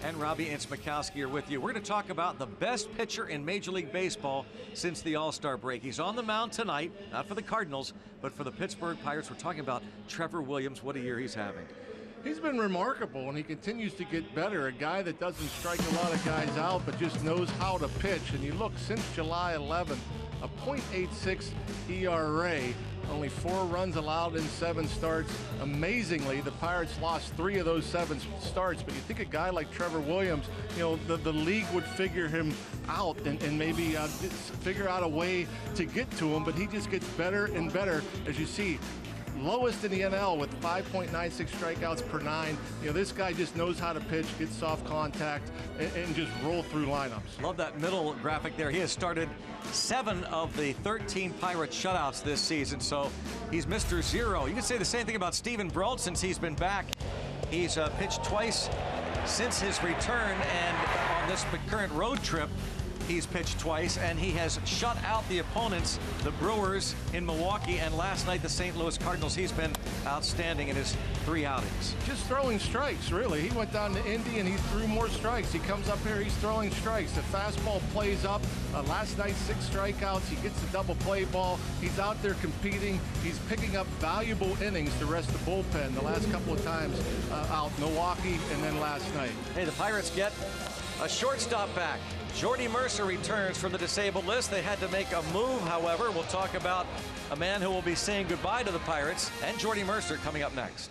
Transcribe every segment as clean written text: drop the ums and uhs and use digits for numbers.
And Robbie Ince-Mikowski are with you. We're going to talk about the best pitcher in Major League Baseball since the All-Star break. He's on the mound tonight, not for the Cardinals, but for the Pittsburgh Pirates. We're talking about Trevor Williams. What a year he's having. He's been remarkable, and he continues to get better. A guy that doesn't strike a lot of guys out, but just knows how to pitch. And you look, since July 11, a .86 ERA, only 4 runs allowed in 7 starts. Amazingly, the Pirates lost 3 of those 7 starts. But you think a guy like Trevor Williams, you know, the league would figure him out and maybe figure out a way to get to him. But he just gets better and better, as you see. Lowest in the NL with 5.96 strikeouts per 9. You know, this guy just knows how to pitch, get soft contact, and just roll through lineups. Love that middle graphic there. He has started 7 of the 13 Pirate shutouts this season, so he's Mr. Zero. You can say the same thing about Steven Brault since he's been back. He's pitched twice since his return, and on this current road trip, he's pitched twice, and he has shut out the opponents, the Brewers in Milwaukee, and last night the St. Louis Cardinals. He's been outstanding in his 3 outings. Just throwing strikes, really. He went down to Indy and he threw more strikes. He comes up here, he's throwing strikes. The fastball plays up. Last night, 6 strikeouts. He gets the double play ball. He's out there competing. He's picking up valuable innings to rest the bullpen the last couple of times out Milwaukee and then last night. Hey, the Pirates get a shortstop back. Jordy Mercer returns from the disabled list. They had to make a move, however. We'll talk about a man who will be saying goodbye to the Pirates and Jordy Mercer coming up next.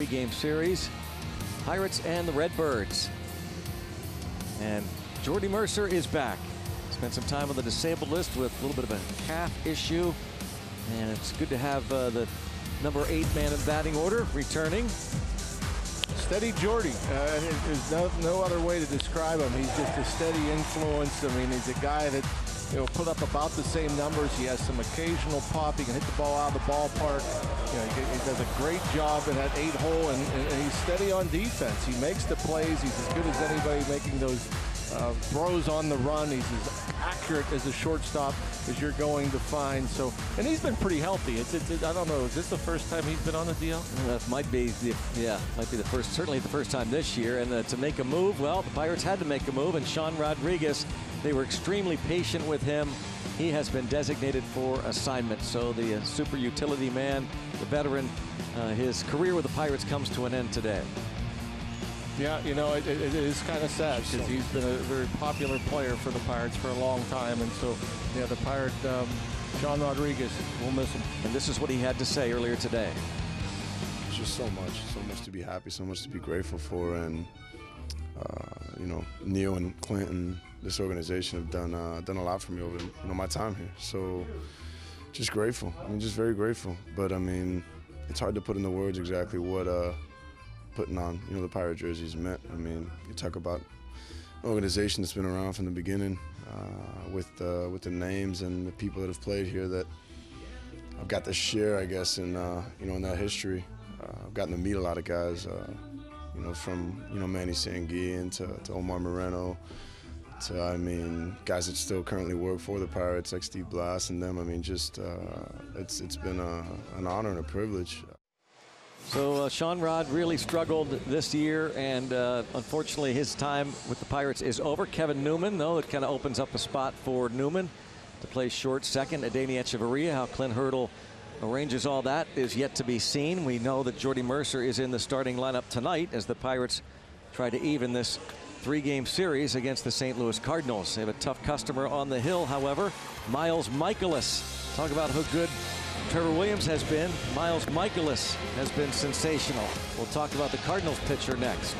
Game series, Pirates and the Redbirds. And Jordy Mercer is back. Spent some time on the disabled list with a little bit of a calf issue. And it's good to have the number 8 man in batting order returning. Steady Jordy. There's no other way to describe him. He's just a steady influence. I mean, he's a guy that, you know, put up about the same numbers. He has some occasional pop. He can hit the ball out of the ballpark. You know, he does a great job in that 8-hole, and he's steady on defense. He makes the plays. He's as good as anybody making those throws on the run. He's as accurate as a shortstop as you're going to find. So, and he's been pretty healthy. I don't know, is this the first time he's been on the DL? Might be the first, certainly the first time this year. And to make a move, well, the Pirates had to make a move, and Sean Rodriguez, they were extremely patient with him. He has been designated for assignment. So the super utility man, the veteran, his career with the Pirates comes to an end today. Yeah, you know, it is kind of sad because he's been a very popular player for the Pirates for a long time. And so, yeah, the Pirate, Sean Rodriguez, will miss him. And this is what he had to say earlier today. It's just so much to be happy, so much to be grateful for. And, you know, Neil and Clinton, this organization have done a lot for me over my time here. So just grateful. I mean, just very grateful. But, I mean, it's hard to put into words exactly what putting on, the Pirate jerseys meant. I mean, you talk about an organization that's been around from the beginning, with the names and the people that have played here that I've got to share, I guess, in in that history. I've gotten to meet a lot of guys, from Manny Sanguillen to Omar Moreno, to, I mean, guys that still currently work for the Pirates like Steve Blass and them. I mean, just it's been an honor and a privilege. So Sean Rod really struggled this year, and unfortunately his time with the Pirates is over. Kevin Newman, though, it kind of opens up a spot for Newman to play short second. Adeiny Echeverria, how Clint Hurdle arranges all that is yet to be seen. We know that Jordy Mercer is in the starting lineup tonight as the Pirates try to even this three-game series against the St. Louis Cardinals. They have a tough customer on the hill, however, Miles Michaelis. Talk about how good Trevor Williams has been. Miles Michaelis has been sensational. We'll talk about the Cardinals pitcher next.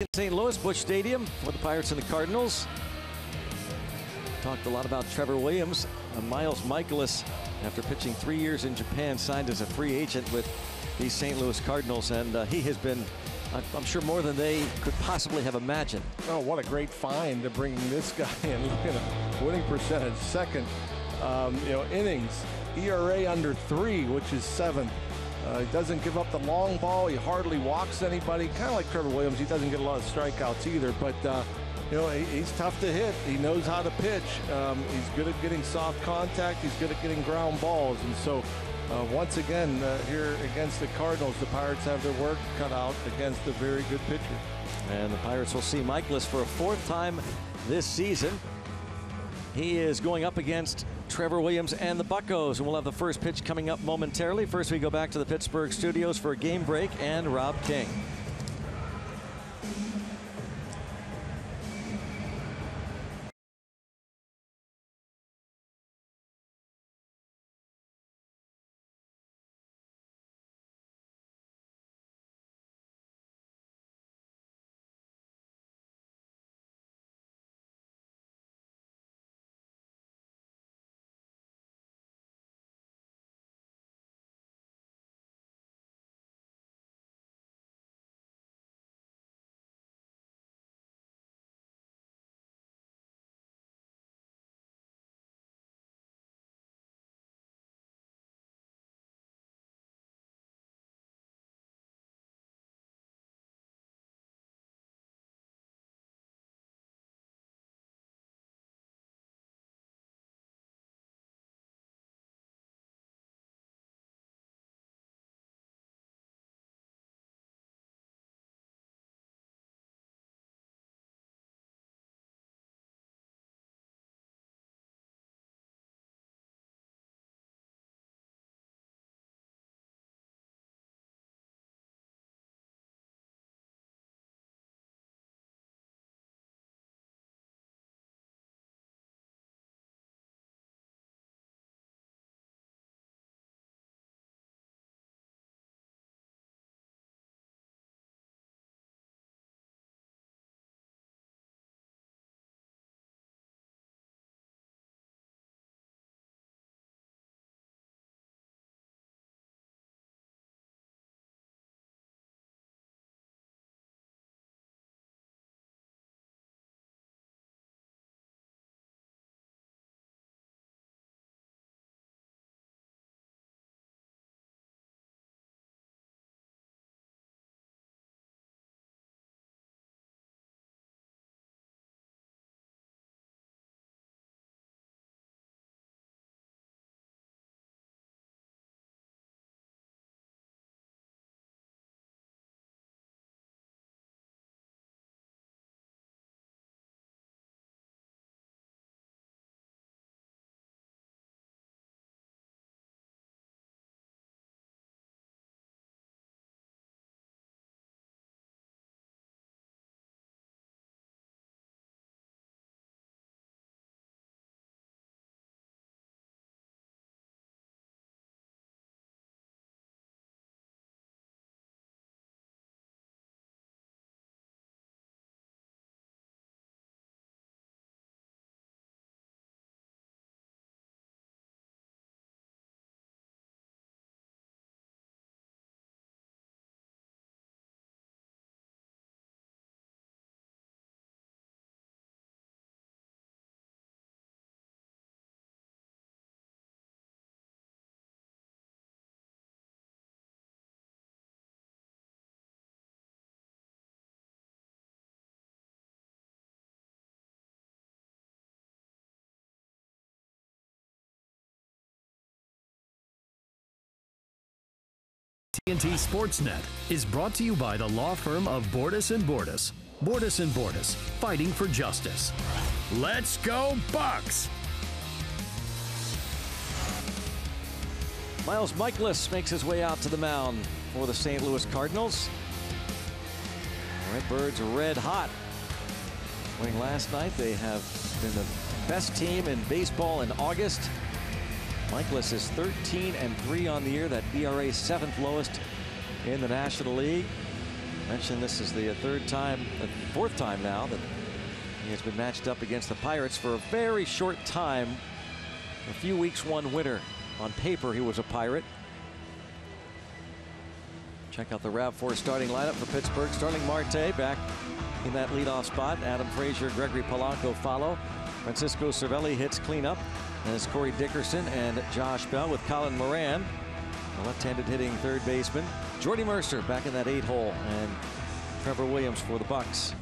In St. Louis, Busch Stadium for the Pirates and the Cardinals. Talked a lot about Trevor Williams. Miles Michaelis, after pitching 3 years in Japan, signed as a free agent with the St. Louis Cardinals, and he has been, I'm sure, more than they could possibly have imagined. Oh, what a great find to bring this guy in. Look at a winning percentage, second. Innings, ERA under 3, which is 7th. He doesn't give up the long ball. He hardly walks anybody. Kind of like Trevor Williams, he doesn't get a lot of strikeouts either. But he's tough to hit. He knows how to pitch. He's good at getting soft contact. He's good at getting ground balls. And so, once again, here against the Cardinals, the Pirates have their work cut out against a very good pitcher. And the Pirates will see Michaelis for a 4th time this season. He is going up against Trevor Williams and the Buccos, and we'll have the first pitch coming up momentarily. First, we go back to the Pittsburgh studios for a game break and Rob King. TNT Sportsnet is brought to you by the law firm of Bordas & Bordas. Bordas & Bordas, fighting for justice. Let's go Bucks! Miles Michaelis makes his way out to the mound for the St. Louis Cardinals. Redbirds red hot. Winning last night, they have been the best team in baseball in August. Michaelis is 13-3 on the year. That ERA 7th lowest in the National League. Mentioned this is the fourth time now that he has been matched up against the Pirates for a very short time. A few weeks, one winter. On paper, he was a Pirate. Check out the RAV4 starting lineup for Pittsburgh. Starling Marte back in that leadoff spot. Adam Frazier, Gregory Polanco follow. Francisco Cervelli hits cleanup. And it's Corey Dickerson and Josh Bell with Colin Moran, the left-handed hitting third baseman. Jordy Mercer back in that 8-hole, and Trevor Williams for the Bucks.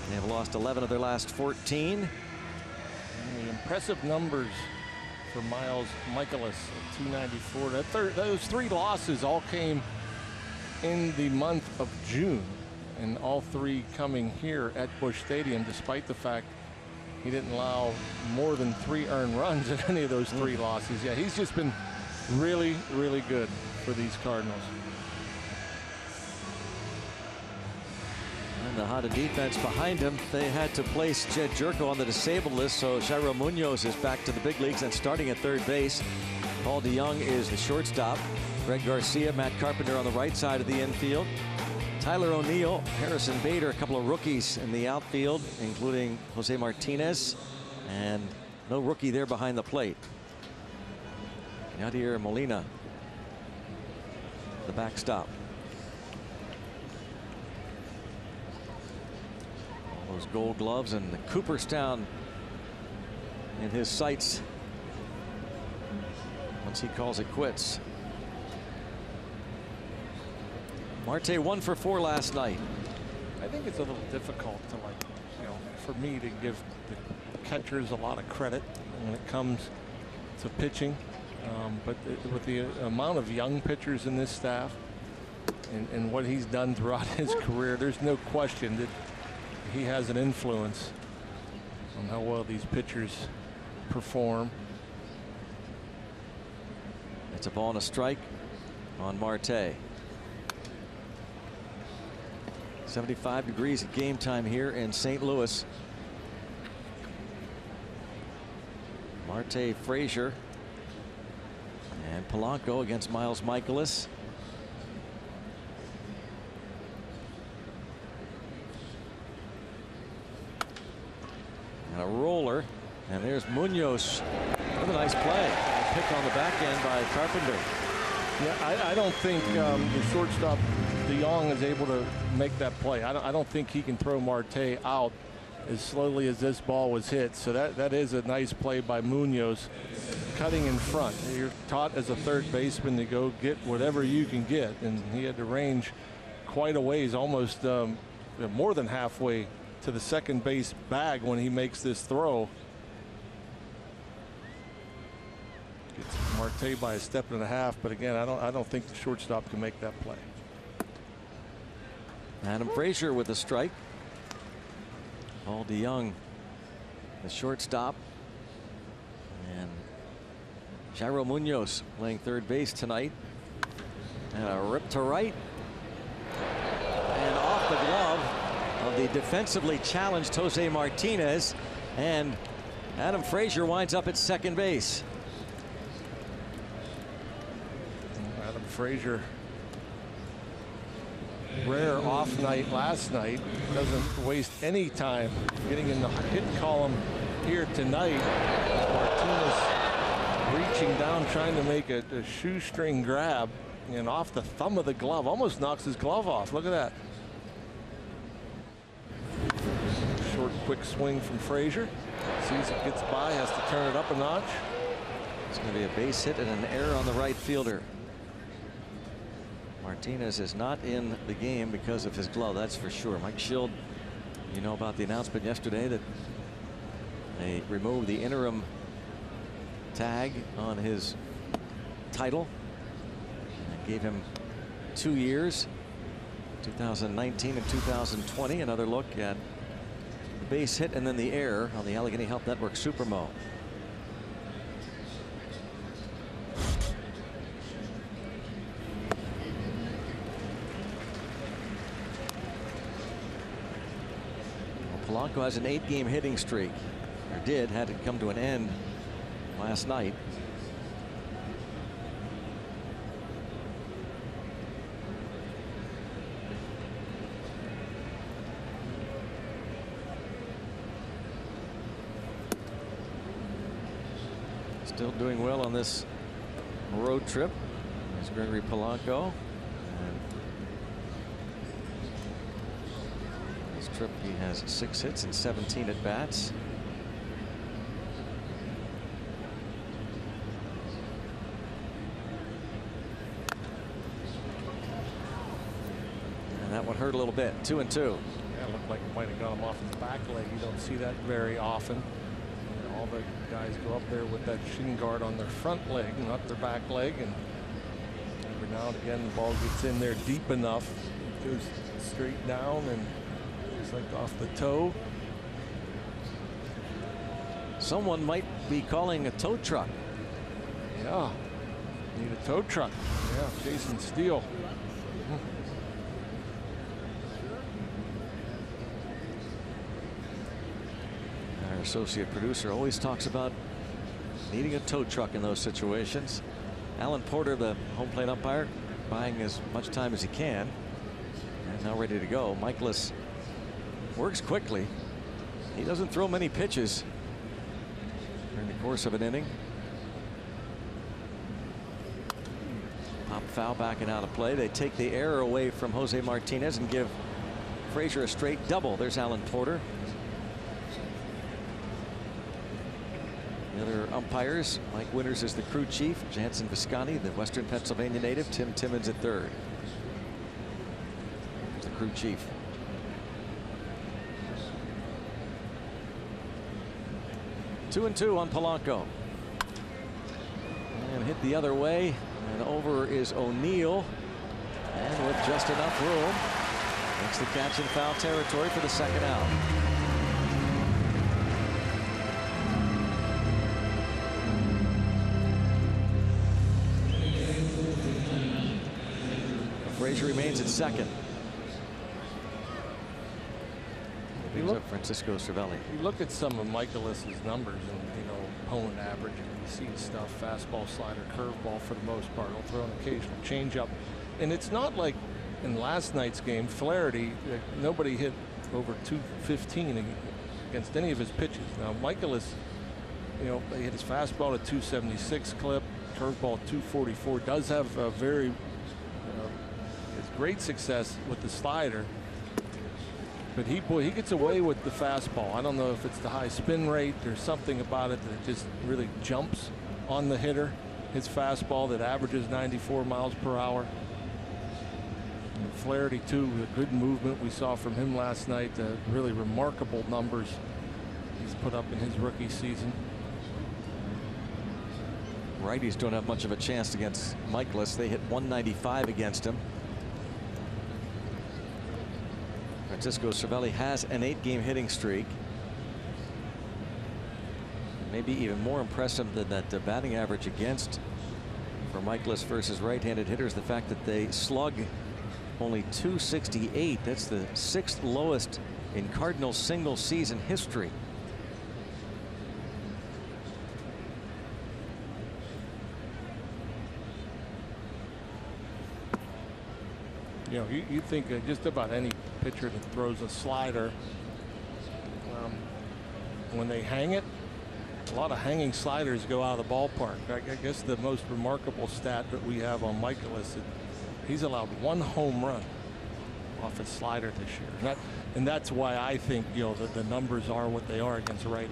They have lost 11 of their last 14. And the impressive numbers for Miles Michaelis at 294. Those 3 losses all came in the month of June, and all 3 coming here at Busch Stadium, despite the fact he didn't allow more than 3 earned runs in any of those 3 losses. Yeah, he's just been really, really good for these Cardinals. And the Honda defense behind him, they had to place Jed Jerko on the disabled list, so Jairo Munoz is back to the big leagues and starting at third base. Paul DeYoung is the shortstop. Greg Garcia, Matt Carpenter on the right side of the infield. Tyler O'Neill, Harrison Bader, a couple of rookies in the outfield, including Jose Martinez, and no rookie there behind the plate. Yadier Molina, the backstop. All those gold gloves and the Cooperstown in his sights once he calls it quits. Marte 1 for 4 last night. I think it's a little difficult to, like, for me to give the catchers a lot of credit when it comes to pitching. But with the amount of young pitchers in this staff and what he's done throughout his career, there's no question that he has an influence on how well these pitchers perform. It's a ball and a strike on Marte. 75 degrees at game time here in St. Louis. Marte, Frazier, and Polanco against Miles Michaelis. And a roller, and there's Munoz with a nice play. A pick on the back end by Carpenter. Yeah, I don't think the shortstop DeYoung is able to make that play. I don't think he can throw Marte out as slowly as this ball was hit. So that is a nice play by Munoz, cutting in front. You're taught as a third baseman to go get whatever you can get, and he had to range quite a ways, almost more than halfway to the second base bag when he makes this throw. Gets Marte by a step and a half, but again, I don't think the shortstop can make that play. Adam Frazier with a strike. Paul DeYoung, the shortstop, and Jairo Munoz playing third base tonight. And a rip to right, and off the glove of the defensively challenged Jose Martinez, and Adam Frazier winds up at second base. Adam Frazier, rare off night last night, doesn't waste any time getting in the hit column here tonight. Martinez reaching down, trying to make a shoestring grab, and off the thumb of the glove, almost knocks his glove off. Look at that. Short, quick swing from Frazier. Sees it gets by, has to turn it up a notch. It's going to be a base hit and an error on the right fielder. Martinez is not in the game because of his glove, that's for sure. Mike Schild, you know about the announcement yesterday that they removed the interim tag on his title and gave him 2 years, 2019 and 2020. Another look at the base hit and then the error on the Allegheny Health Network Supermo. Polanco has an 8-game hitting streak, or did, had it come to an end last night. Still doing well on this road trip is Gregory Polanco. Trip, he has 6 hits and 17 at bats. And that one hurt a little bit. 2-2. Yeah, it looked like it might have got him off his back leg. You don't see that very often. All the guys go up there with that shin guard on their front leg, not their back leg, and every now and again the ball gets in there deep enough, it goes straight down and like off the toe. Someone might be calling a tow truck. Yeah, need a tow truck. Yeah, Jason Steele. Our associate producer always talks about needing a tow truck in those situations. Alan Porter, the home plate umpire, buying as much time as he can. And now ready to go. Michaelis works quickly. He doesn't throw many pitches during the course of an inning. Pop foul backing out of play. They take the error away from Jose Martinez and give Frazier a straight double. There's Alan Porter. The other umpires, Mike Winters is the crew chief, Jansen Visconti, the Western Pennsylvania native, Tim Timmons at third. There's the crew chief. Two and two on Polanco. And hit the other way. And over is O'Neill. And with just enough room, makes the catch in foul territory for the second out. Frazier remains at second. Brings up Francisco Cervelli. You look at some of Michaelis's numbers and, you know, opponent average, and you see stuff, fastball, slider, curveball for the most part. He'll throw an occasional changeup. And it's not like in last night's game, Flaherty, nobody hit over 215 against any of his pitches. Now, Michaelis, you know, he hit his fastball at 276 clip, curveball 244, does have a very great success with the slider, but he gets away with the fastball. I don't know if it's the high spin rate or something about it that just really jumps on the hitter. His fastball that averages 94 miles per hour. And Flaherty too, with good movement we saw from him last night. Really remarkable numbers he's put up in his rookie season. Righties don't have much of a chance against Michaelis. They hit 195 against him. Francisco Cervelli has an 8-game hitting streak. Maybe even more impressive than that batting average against for Michaelis versus right-handed hitters, the fact that they slug only 268. That's the 6th lowest in Cardinals single season history. You know, you think just about any pitcher that throws a slider, when they hang it, a lot of hanging sliders go out of the ballpark. I guess the most remarkable stat that we have on Michaelis, he's allowed 1 home run off his slider this year. And that's why I think, you know, the numbers are what they are against righties.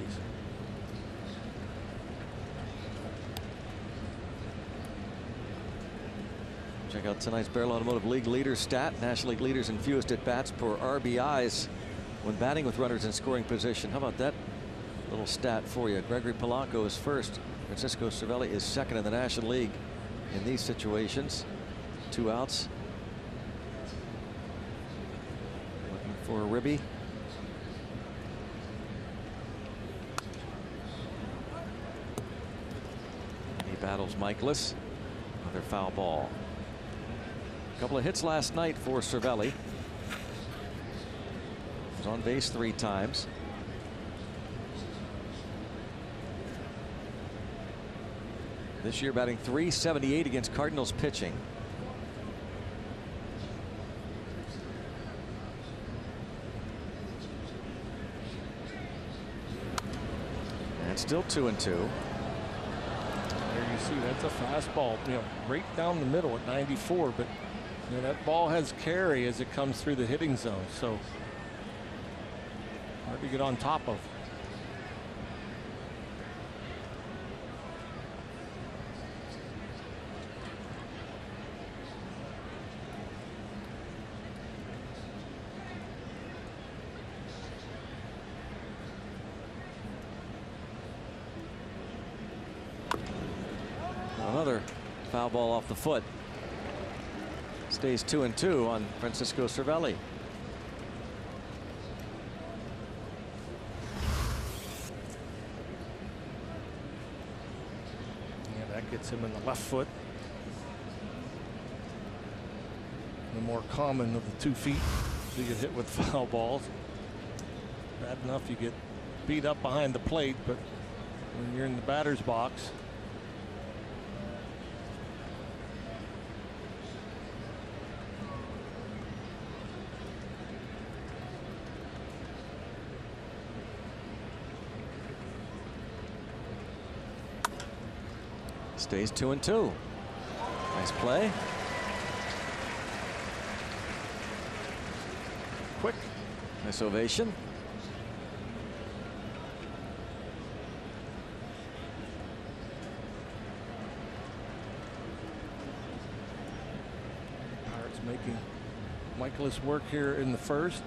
Check out tonight's Barrel Automotive League leaders stat. National League leaders in fewest at bats per RBIs when batting with runners in scoring position. How about that little stat for you? Gregory Polanco is first. Francisco Cervelli is second in the National League in these situations. 2 outs. Looking for a ribby. He battles Michaelis. Another foul ball. A couple of hits last night for Cervelli. Was on base 3 times. This year batting .378 against Cardinals pitching. And still 2-2. There you see that's a fastball, you know, right down the middle at 94, but you know, that ball has carry as it comes through the hitting zone, so hard to get on top of. Another foul ball off the foot. Stays 2-2 on Francisco Cervelli. Gets him in the left foot. The more common of the 2 feet, so you get hit with foul balls. Bad enough you get beat up behind the plate, but when you're in the batter's box, stays 2-2. Nice play. quick. Nice ovation. Pirates making Michaelis work here in the first.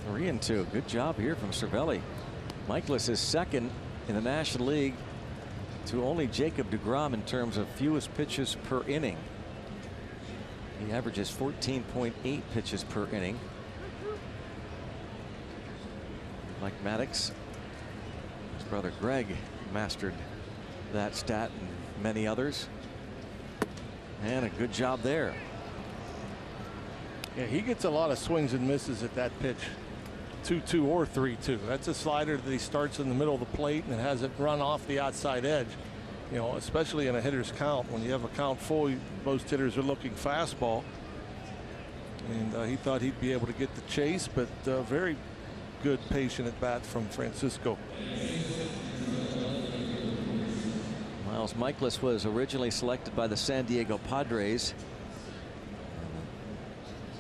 Three and two. Good job here from Cervelli. Michaelis is second in the National League to only Jacob deGrom in terms of fewest pitches per inning. He averages 14.8 pitches per inning. Mike Maddox, his brother Greg, mastered that stat and many others. And a good job there. Yeah, he gets a lot of swings and misses at that pitch. 2-2 or 3-2. That's a slider that he starts in the middle of the plate and has it run off the outside edge. You know, especially in a hitter's count. When you have a count full, most hitters are looking fastball. And he thought he'd be able to get the chase, but very good patient at bat from Francisco. Miles Michaelis was originally selected by the San Diego Padres.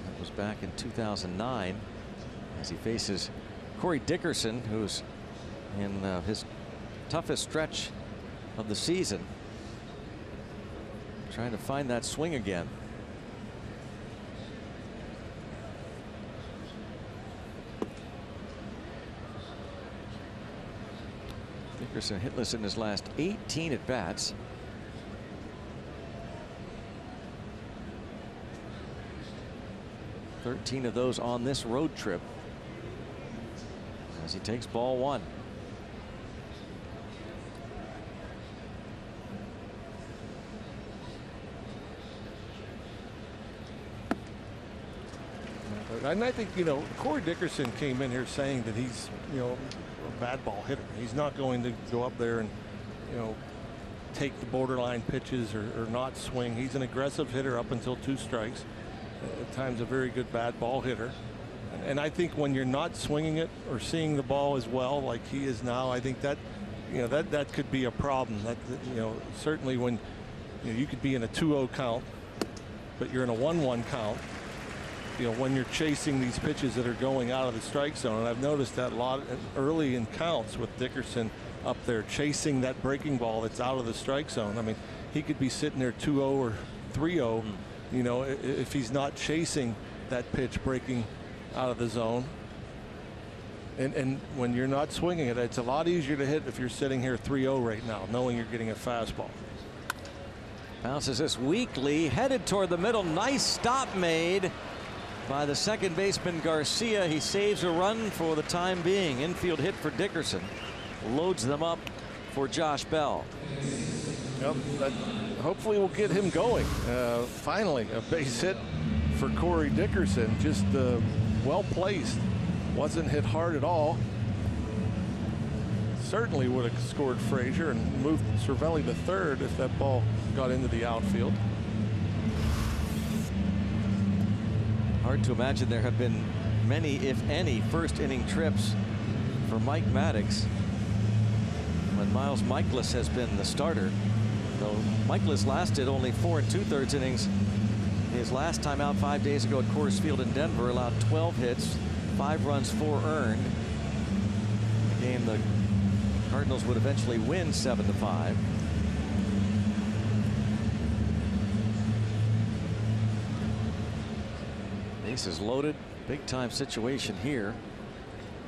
That was back in 2009. As he faces Corey Dickerson, who's in his toughest stretch of the season, trying to find that swing again. Dickerson hitless in his last 18 at bats. $13 of those on this road trip. As he takes ball one. And I think, you know, Corey Dickerson came in here saying that he's, you know, a bad ball hitter. He's not going to go up there and, you know, take the borderline pitches or not swing. He's an aggressive hitter up until 2 strikes. At times a very good bad ball hitter. And I think when you're not swinging it or seeing the ball as well like he is now, I think that, you know, that could be a problem. That, you know, certainly when, you know, you could be in a 2-0 count, but you're in a 1-1 count. You know, when you're chasing these pitches that are going out of the strike zone, and I've noticed that a lot early in counts with Dickerson up there chasing that breaking ball that's out of the strike zone. I mean, he could be sitting there 2-0 or 3-0. You know, if he's not chasing that pitch breaking out of the zone. And when you're not swinging it, it's a lot easier to hit if you're sitting here 3-0 right now, knowing you're getting a fastball. Bounces this weakly, headed toward the middle. Nice stop made by the second baseman Garcia. He saves a run for the time being. Infield hit for Dickerson. Loads them up for Josh Bell. Yep, that hopefully will get him going. Finally, a base hit for Corey Dickerson. Just well placed. Wasn't hit hard at all. Certainly would have scored Frazier and moved Cervelli to third if that ball got into the outfield. Hard to imagine there have been many, if any, first inning trips for Mike Maddox when Miles Michaelis has been the starter. Though Michaelis lasted only 4 2/3 innings. His last time out 5 days ago at Coors Field in Denver, allowed 12 hits, 5 runs, 4 earned. A game the Cardinals would eventually win 7-5. Bases loaded, big time situation here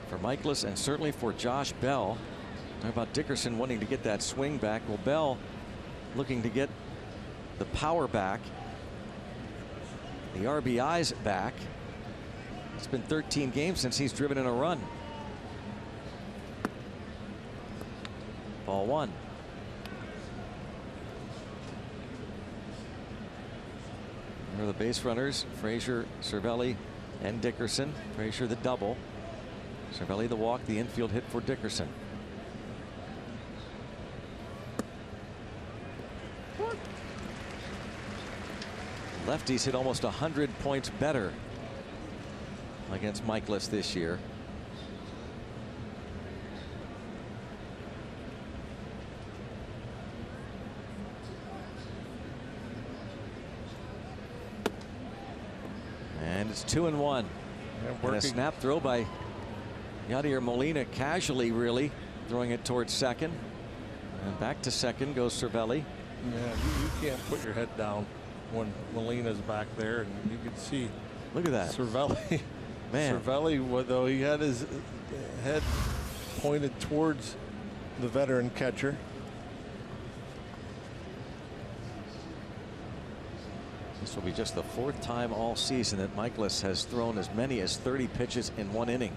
for Michaelis and certainly for Josh Bell. Talk about Dickerson wanting to get that swing back. Well, Bell looking to get the power back, the RBIs back. It's been 13 games since he's driven in a run. Ball one. Here are the base runners, Frazier, Cervelli, and Dickerson. Frazier the double. Cervelli the walk, the infield hit for Dickerson. Lefties hit almost 100 points better against Michaelis this year. And it's 2-1. And a snap throw by Yadier Molina, casually really throwing it towards second. And back to second goes Cervelli. Yeah, you can't put your head down when Molina's back there, and you can see. Look at that. Cervelli. Man. Cervelli, though, he had his head pointed towards the veteran catcher. This will be just the 4th time all season that Michaelis has thrown as many as 30 pitches in one inning.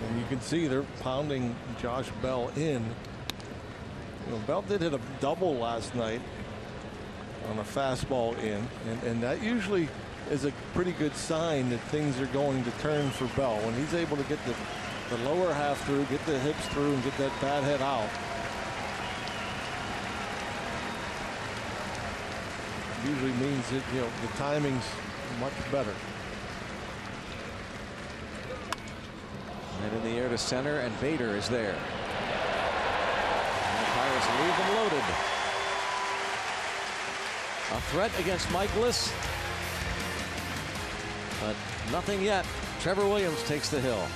And you can see they're pounding Josh Bell in. You know, Bell did hit a double last night on a fastball in, and that usually is a pretty good sign that things are going to turn for Bell. When he's able to get the lower half through, get the hips through, and get that bat head out, usually means that, you know, the timing's much better. And in the air to center, and Bader is there. And the Pirates leave them loaded. A threat against Michaelis, but nothing yet. Trevor Williams takes the hill.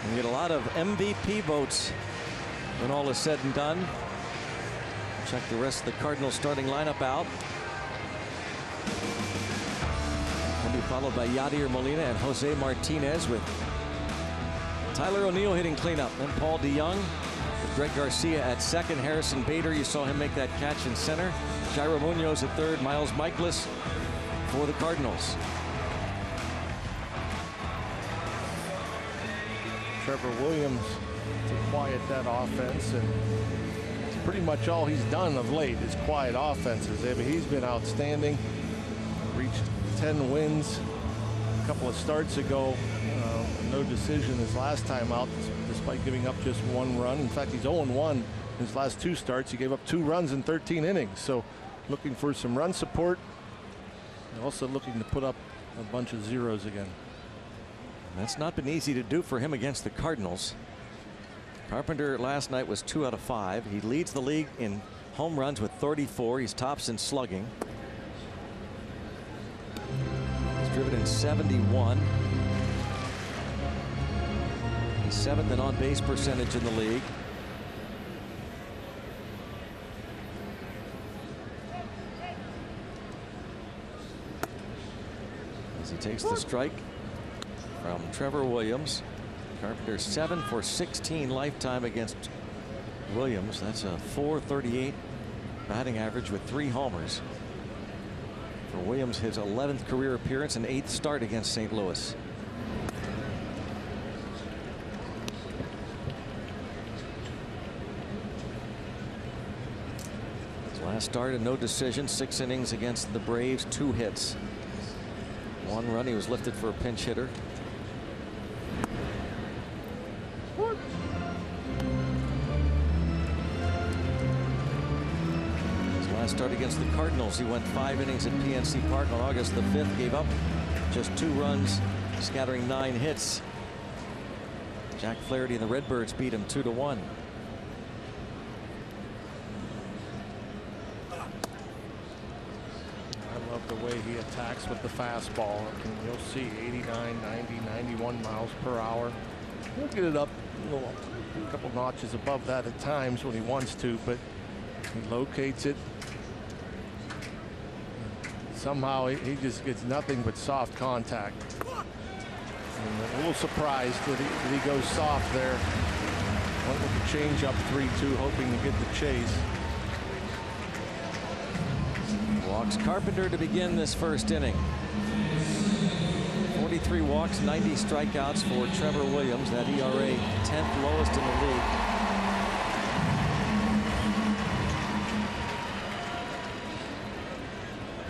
You get a lot of MVP votes when all is said and done. Check the rest of the Cardinals starting lineup out. Will be followed by Yadier Molina and Jose Martinez, with Tyler O'Neill hitting cleanup. Then Paul DeYoung with Greg Garcia at second. Harrison Bader, you saw him make that catch in center. Jairo Munoz at third. Miles Michaelis for the Cardinals. Trevor Williams to quiet that offense, and it's pretty much all he's done of late is quiet offenses. I mean, he's been outstanding. Reached 10 wins a couple of starts ago. No decision his last time out, despite giving up just 1 run. In fact, he's 0-1 his last 2 starts. He gave up 2 runs in 13 innings. So looking for some run support, and also looking to put up a bunch of zeros again. That's not been easy to do for him against the Cardinals. Carpenter last night was 2 out of 5. He leads the league in home runs with 34. He's tops in slugging. He's driven in 71. He's 7th in on-base percentage in the league. As he takes the strike from Trevor Williams. Carpenter 7 for 16 lifetime against Williams. That's a .438 batting average with 3 homers. For Williams, his 11th career appearance and 8th start against St. Louis. His last start, a no decision, 6 innings against the Braves, 2 hits. 1 run. He was lifted for a pinch hitter. Start against the Cardinals. He went 5 innings at PNC Park on August the 5th. Gave up just 2 runs, scattering 9 hits. Jack Flaherty and the Redbirds beat him 2-1. I love the way he attacks with the fastball. And you'll see 89, 90, 91 miles per hour. He'll get it up a couple notches above that at times when he wants to, but he locates it. Somehow he just gets nothing but soft contact. And a little surprised that he goes soft there. Went with the change up 3-2, hoping to get the chase. Walks Carpenter to begin this first inning. 43 walks, 90 strikeouts for Trevor Williams. That ERA 10th lowest in the league.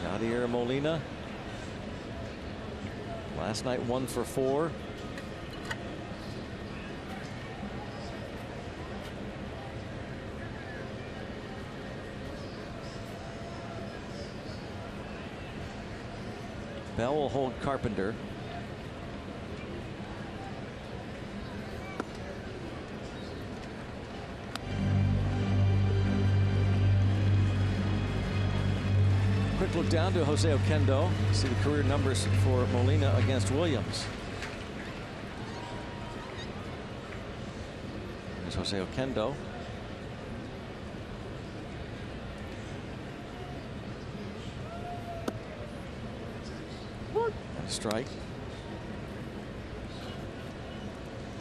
Yadier Molina. Last night 1 for 4. Bell will hold Carpenter. Quick look down to Jose Oquendo. See the career numbers for Molina against Williams. There's Jose Oquendo. And a strike.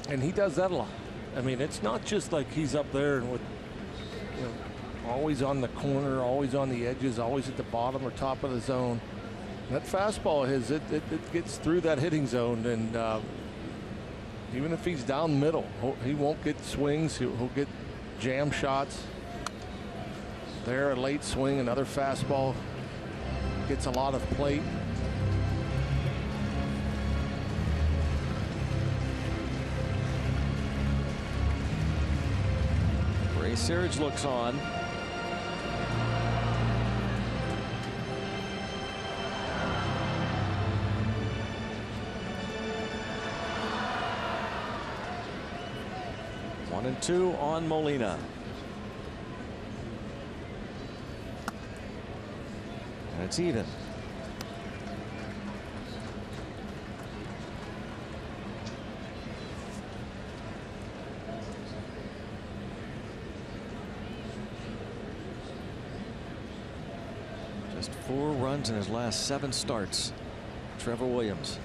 And he does that a lot. I mean, it's not just like he's up there and with, you know, always on the corner, always on the edges, always at the bottom or top of the zone. That fastball of his, it gets through that hitting zone, and even if he's down the middle, he won't get swings. He'll get jam shots. There, a late swing, another fastball gets a lot of plate. Ray Searage looks on. One and 2 on Molina. And it's even. Just 4 runs in his last 7 starts. Trevor Williams.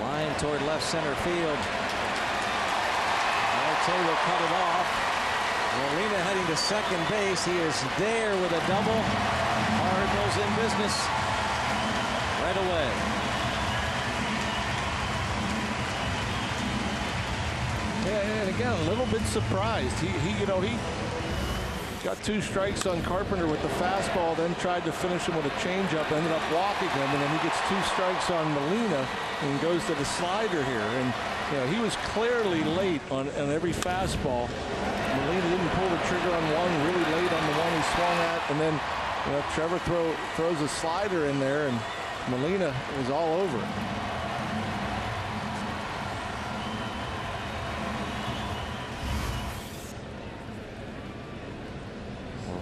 Line toward left center field. Marte will cut it off. Molina heading to second base. He is there with a double. Cardinals in business right away. Yeah, and again, a little bit surprised. He got 2 strikes on Carpenter with the fastball, then tried to finish him with a changeup, ended up walking him, and then he gets 2 strikes on Molina and goes to the slider here. And you know, he was clearly late on every fastball. Molina didn't pull the trigger on one, really late on the one he swung at, and then Trevor throws a slider in there, and Molina was all over it.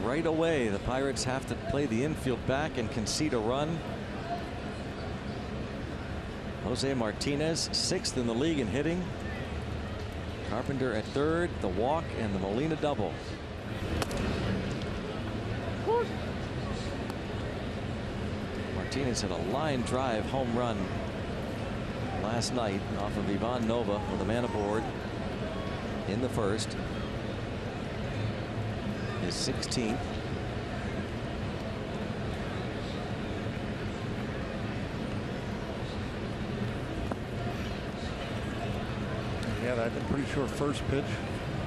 Right away, the Pirates have to play the infield back and concede a run. Jose Martinez, 6th in the league in hitting. Carpenter at 3rd, the walk and the Molina double. Martinez hit a line drive home run last night off of Ivan Nova with a man aboard in the first. His 16th. Yeah, I'm pretty sure first pitch.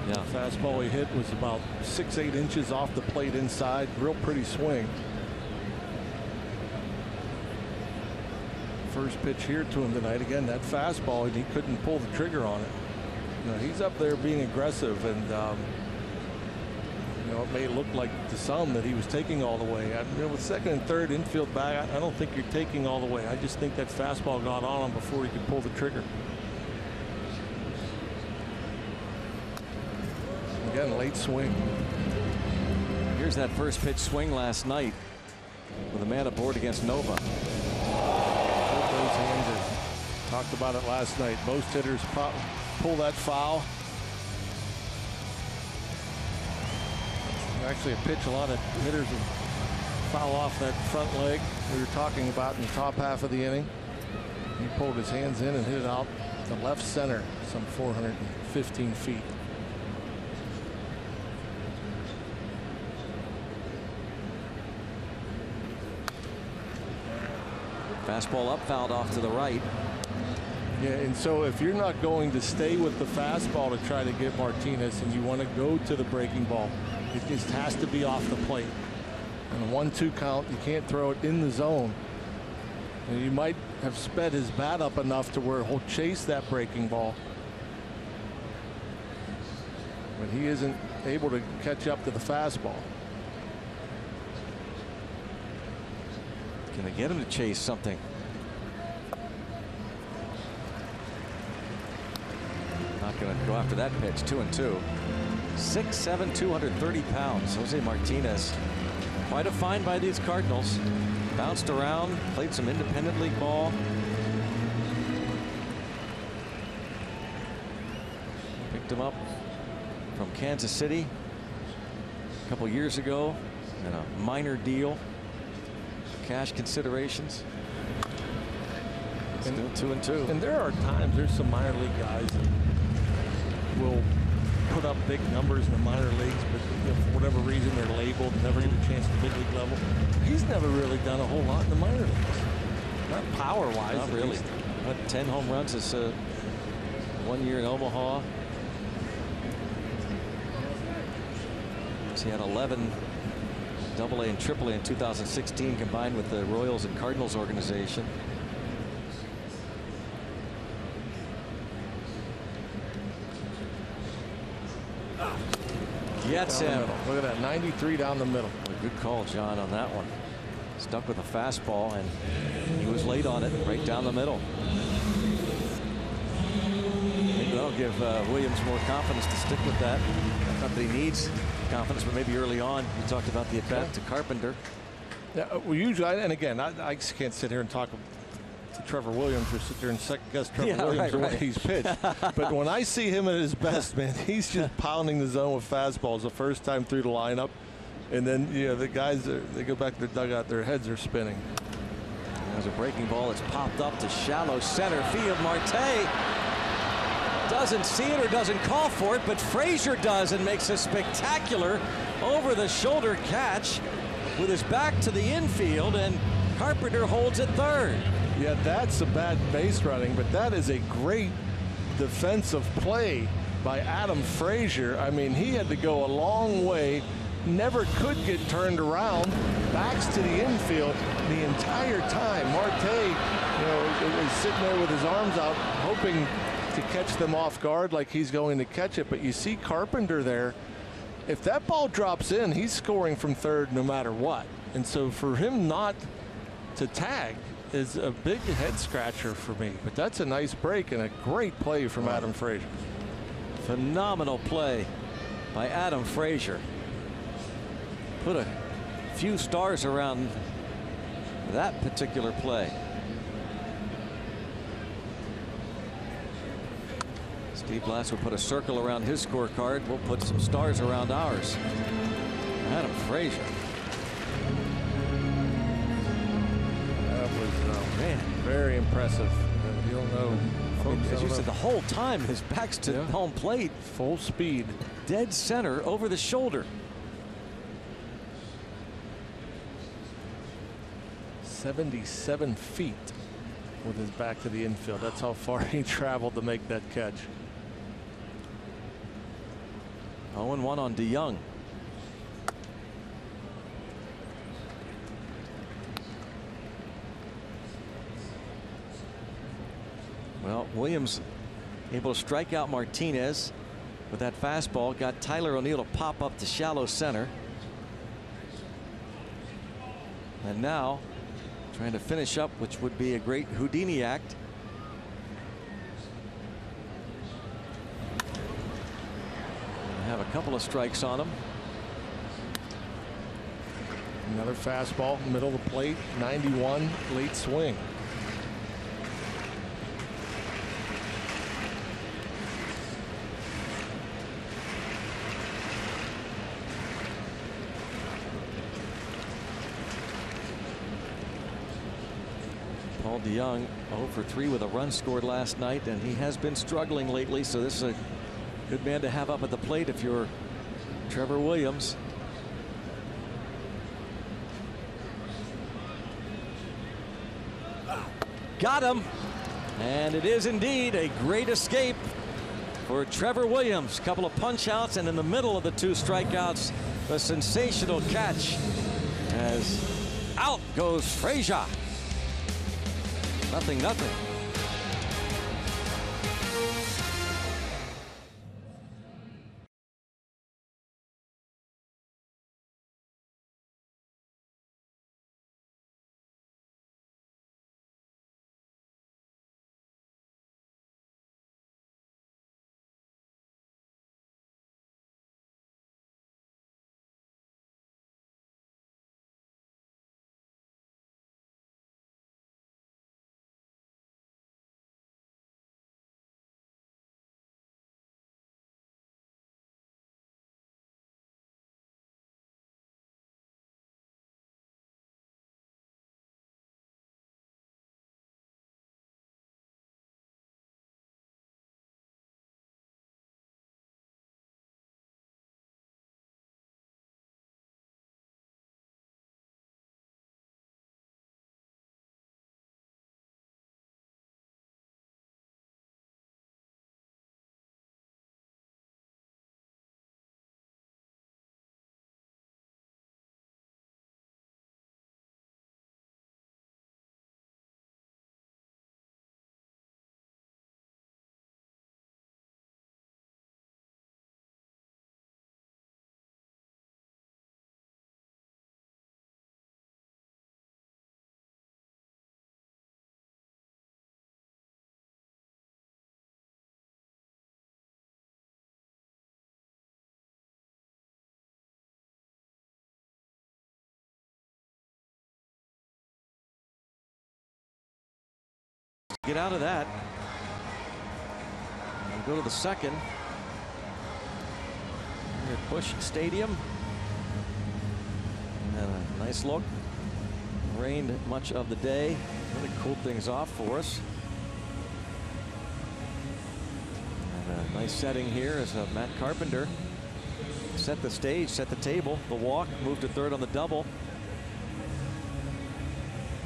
Yeah. Fastball he hit was about 6-8 inches off the plate inside. Real pretty swing. First pitch here to him tonight. Again, that fastball, and he couldn't pull the trigger on it. You know, he's up there being aggressive, and you know, it may look like to some that he was taking all the way. You know, with second and third infield back, I don't think you're taking all the way. I just think that fastball got on him before he could pull the trigger. Again, late swing. Here's that first pitch swing last night with a man aboard against Nova. Put those hands in. Talked about it last night. Most hitters pull that foul. Actually, a pitch a lot of hitters foul off that front leg we were talking about in the top half of the inning. He pulled his hands in and hit it out to left center, some 415 feet. Fastball up, fouled off to the right. Yeah, and so if you're not going to stay with the fastball to try to get Martinez and you want to go to the breaking ball, it just has to be off the plate. On a 1-2 count, you can't throw it in the zone. And you might have sped his bat up enough to where he'll chase that breaking ball. But he isn't able to catch up to the fastball. Can they get him to chase something? Not going to go after that pitch. 2-2. 6'7", 230 pounds. Jose Martinez. Quite a find by these Cardinals. Bounced around, played some independent league ball. Picked him up from Kansas City a couple years ago in a minor deal. Cash considerations. Still 2-2. And there are times there's some minor league guys that will put up big numbers in the minor leagues, but you know, for whatever reason they're labeled, never get a chance at the big league level. He's never really done a whole lot in the minor leagues. Not power-wise. Not really. But 10 home runs is 1 year in Omaha. He had 11 AA and AAA in 2016 combined with the Royals and Cardinals organization. Gets him. Look at that, 93 down the middle. Good call, John, on that one. Stuck with a fastball, and he was late on it, right down the middle. Maybe that'll give Williams more confidence to stick with that. Not that he needs confidence, but maybe early on. You talked about the at-bat to Carpenter. Yeah, well, usually, and again, I just can't sit here and talk to Trevor Williams or sit there and second-guess Trevor Williams the way he's pitched. But when I see him at his best, man, he's just pounding the zone with fastballs the first time through the lineup. And then, you know, the guys, they go back to their dugout, their heads are spinning. There's a breaking ball. It's popped up to shallow center field. Marte doesn't see it or doesn't call for it, but Frazier does and makes a spectacular over-the-shoulder catch with his back to the infield, and Carpenter holds it third. Yeah, that's a bad base running, but that is a great defensive play by Adam Frazier. I mean, he had to go a long way, never could get turned around, backs to the infield the entire time. Marte, you know, was sitting there with his arms out, hoping to catch them off guard like he's going to catch it. But you see Carpenter there. If that ball drops in, he's scoring from third no matter what. And so for him not to tag is a big head scratcher for me. But that's a nice break and a great play from Adam Frazier. Phenomenal play by Adam Frazier. Put a few stars around that particular play. Steve Blass will put a circle around his scorecard. We'll put some stars around ours. Adam Frazier. That was Man, very impressive. You'll know, as you said, the whole time his back's to home plate. Full speed. Dead center over the shoulder. 77 feet with his back to the infield. That's how far he traveled to make that catch. 0-1 on DeYoung. Well, Williams able to strike out Martinez with that fastball. Got Tyler O'Neill to pop up to shallow center. And now trying to finish up, which would be a great Houdini act. Have a couple of strikes on him. Another fastball, middle of the plate, 91, late swing. Paul DeYoung 0 for 3 with a run scored last night, and he has been struggling lately, so this is a good man to have up at the plate if you're Trevor Williams. Got him, and it is indeed a great escape for Trevor Williams. Couple of punch outs, and in the middle of the 2 strikeouts, a sensational catch as out goes Frazier. 0-0. Get out of that. And go to the second. Here at Busch Stadium. And a nice look. Rained much of the day. Really cooled things off for us. And a nice setting here as Matt Carpenter set the stage, set the table, the walk, moved to third on the double.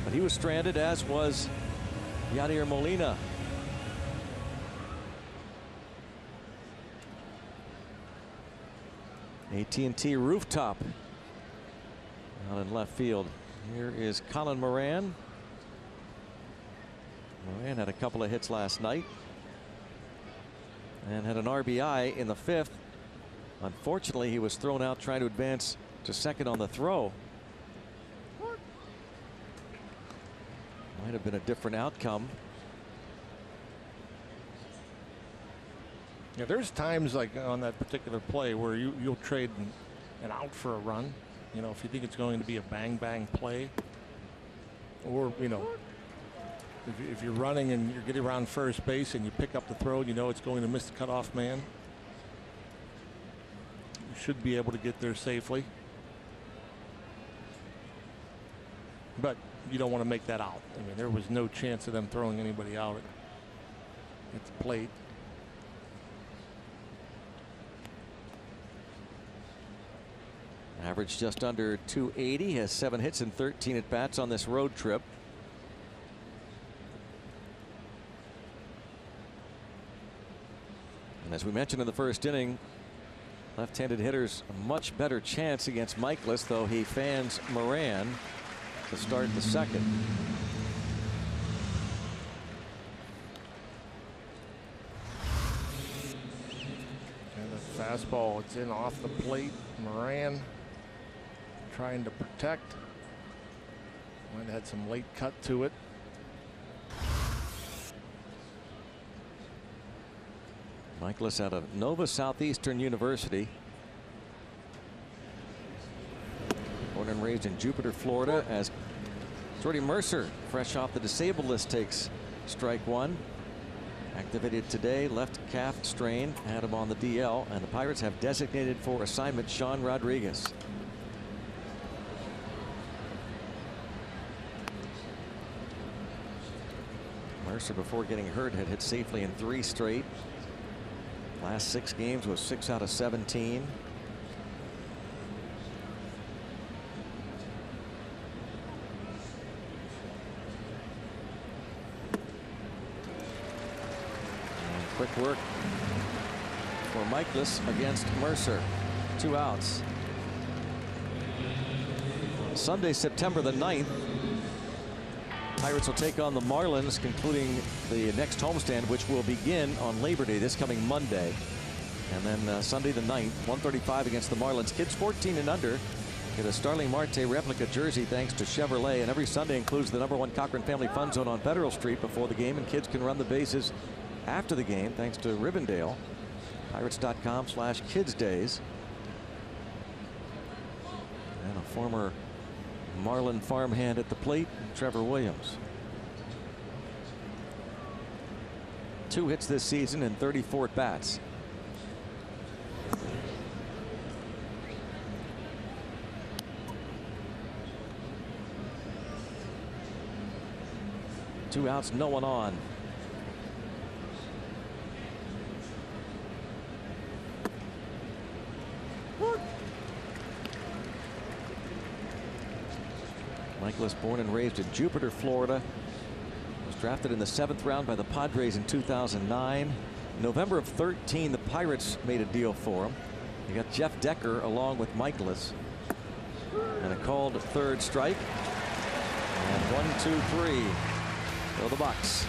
But he was stranded, as was Yadier Molina. AT&T rooftop out in left field. Here is Colin Moran. Moran had a couple of hits last night and had an RBI in the 5th. Unfortunately, he was thrown out trying to advance to second on the throw. Might have been a different outcome. Yeah, there's times like on that particular play where you'll trade an out for a run. You know, if you think it's going to be a bang play, or If you're running and you're getting around first base and you pick up the throw, you know it's going to miss the cutoff man. You should be able to get there safely. But you don't want to make that out. I mean, there was no chance of them throwing anybody out at the plate. Average just under 280, has 7 hits and 13 at bats on this road trip. And as we mentioned in the first inning, left-handed hitters a much better chance against Michaelis, though he fans Moran to start the second. And the fastball, it's in off the plate. Moran trying to protect. Might have had some late cut to it. Michaelis out of Nova Southeastern University. Born and raised in Jupiter, Florida, as Jordy Mercer, fresh off the disabled list, takes strike one. Activated today, left calf strain, had him on the DL, and the Pirates have designated for assignment Sean Rodriguez. Mercer, before getting hurt, had hit safely in 3 straight. Last 6 games was 6 out of 17. Quick work for Michaelis against Mercer. 2 outs. Sunday, September the 9th. Pirates will take on the Marlins, concluding the next homestand, which will begin on Labor Day this coming Monday. And then Sunday the 9th, 1:35 against the Marlins. Kids 14 and under get a Starling Marte replica jersey thanks to Chevrolet. And every Sunday includes the #1 Cochran Family Fun Zone on Federal Street before the game. And kids can run the bases after the game thanks to Rivendell. Pirates.com/kidsdays. And a former Marlin farmhand at the plate, Trevor Williams. 2 hits this season and 34 at bats. Two outs, no one on. Michaelis, born and raised in Jupiter, Florida, was drafted in the 7th round by the Padres in 2009. November of 13, the Pirates made a deal for him. They got Jeff Decker along with Michaelis. And a called 3rd strike. And 1, 2, 3. Go the Bucks.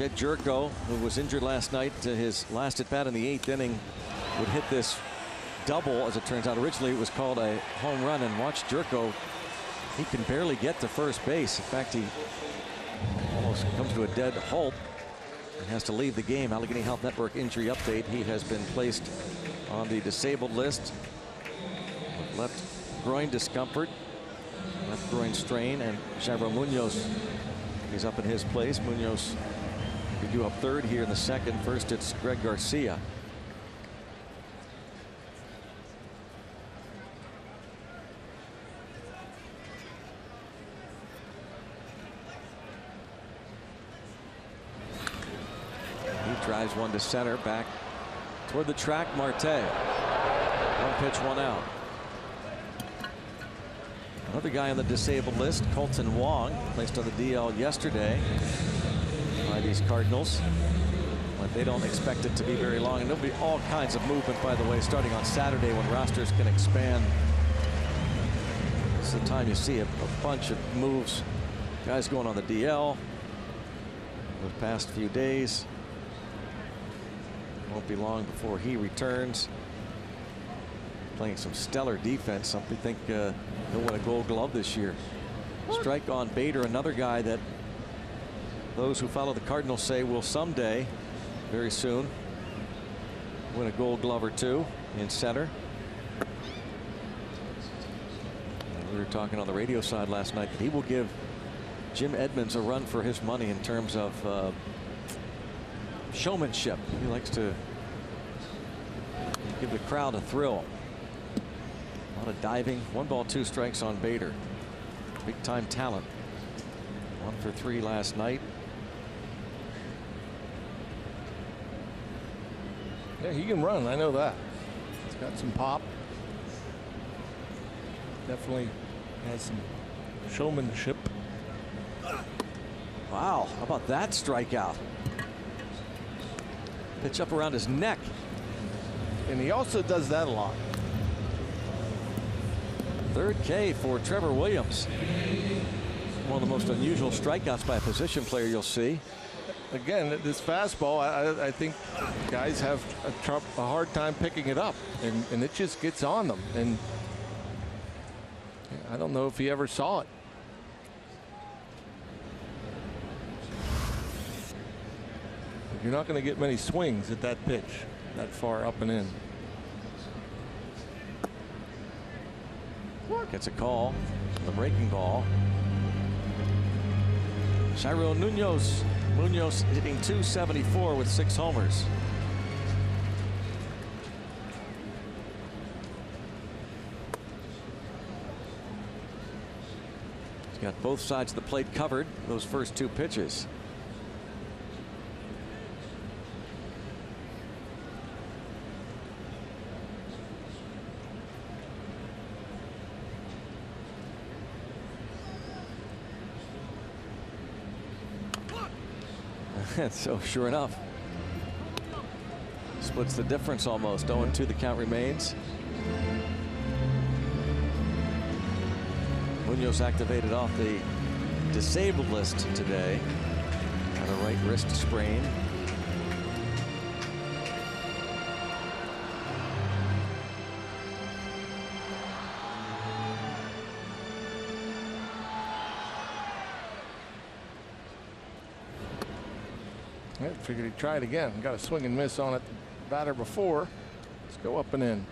Ed Jerko, who was injured last night, his last at bat in the 8th inning, would hit this double. As it turns out, originally it was called a home run. And watch Jerko, he can barely get to first base. In fact, he almost comes to a dead halt and has to leave the game. Allegheny Health Network injury update. He has been placed on the disabled list with left groin discomfort, left groin strain, and Xavier Munoz is up in his place. Munoz will be due up third here in the second. First, it's Greg Garcia. He drives one to center, back toward the track. Marte. One pitch, one out. Another guy on the disabled list, Colton Wong, placed on the DL yesterday by these Cardinals. But they don't expect it to be very long. And there'll be all kinds of movement, by the way, starting on Saturday when rosters can expand. It's the time you see a bunch of moves. Guys going on the DL the past few days. Won't be long before he returns. Playing some stellar defense. Some think he'll win a Gold Glove this year. Strike on Bader, another guy that those who follow the Cardinals say will someday, very soon, win a Gold Glove or two in center. And we were talking on the radio side last night that he will give Jim Edmonds a run for his money in terms of showmanship. He likes to give the crowd a thrill. A lot of diving. 1 ball, 2 strikes on Bader. Big time talent. 1 for 3 last night. Yeah, he can run. I know that. He's got some pop. Definitely has some showmanship. Wow, how about that strikeout? Pitch up around his neck. And he also does that a lot. Third K for Trevor Williams. One of the most unusual strikeouts by a position player you'll see. Again, this fastball, I think guys have a hard time picking it up, and it just gets on them. And I don't know if he ever saw it. You're not going to get many swings at that pitch, that far up and in. Gets a call on the breaking ball. Shiro Munoz. Munoz hitting .274 with 6 homers. He's got both sides of the plate covered those first 2 pitches. So sure enough, splits the difference almost. 0-2 the count remains. Munoz activated off the disabled list today. Had a right wrist sprain. I figured he'd try it again. Got a swing and miss on it, batter before. Let's go up and in.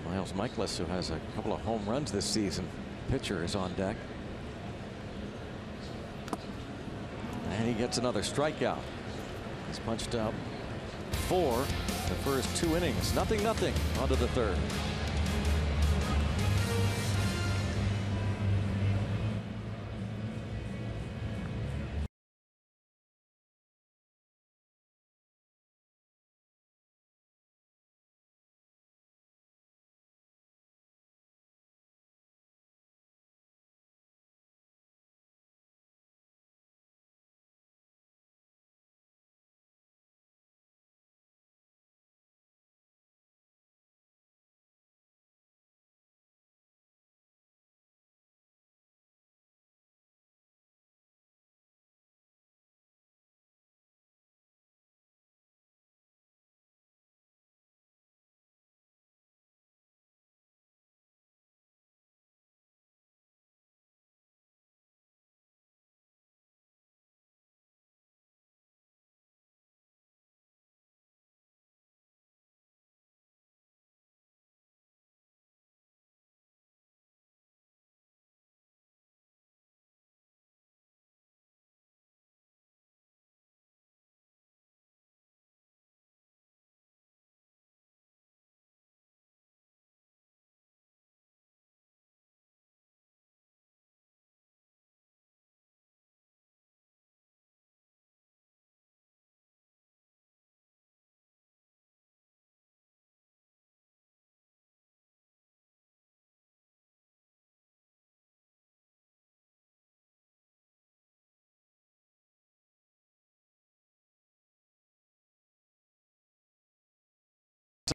Miles Michaelis, who has a couple of home runs this season. Pitcher is on deck. And he gets another strikeout. He's punched out 4 the first 2 innings. 0-0 onto the third.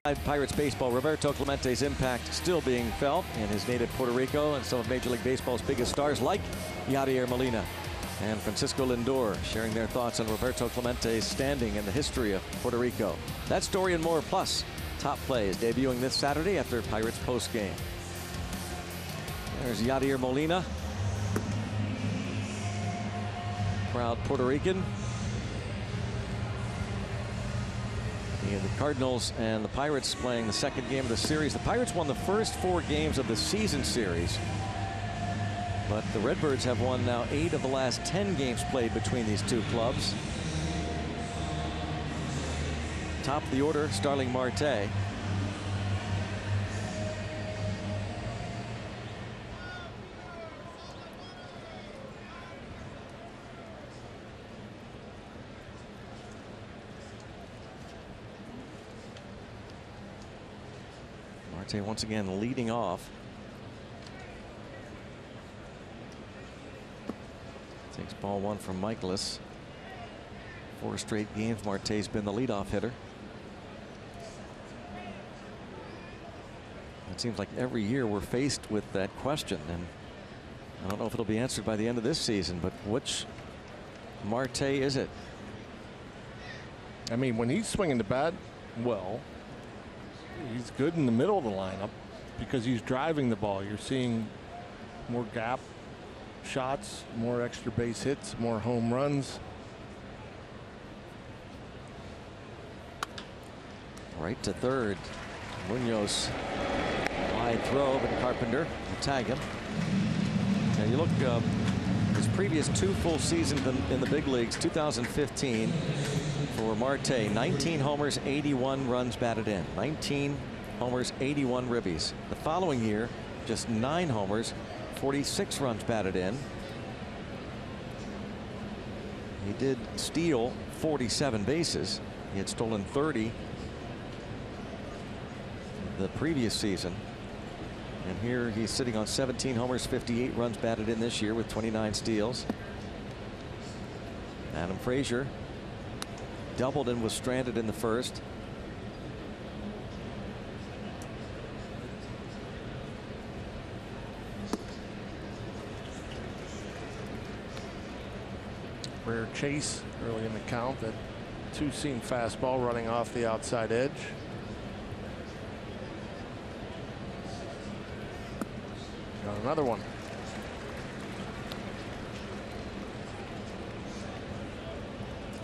Pirates baseball, Roberto Clemente's impact still being felt in his native Puerto Rico, and some of Major League Baseball's biggest stars like Yadier Molina and Francisco Lindor sharing their thoughts on Roberto Clemente's standing in the history of Puerto Rico. That story and more, plus top plays debuting this Saturday after Pirates postgame. There's Yadier Molina, proud Puerto Rican. The Cardinals and the Pirates playing the second game of the series. The Pirates won the first 4 games of the season series, but the Redbirds have won now 8 of the last 10 games played between these two clubs. Top of the order, Starling Marte. Marte once again leading off. Takes ball 1 from Michaelis. 4 straight games Marte's been the leadoff hitter. It seems like every year we're faced with that question, and I don't know if it'll be answered by the end of this season, but which Marte is it? I mean, when he's swinging the bat, well, he's good in the middle of the lineup because he's driving the ball. You're seeing more gap shots, more extra base hits, more home runs. Right to third. Munoz, wide throw, but Carpenter will tag him. Now you look, his previous 2 full seasons in the big leagues, 2015 for Marte, 19 homers, 81 runs batted in. 19 homers, 81 ribbies. The following year, just 9 homers, 46 runs batted in. He did steal 47 bases. He had stolen 30 the previous season. And here he's sitting on 17 homers, 58 runs batted in this year with 29 steals. Adam Frazier doubled and was stranded in the first. Rare chase early in the count. That 2-seam fastball running off the outside edge. Got another one.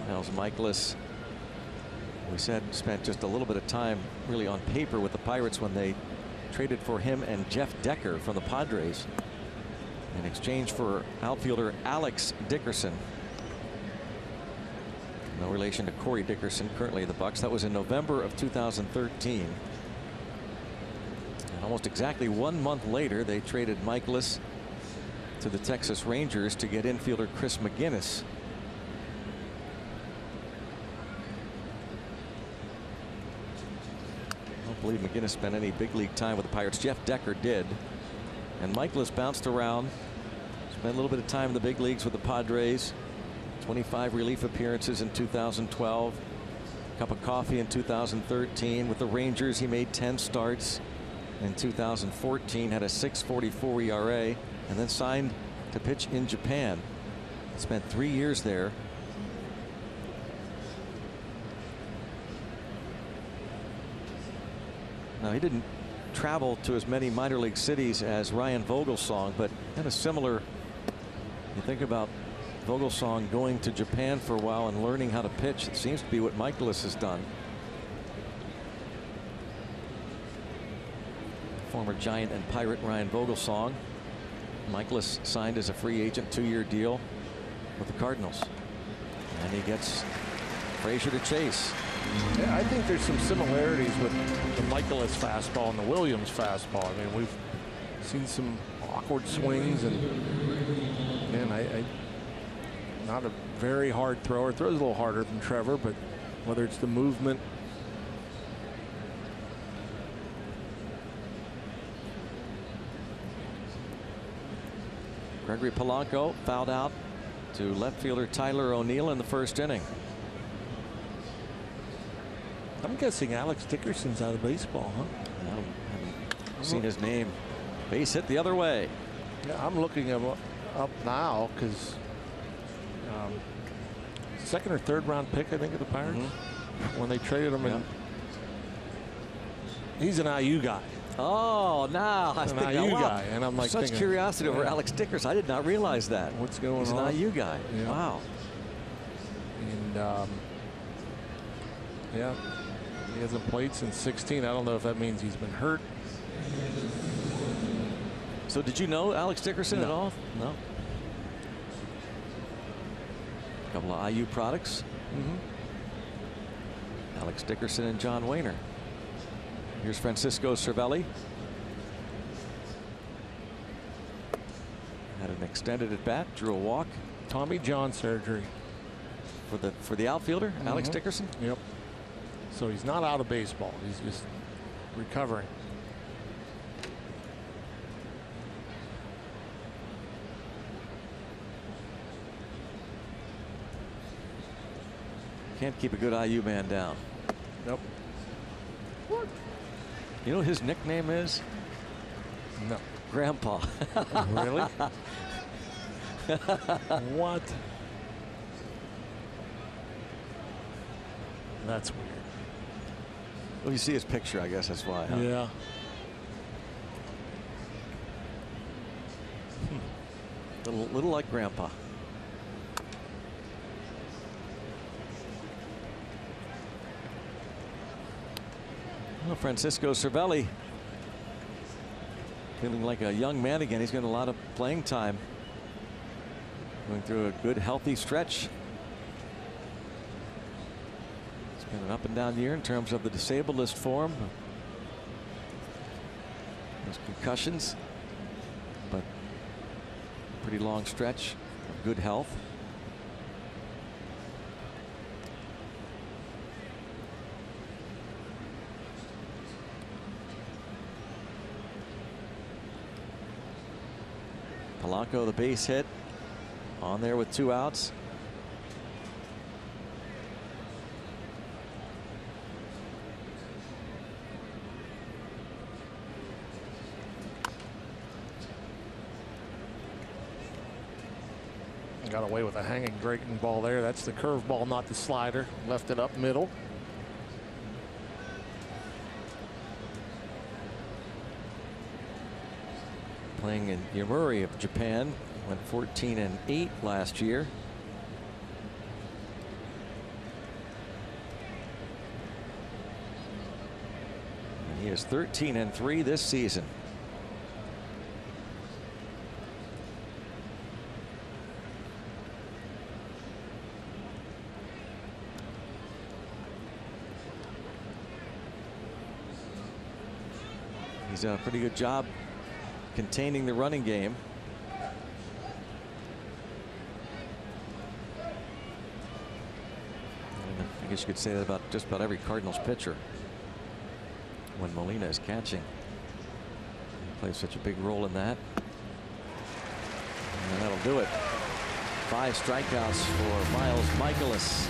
Nels Michaelis, we said, spent just a little bit of time really on paper with the Pirates when they traded for him and Jeff Decker from the Padres in exchange for outfielder Alex Dickerson. No relation to Corey Dickerson, currently the Bucks. That was in November of 2013. And almost exactly 1 month later, they traded Michaelis to the Texas Rangers to get infielder Chris McGinnis. I don't believe McGinnis spent any big league time with the Pirates. Jeff Decker did. And Michaelis bounced around, spent a little bit of time in the big leagues with the Padres. 25 relief appearances in 2012. Cup of coffee in 2013. With the Rangers, he made 10 starts. In 2014, had a 6.44 ERA, and then signed to pitch in Japan. Spent 3 years there. Now, he didn't travel to as many minor league cities as Ryan Vogelsong, but had a similar, you think about Vogelsong going to Japan for a while and learning how to pitch. It seems to be what Michaelis has done. Former Giant and Pirate Ryan Vogelsong. Michaelis signed as a free agent, 2-year deal with the Cardinals. And he gets Frazier to chase. Yeah, I think there's some similarities with the Michaelis fastball and the Williams fastball. I mean, we've seen some awkward swings, and man, I not a very hard thrower. Throws a little harder than Trevor, but whether it's the movement. Gregory Polanco fouled out to left fielder Tyler O'Neill in the first inning. I'm guessing Alex Dickerson's out of baseball, huh? I haven't seen his name. Base hit the other way. Yeah, I'm looking him up now because second or third round pick, I think, of the Pirates when they traded him. And he's an IU guy. Oh, now I think an IU guy, and I'm like, such curiosity over Alex Dickerson. I did not realize that. What's going on? He's an IU guy. Yeah. Wow. And yeah, he hasn't played since 16. I don't know if that means he's been hurt. So did you know Alex Dickerson at all? No. A couple of IU products. Alex Dickerson and John Wayner. Here's Francisco Cervelli. Had an extended at bat, drew a walk. Tommy John surgery For the outfielder, Alex Dickerson. Yep. So he's not out of baseball. He's just recovering. Can't keep a good IU man down. Nope. You know what his nickname is? No. Grandpa. Really? What? That's weird. Well, you see his picture, I guess that's why. Huh? Yeah. Little like Grandpa. Well, Francisco Cervelli feeling like a young man again. He's got a lot of playing time. Going through a good, healthy stretch. It's been an up and down year in terms of the disabled list form. Those concussions, but pretty long stretch of good health. Polanco, the base hit, on there with 2 outs. Got away with a hanging Drayton ball there. That's the curveball, not the slider. Left it up middle. Playing in Yomiuri of Japan, went 14-8 last year. And he is 13-3 this season. He's done a pretty good job containing the running game. And I guess you could say that about just about every Cardinals pitcher when Molina is catching. He plays such a big role in that. And that'll do it. 5 strikeouts for Miles Michaelis.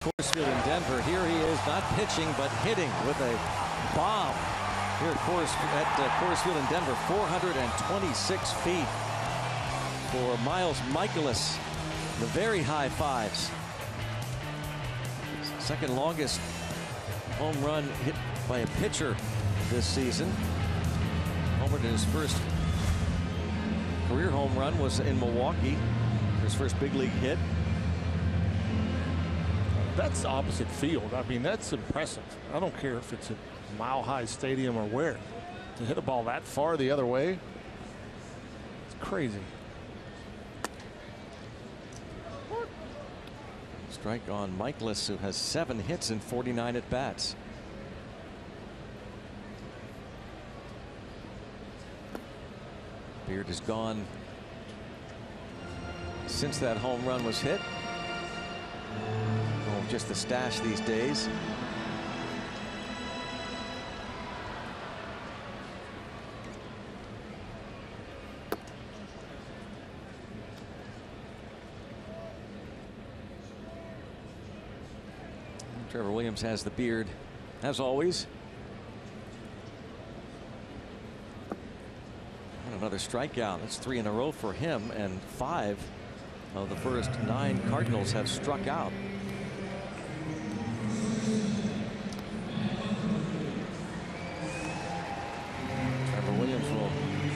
Coors Field in Denver. Here he is, not pitching but hitting with a bomb. Here at Coors Field in Denver, 426 feet for Miles Michaelis. The very high fives. Second longest home run hit by a pitcher this season. Homered in his first career home run was in Milwaukee. His first big league hit. That's opposite field. I mean, that's impressive. I don't care if it's a mile-high stadium or where. To hit a ball that far the other way, it's crazy. Strike on Michaelis, who has 7 hits in 49 at bats. Beard is gone since that home run was hit. Oh, just the stash these days. Trevor Williams has the beard, as always. And another strikeout. That's 3 in a row for him, and 5 of the first 9 Cardinals have struck out. Trevor Williams will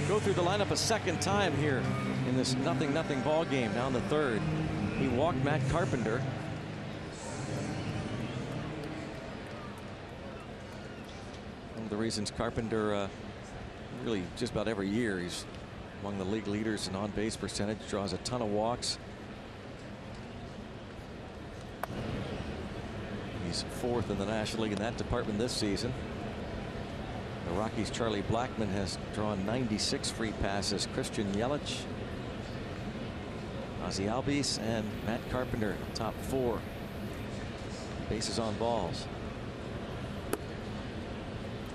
go through the lineup a second time here in this 0-0 ball game. Now in the third, he walked Matt Carpenter. The reasons Carpenter really just about every year he's among the league leaders in on-base percentage, draws a ton of walks. He's 4th in the National League in that department this season. The Rockies' Charlie Blackmon has drawn 96 free passes. Christian Yelich, Ozzie Albies, and Matt Carpenter top 4 bases on balls.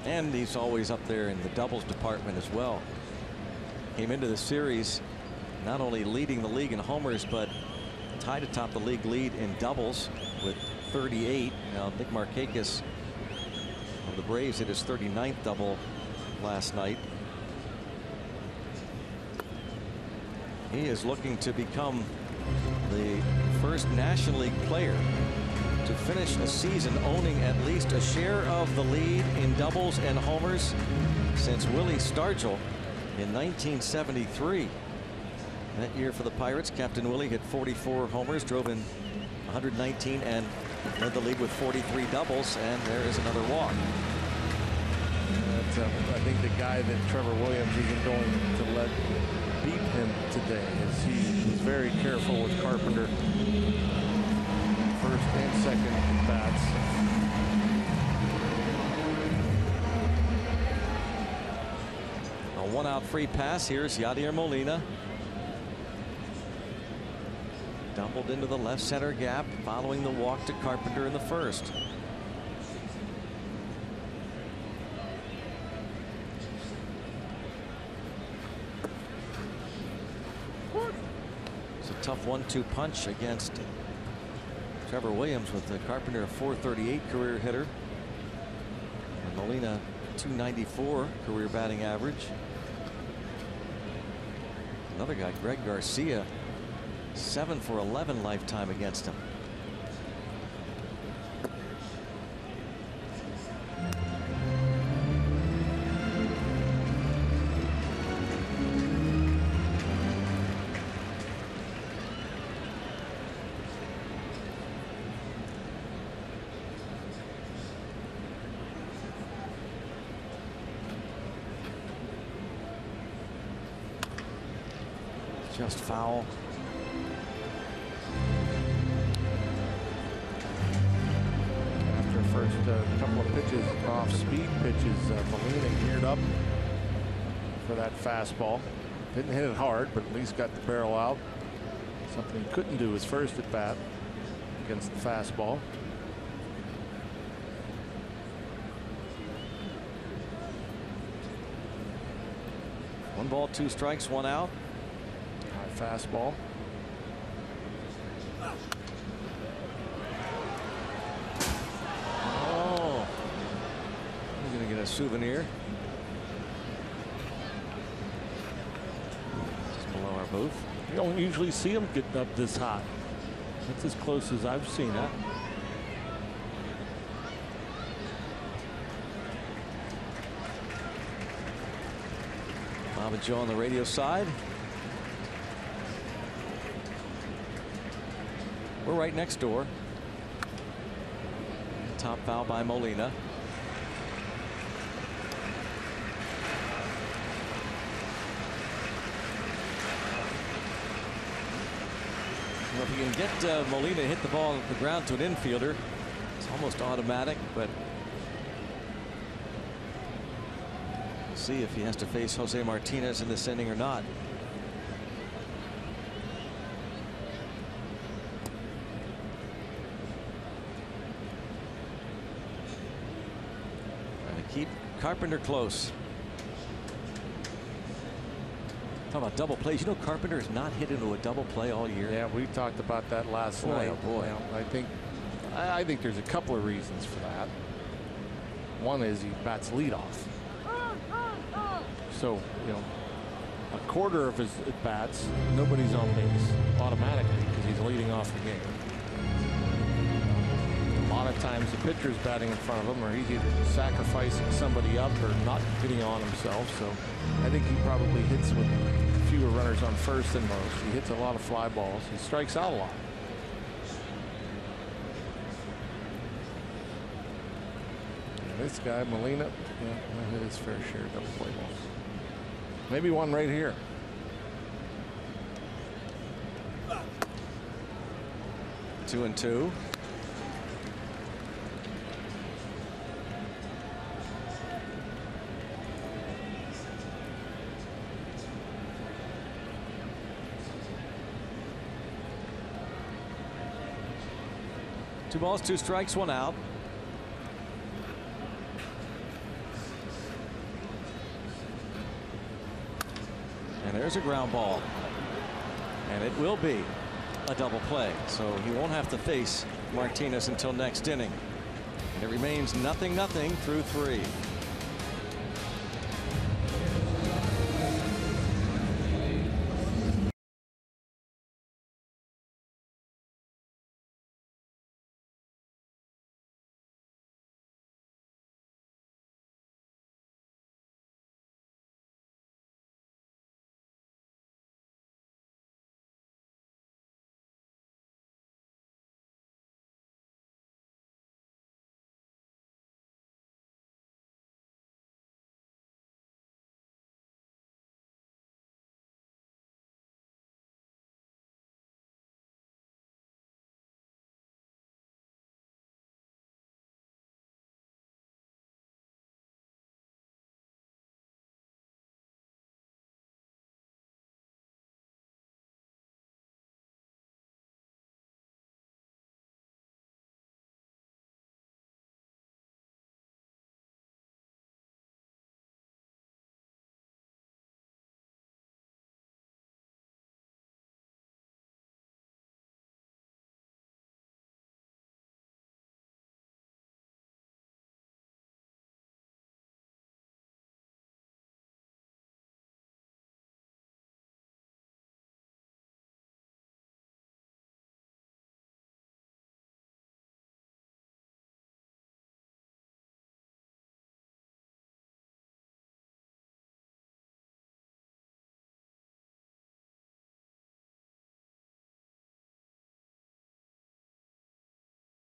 And he's always up there in the doubles department as well. Came into the series not only leading the league in homers, but tied atop the league lead in doubles with 38. Now Nick Markakis of the Braves hit his 39th double last night. He is looking to become the first National League player to finish a season owning at least a share of the lead in doubles and homers since Willie Stargell in 1973. That year for the Pirates, Captain Willie hit 44 homers, drove in 119, and led the league with 43 doubles, and there is another walk. I think the guy that Trevor Williams isn't going to let beat him today is he was very careful with Carpenter. First and second bats. A 1-out free pass. Here's Yadier Molina. Doubled into the left center gap following the walk to Carpenter in the first. It's a tough 1-2 punch against Trevor Williams, with the Carpenter a 438 career hitter, and Molina 294 career batting average. Another guy, Greg Garcia, 7 for 11 lifetime against him. Just foul. After first couple of pitches, off-speed pitches, Molina geared up for that fastball. Didn't hit it hard, but at least got the barrel out. Something he couldn't do his first at bat against the fastball. One ball, 2 strikes, 1 out. Fastball. a souvenir. Just below our booth. You don't usually see them getting up this high. That's as close as I've seen it. Bob and Joe on the radio side. We're right next door. Top foul by Molina. Well, if you can get Molina to hit the ball at the ground to an infielder, it's almost automatic, but we'll see if he has to face Jose Martinez in this inning or not. Trying to keep Carpenter close. Talk about double plays. You know, Carpenter has not hit into a double play all year. Yeah, we talked about that last night. Oh boy. You know, I think there's a couple of reasons for that. One is he bats leadoff. So, you know, a quarter of his at bats, nobody's on base automatically because he's leading off the game. A lot of times the pitcher's batting in front of him, or he's either sacrificing somebody up or not getting on himself. So I think he probably hits with fewer runners on first than most. He hits a lot of fly balls. He strikes out a lot. And this guy, Molina, yeah, hit his fair share of double play balls. Maybe one right here. Two and two. Two balls, two strikes, one out. And there's a ground ball. And it will be a double play. So he won't have to face Martinez until next inning. And it remains 0-0 through 3.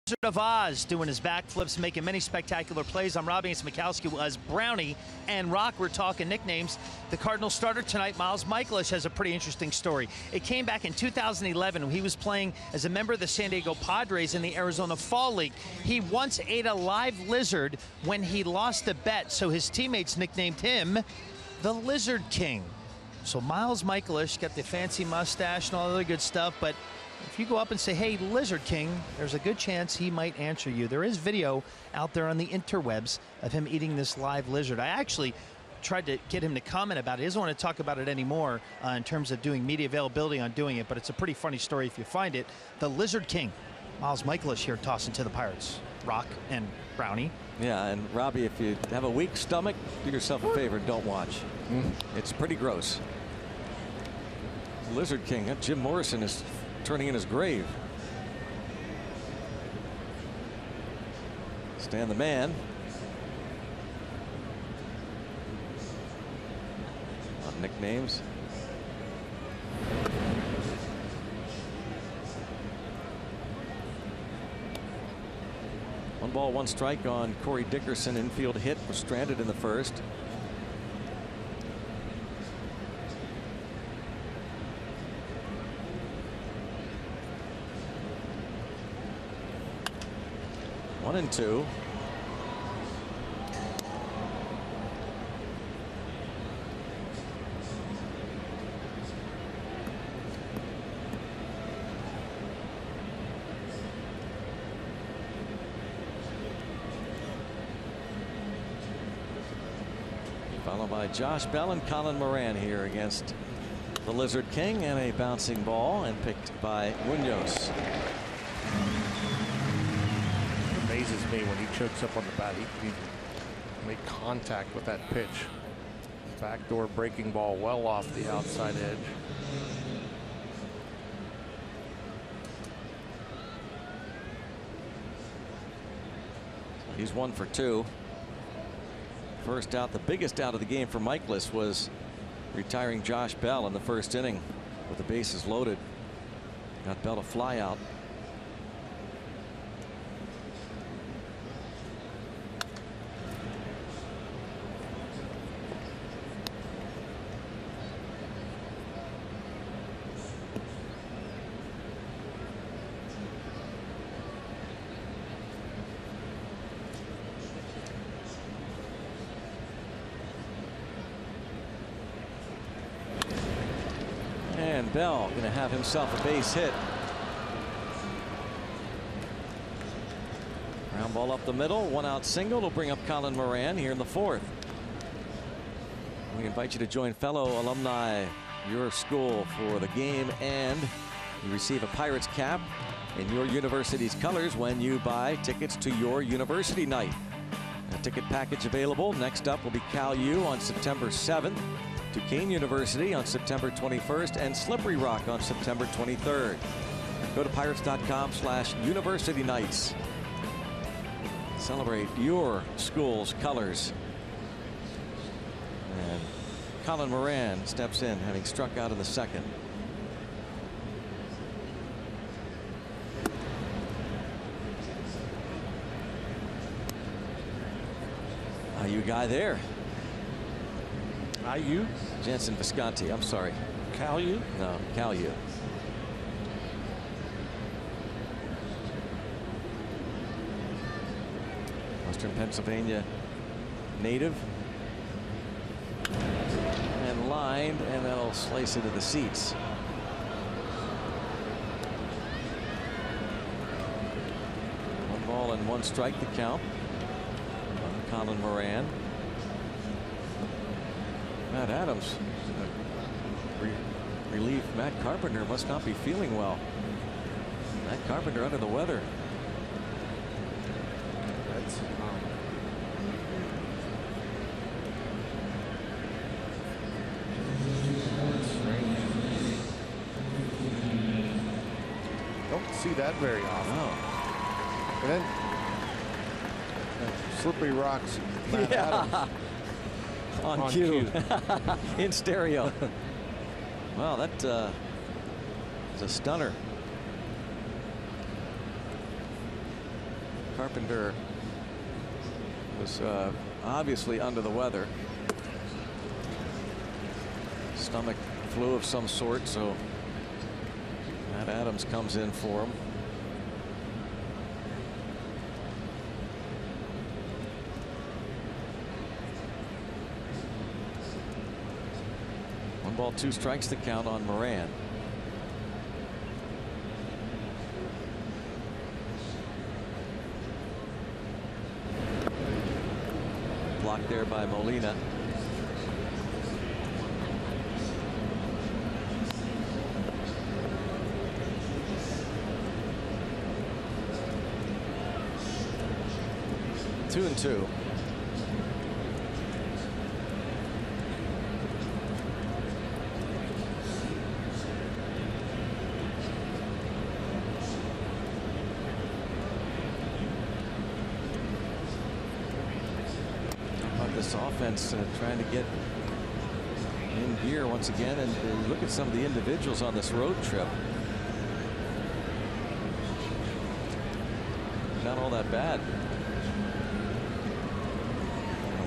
Wizard of Oz doing his backflips, making many spectacular plays. I'm Robbie Smikowski as Brownie and Rock. We're talking nicknames. The Cardinals starter tonight, Miles Michaelis, has a pretty interesting story. It came back in 2011 when he was playing as a member of the San Diego Padres in the Arizona Fall League. He once ate a live lizard when he lost a bet, so his teammates nicknamed him the Lizard King. So Miles Michaelis got the fancy mustache and all the other good stuff, but if you go up and say, hey, Lizard King, there's a good chance he might answer you. There is video out there on the interwebs of him eating this live lizard. I actually tried to get him to comment about it. He doesn't want to talk about it anymore in terms of doing media availability on doing it, but it's a pretty funny story if you find it. The Lizard King, Miles Michaelis here tossing to the Pirates. Rock and Brownie. Yeah, and Robbie, if you have a weak stomach, do yourself a favor and don't watch. It's pretty gross. Lizard King, Jim Morrison is turning in his grave. Stan the Man. Nicknames. One ball, one strike on Corey Dickerson. Infield hit, was stranded in the first. One and two. Followed by Josh Bell and Colin Moran here against the Lizard King, and a bouncing ball and picked by Munoz. It amazes me when he chokes up on the bat. He can make contact with that pitch. Backdoor breaking ball well off the outside edge. He's 1 for 2. First out, the biggest out of the game for Michaelis was retiring Josh Bell in the first inning with the bases loaded. Got Bell a fly out. And Bell going to have himself a base hit. Ground ball up the middle, 1 out single will bring up Colin Moran here in the 4th. We invite you to join fellow alumni, your school, for the game, and you receive a Pirates cap in your university's colors when you buy tickets to your university night. A ticket package available. Next up will be Cal U on September 7th. Duquesne University on September 21st, and Slippery Rock on September 23rd. Go to pirates.com/university nights. Celebrate your school's colors. And Colin Moran steps in, having struck out in the 2nd. IU guy there. IU? Jansen Visconti, I'm sorry. Cal U? No, Cal U. Western Pennsylvania native. And lined, and that'll slice into the seats. One ball and one strike to count on Colin Moran. Matt Adams, relief. Matt Carpenter must not be feeling well. Matt Carpenter under the weather. That's strange. Don't see that very often. Oh. And then Slippery Rocks. Matt Adams. On cue. In stereo. Well, that is a stunner. Carpenter was obviously under the weather. Stomach flu of some sort, so Matt Adams comes in for him. One ball, 2 strikes to count on Moran. Blocked there by Molina. 2-2. This offense trying to get in gear once again, and look at some of the individuals on this road trip. Not all that bad.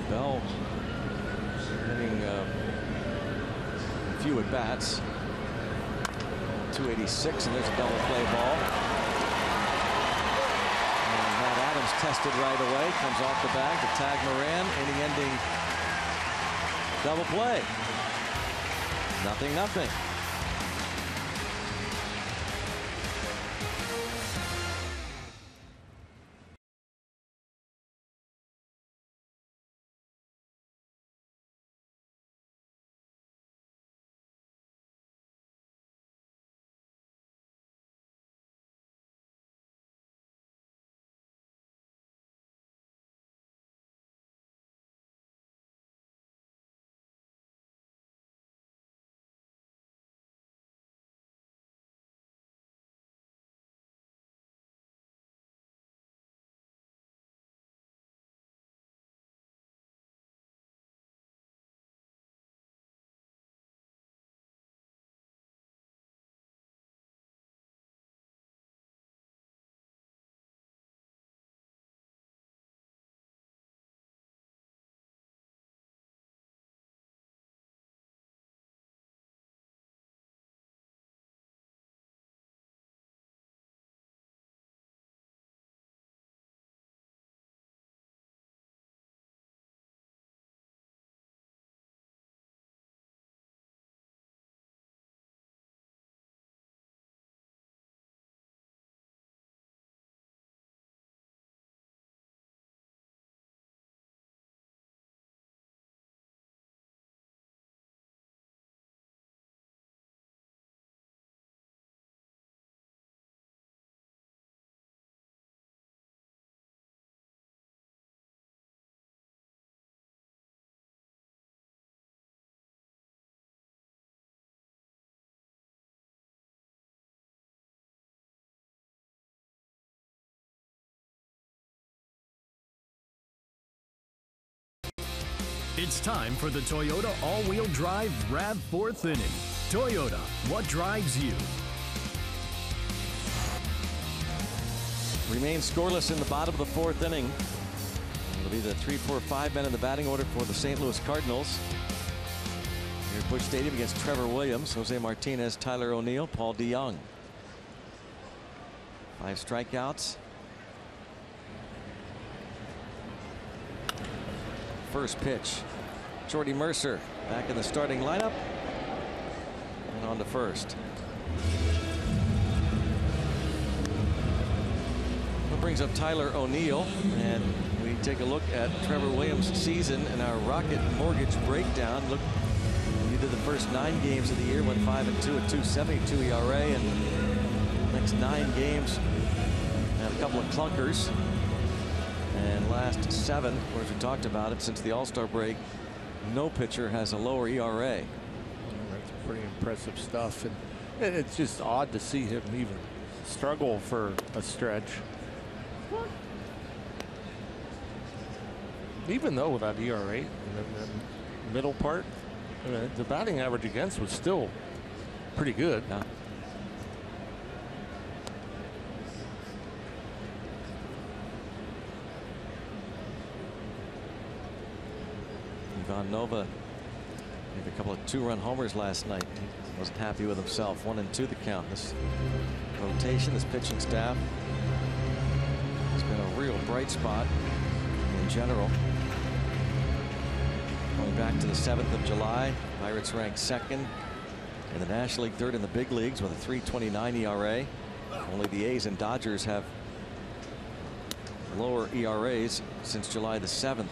Bell getting a few at bats. 286, and there's a double play ball. Adams tested right away, comes off the bag to tag Moran, inning-ending double play. 0-0. It's time for the Toyota all-wheel drive RAV4 inning. Toyota, what drives you? Remains scoreless in the bottom of the 4th inning. It'll be the 3, 4, 5 men in the batting order for the St. Louis Cardinals. Here at Busch Stadium against Trevor Williams, Jose Martinez, Tyler O'Neill, Paul DeYoung. 5 strikeouts. First pitch. Jordy Mercer back in the starting lineup and on to first. That brings up Tyler O'Neill, and we take a look at Trevor Williams' season in our Rocket Mortgage breakdown. Look, he did the first 9 games of the year, went 5-2 at 2.72 ERA, and next 9 games had a couple of clunkers. And last 7, of course, we talked about it since the All-Star break, no pitcher has a lower ERA. That's pretty impressive stuff, and it's just odd to see him even struggle for a stretch. Even though with that ERA in the middle part, I mean, the batting average against was still pretty good. Yeah. Ivan Nova gave a couple of 2-run homers last night. He wasn't happy with himself. 1-2 the count. This rotation, this pitching staff has been a real bright spot in general. Going back to the 7th of July, Pirates ranked 2nd in the National League, 3rd in the big leagues with a 3.29 ERA. Only the A's and Dodgers have lower ERAs since July the 7th.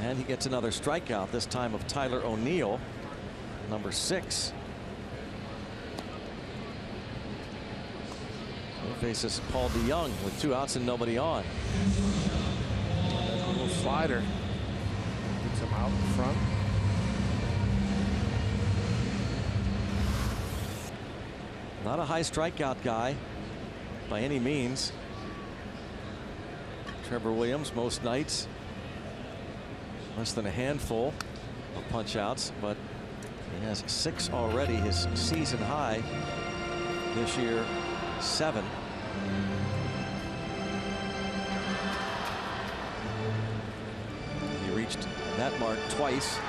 And he gets another strikeout, this time of Tyler O'Neill, number 6 faces Paul DeYoung with 2 outs and nobody on. That little slider gets him out in front. Not a high strikeout guy by any means. Trevor Williams, most nights less than a handful of punch outs, but he has 6 already. His season high this year, 7. He reached that mark twice.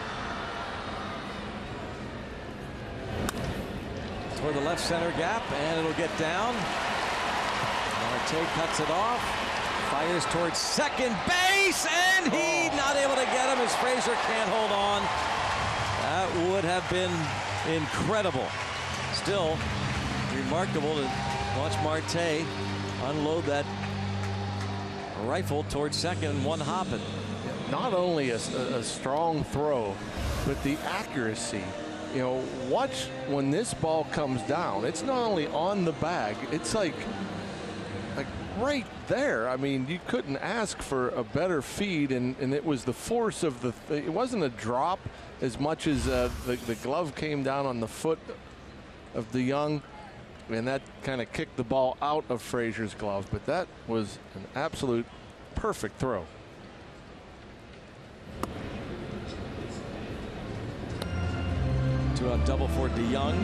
Toward the left center gap, and it'll get down. Marte cuts it off, fires towards second base, and he not able to get him as Frazier can't hold on. That would have been incredible. Still remarkable to watch Marte unload that rifle towards second and one hopping. Not only a strong throw, but the accuracy. You know, watch when this ball comes down. It's not only on the bag, it's like right there. I mean, you couldn't ask for a better feed, and it was the force of the. It wasn't a drop as much as the glove came down on the foot of DeYoung, and that kind of kicked the ball out of Frazier's glove. But that was an absolute perfect throw. Two-out double for DeYoung.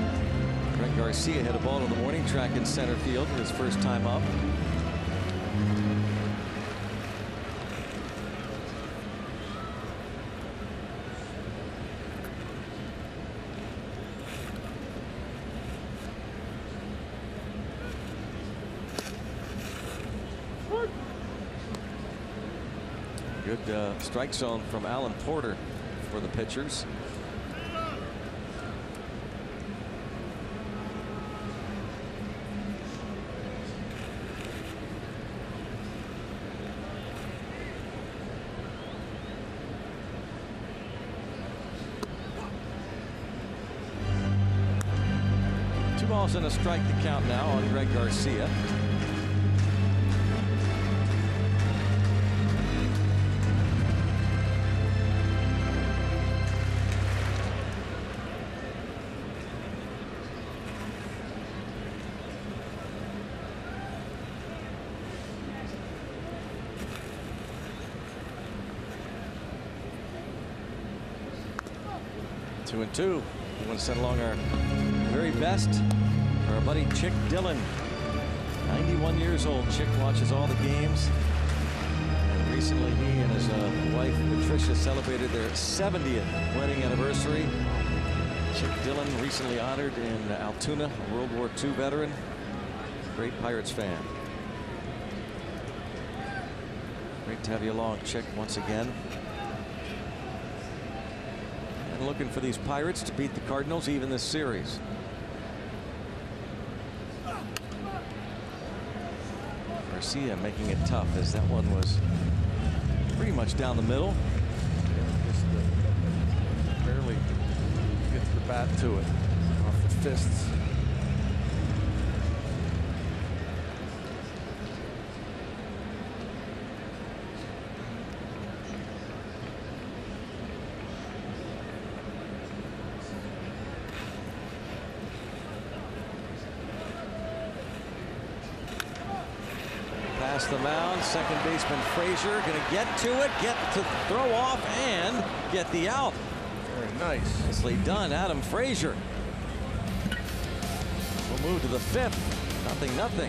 Greg Garcia hit a ball to the warning track in center field for his first time up. Good strike zone from Alan Porter for the pitchers. Two balls and a strike to count now on Greg Garcia. Two and two. We want to send along our very best for our buddy Chick Dillon. 91 years old. Chick watches all the games. And recently he and his wife Patricia celebrated their 70th wedding anniversary. Chick Dillon recently honored in Altoona, a World War II veteran. Great Pirates fan. Great to have you along, Chick, once again. Looking for these Pirates to beat the Cardinals even this series. Garcia making it tough, as that one was pretty much down the middle. Just barely gets the bat to it off the fists. Past the mound, second baseman Frazier going to get to it, get to throw off, and get the out. Very nice. Nicely done, Adam Frazier. We'll move to the 5th. 0-0.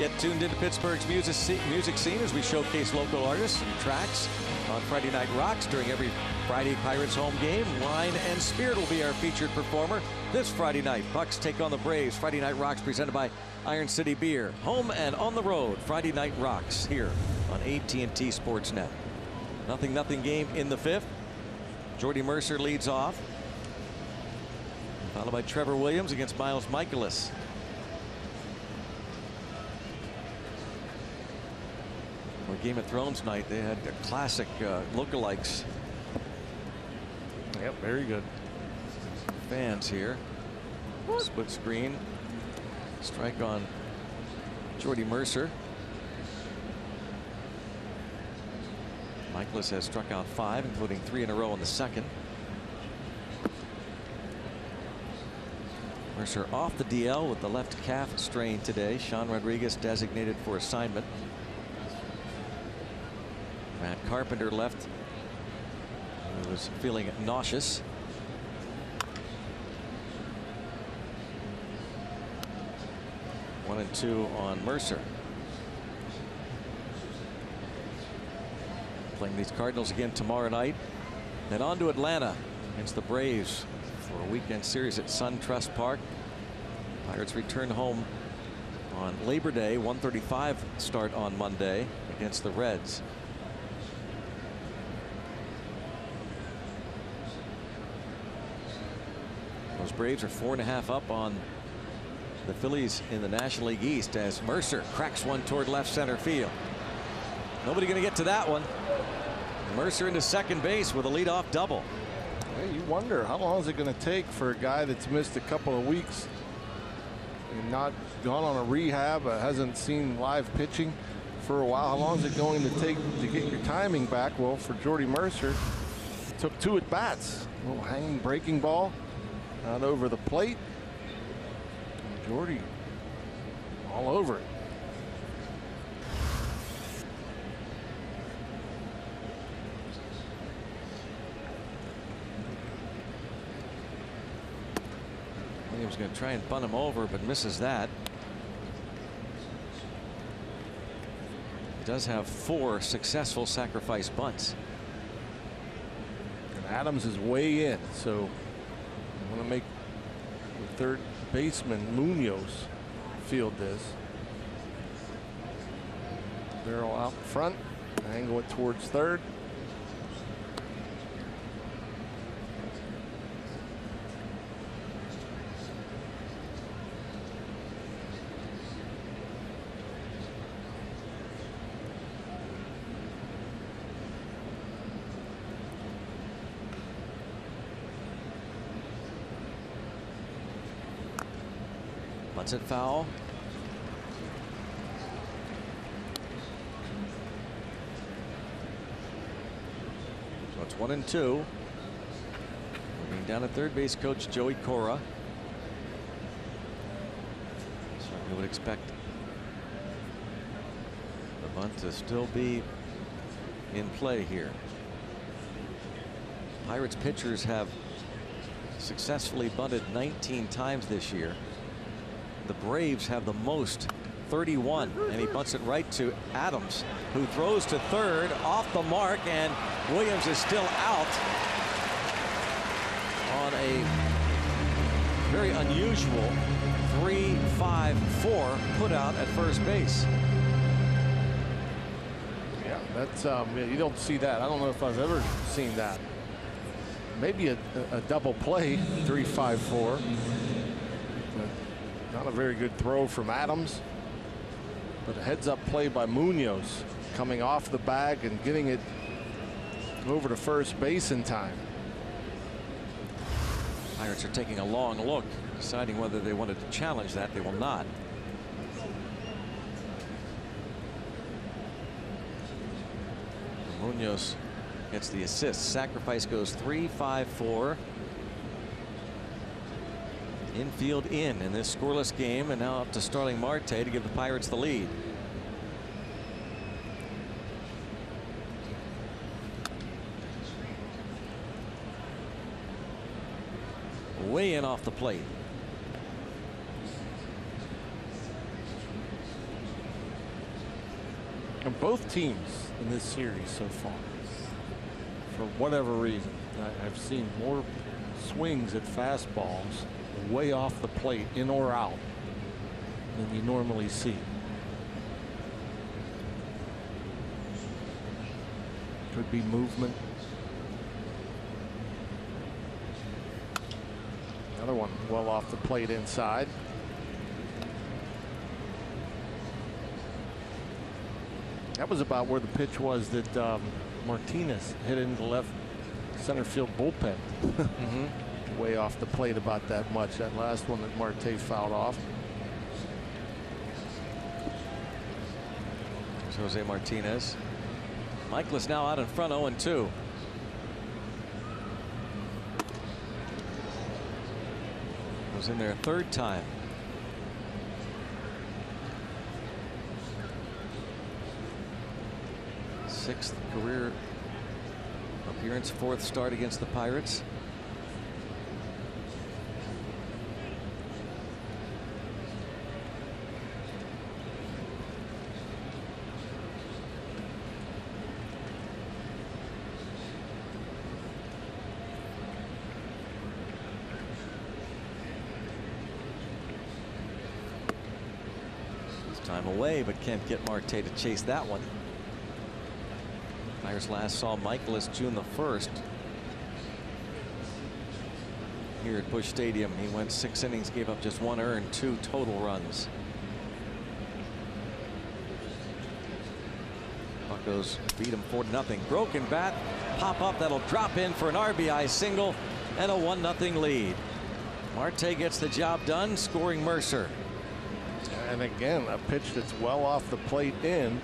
Get tuned into Pittsburgh's music scene as we showcase local artists and tracks on Friday Night Rocks during every Friday Pirates home game. Wine and Spirit will be our featured performer this Friday night. Bucks take on the Braves. Friday Night Rocks presented by Iron City Beer. Home and on the road, Friday Night Rocks here on AT Sportsnet. 0-0 game in the 5th. Jordy Mercer leads off, followed by Trevor Williams against Miles Michaelis. For Game of Thrones night, they had their classic lookalikes. Yep, very good. Fans here. Split screen. Strike on Jordy Mercer. Michaelis has struck out 5, including 3 in a row in the 2nd. Mercer off the DL with the left calf strain today. Sean Rodriguez designated for assignment. Matt Carpenter left. He was feeling nauseous. One and 2 on Mercer. Playing these Cardinals again tomorrow night. Then on to Atlanta against the Braves for a weekend series at SunTrust Park. Pirates return home on Labor Day. 1:35 start on Monday against the Reds. Those Braves are 4.5 up on the Phillies in the National League East as Mercer cracks one toward left center field. Nobody going to get to that one. Mercer into second base with a leadoff double. Hey, you wonder how long is it going to take for a guy that's missed a couple of weeks and not gone on a rehab, hasn't seen live pitching for a while. How long is it going to take to get your timing back? Well, for Jordy Mercer, it took 2 at bats. A little hanging breaking ball out over the plate. Jordy all over it. Williams going to try and bunt him over, but misses that. He does have 4 successful sacrifice bunts. And Adams is way in, so I want to make the third baseman Munoz field this. Barrel out front, angle it towards third. Bunts it foul. So it's 1 and 2. Moving down at third base, coach Joey Cora. Certainly would expect the bunt to still be in play here. Pirates pitchers have successfully bunted 19 times this year. The Braves have the most, 31, and he bunts it right to Adams, who throws to third off the mark, and Williams is still out on a very unusual 3-5-4 put out at first base. Yeah, that's you don't see that. I don't know if I've ever seen that. Maybe a double play, 3-5-4. Not a very good throw from Adams, but a heads-up play by Munoz, coming off the bag and getting it over to first base in time. Pirates are taking a long look, deciding whether they wanted to challenge that. They will not. Munoz gets the assist. Sacrifice goes 3-5-4. Infield in this scoreless game, and now up to Starling Marte to give the Pirates the lead. Way in off the plate. both teams in this series so far, for whatever reason, I've seen more swings at fastballs way off the plate, in or out, than you normally see. Could be movement. Another one well off the plate inside. That was about where the pitch was that Martinez hit into the left center field bullpen. Way off the plate about that much. That last one that Marte fouled off. Jose Martinez. Michaelis now out in front, 0-2. Was in there a third time. Sixth career appearance, fourth start against the Pirates. Time away, but can't get Marte to chase that one. Pirates last saw Michaelis June the 1st here at Busch Stadium. He went 6 innings, gave up just 1 earned, 2 total runs. Buccos beat him 4-0. Broken bat, pop up, that'll drop in for an RBI single and a 1-0 lead. Marte gets the job done, scoring Mercer. And again, a pitch that's well off the plate in,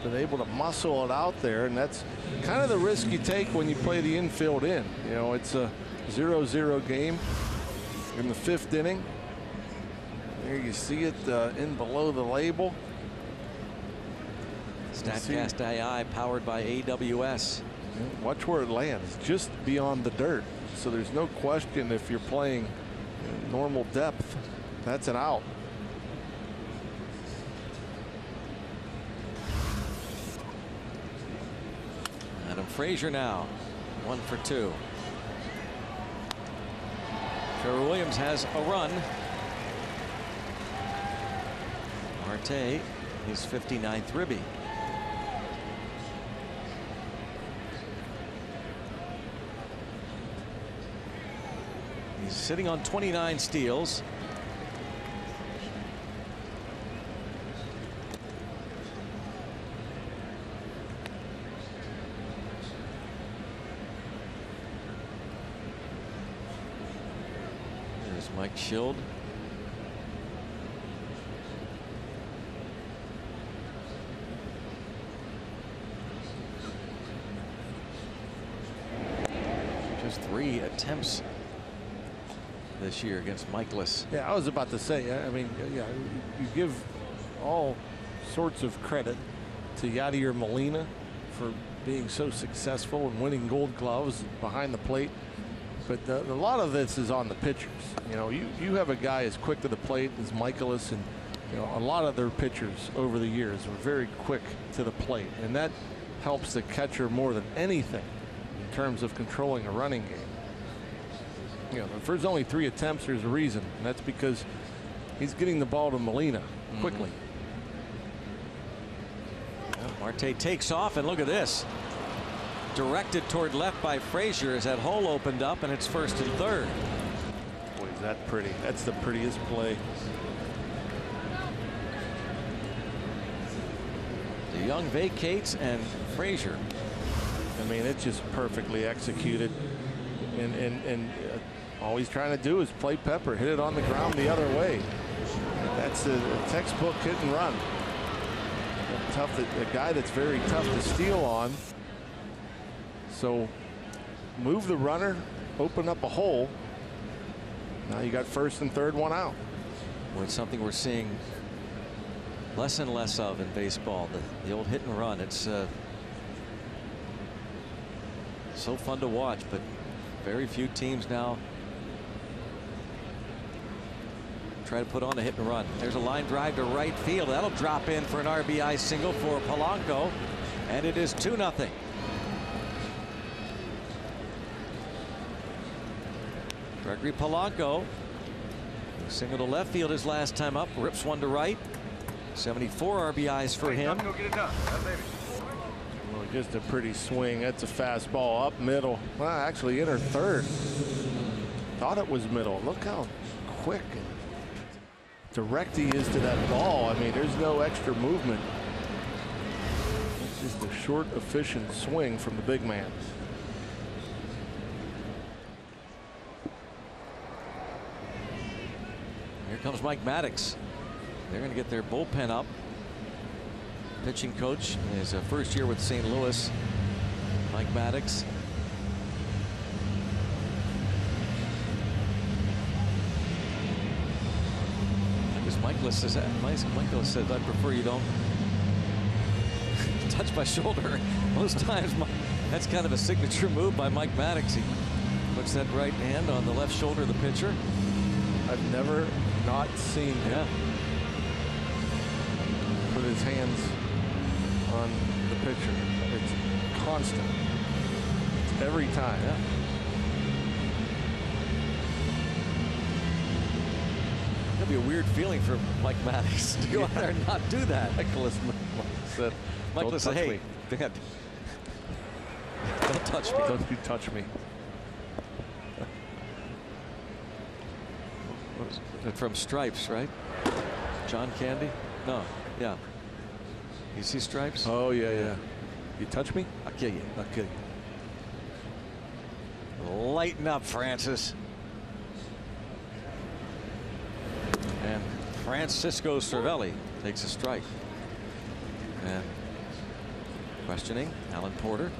been able to muscle it out there, and that's kind of the risk you take when you play the infield in. You know, it's a 0-0 game in the 5th inning. There you see it in below the label. StatCast AI powered by AWS. Watch where it lands, just beyond the dirt. So there's no question if you're playing normal depth, that's an out. Adam Frazier now 1 for 2. Trevor Williams has a run. Marte, his 59th ribby. He's sitting on 29 steals. Mike Schild. Just 3 attempts this year against Michaelis. Yeah, I was about to say, I mean, yeah, you give all sorts of credit to Yadier Molina for being so successful and winning Gold Gloves behind the plate. But a lot of this is on the pitchers. You know, you have a guy as quick to the plate as Michaelis, and you know a lot of their pitchers over the years were very quick to the plate, and that helps the catcher more than anything in terms of controlling a running game. You know, if there's only 3 attempts, there's a reason, and that's because he's getting the ball to Molina quickly. Well, Marte takes off, and look at this. Directed toward left by Frazier as that hole opened up, and it's 1st and 3rd. Boy, is that pretty. That's the prettiest play. DeYoung vacates, and Frazier. I mean, it's just perfectly executed, and all he's trying to do is play Pepper, hit it on the ground the other way. That's a textbook hit and run. A guy that's very tough to steal on. So move the runner, open up a hole. Now you got 1st and 3rd, 1 out. Well, it's something we're seeing less and less of in baseball. The old hit and run. It's so fun to watch, but very few teams now try to put on a hit and run. There's a line drive to right field. That'll drop in for an RBI single for Polanco, and it is 2-0. Gregory Polanco, single to left field his last time up, rips one to right. 74 RBIs for him. Go get it done. Well, just a pretty swing. That's a fastball up middle. Well, actually enter third. Thought it was middle. Look how quick and direct he is to that ball. I mean, there's no extra movement. It's just a short, efficient swing from the big man. Here comes Mike Maddox. They're going to get their bullpen up. Pitching coach in his first year with St. Louis, Mike Maddox. Michaelis says, I prefer you don't touch my shoulder. Most times that's kind of a signature move by Mike Maddox. He puts that right hand on the left shoulder of the pitcher. I've never not seen him put his hands on the pitcher. It's constant. It's every time. Yeah. That'd be a weird feeling for Mike Maddox to go out there and not do that. Michaelis said, Michaelis said, hey, Dad, don't touch me. Don't you touch me. From Stripes, right? John Candy? No, yeah. You see Stripes? Oh, yeah. You touch me? I'll kill you. I'll kill you. Lighten up, Francis. And Francisco Cervelli takes a strike. And questioning Alan Porter.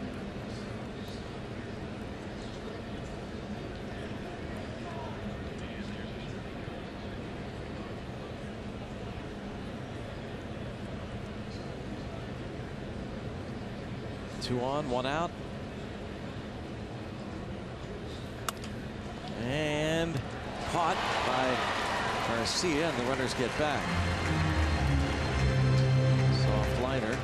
Two on, one out. And caught by Garcia, and the runners get back. Soft liner.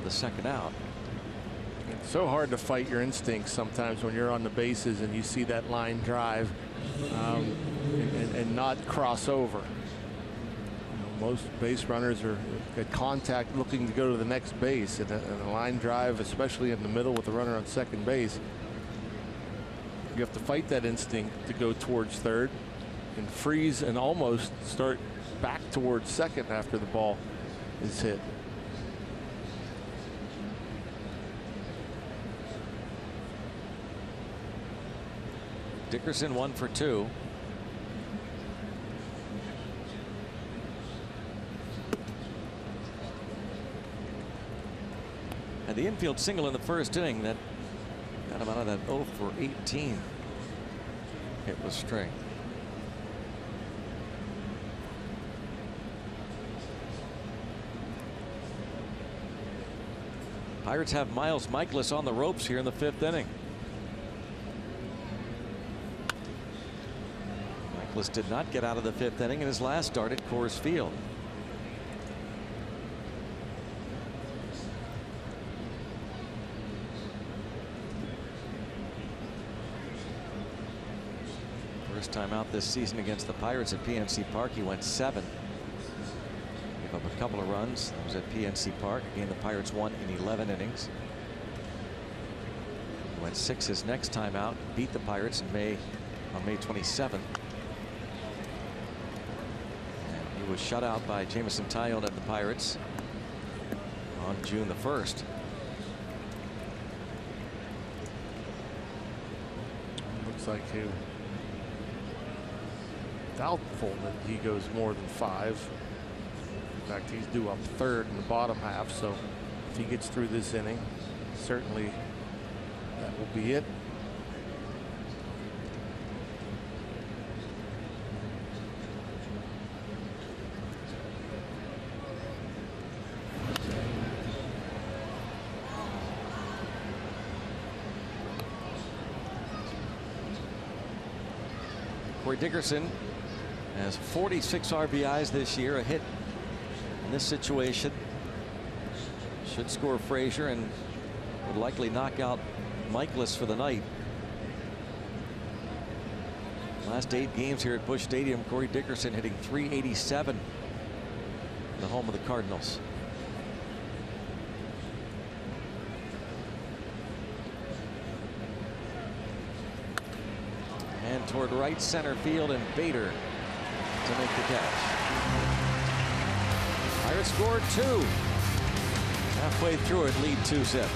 The second out. It's so hard to fight your instincts sometimes when you're on the bases and you see that line drive and not cross over. Most base runners are at contact looking to go to the next base, and a line drive, especially in the middle with the runner on second base, you have to fight that instinct to go towards third and freeze and almost start back towards second after the ball is hit. Dickerson 1 for 2. And the infield single in the first inning that got him out of that 0 for 18 hit with string. Pirates have Miles Michaelis on the ropes here in the fifth inning. Michaelis did not get out of the fifth inning in his last start at Coors Field. First time out this season against the Pirates at PNC Park. He went 7. Gave up a couple of runs. That was at PNC Park. Again, the Pirates won in 11 innings. He went 6 his next time out. Beat the Pirates on May 27th. And he was shut out by Jameson Taillon and the Pirates on June the 1st. Looks like he doubtful that he goes more than 5. In fact, he's due up third in the bottom half, so if he gets through this inning, certainly that will be it. Corey Dickerson has 46 RBIs this year. A hit in this situation should score Frazier and would likely knock out Michaelis for the night. Last 8 games here at Busch Stadium, Corey Dickerson hitting .387, the home of the Cardinals. And toward right center field, and Bader to make the catch. Pirates scored 2. Halfway through it, lead 2-0.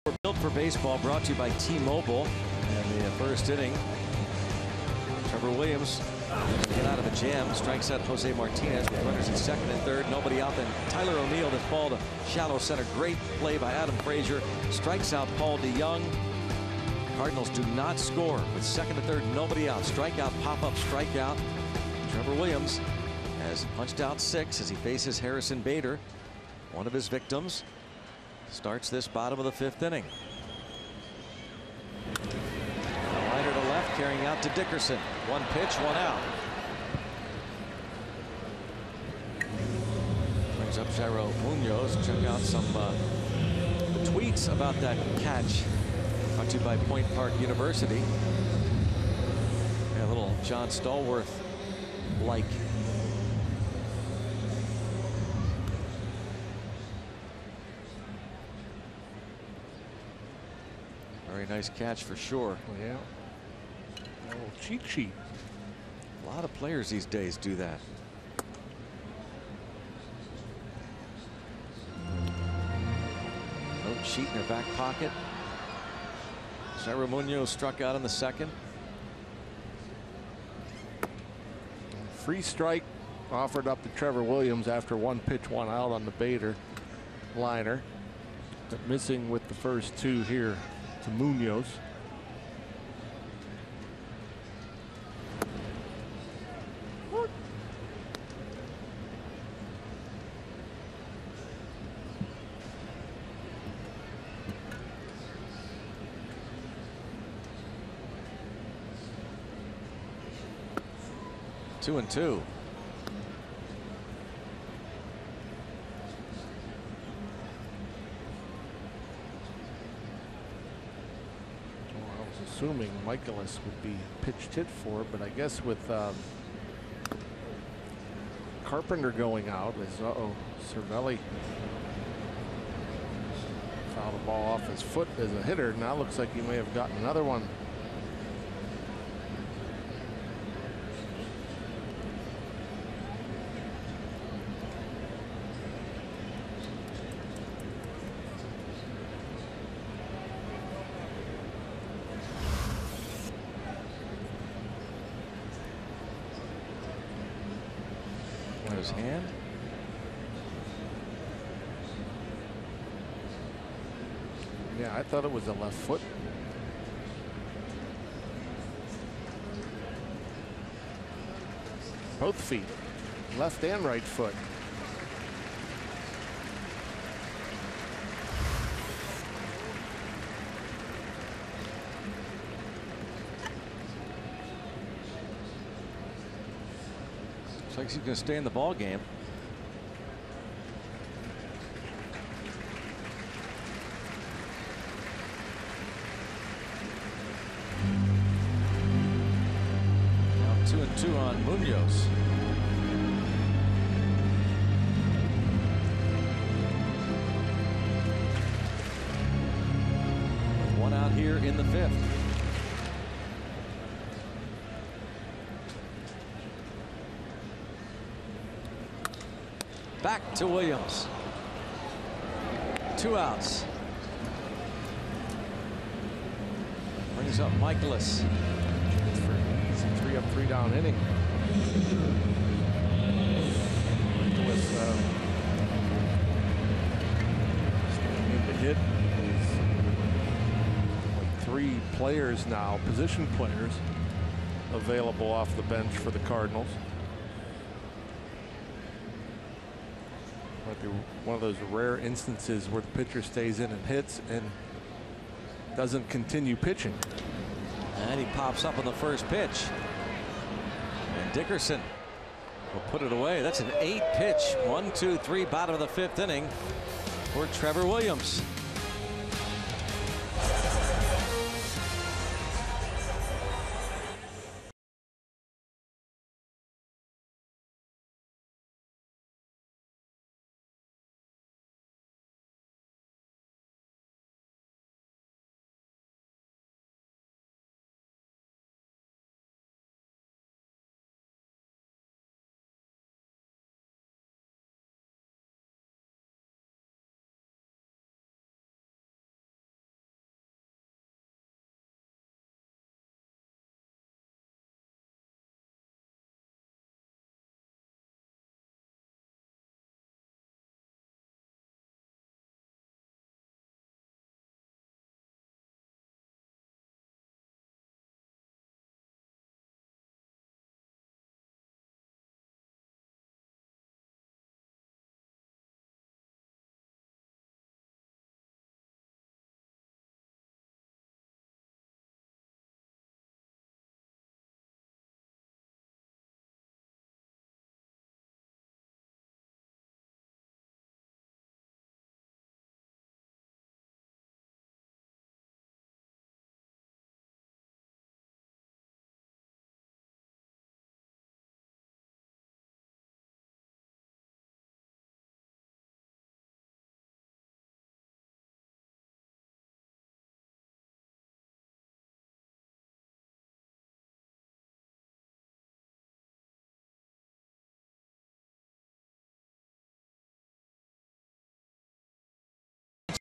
We're built for baseball, brought to you by T-Mobile. And the first inning, Trevor Williams get out of a jam, strikes out Jose Martinez with runners at second and third, nobody out. Then Tyler O'Neill, this ball to shallow center. Great play by Adam Frazier, strikes out Paul DeYoung. Cardinals do not score with second and third, nobody out. Strikeout, pop-up, strikeout. Trevor Williams has punched out 6 as he faces Harrison Bader, one of his victims. Starts this bottom of the 5th inning. A liner to left, carrying out to Dickerson. 1 pitch, 1 out. Brings up Jairo Munoz. Check out some tweets about that catch. Brought to you by Point Park University. Yeah, a little John Stallworth-like. Very nice catch for sure. Yeah. A little cheat sheet. A lot of players these days do that. No cheat in their back pocket. Jairo Munoz struck out in the 2nd. Free strike offered up to Trevor Williams after 1 pitch, 1 out on the Bader liner. But missing with the first 2 here to Munoz. Two and two. Assuming Michaelis would be pitched hit for, but I guess with Carpenter going out, is Cervelli fouled the ball off his foot as a hitter. Now looks like he may have gotten another one. his hand. Yeah, I thought it was a left foot. Both feet, left and right foot. Looks like he's going to stay in the ball game. Now 2-2 on Munoz. With one out here in the fifth. Back to Williams. 2 outs. Brings up Michaelis. It's a 3 up, 3 down inning. Michaelis standing to hit. Like 3 players now, position players, available off the bench for the Cardinals. Might be one of those rare instances where the pitcher stays in and hits and doesn't continue pitching. And he pops up on the first pitch. And Dickerson will put it away. That's an 8-pitch, 1, 2, 3, bottom of the 5th inning for Trevor Williams.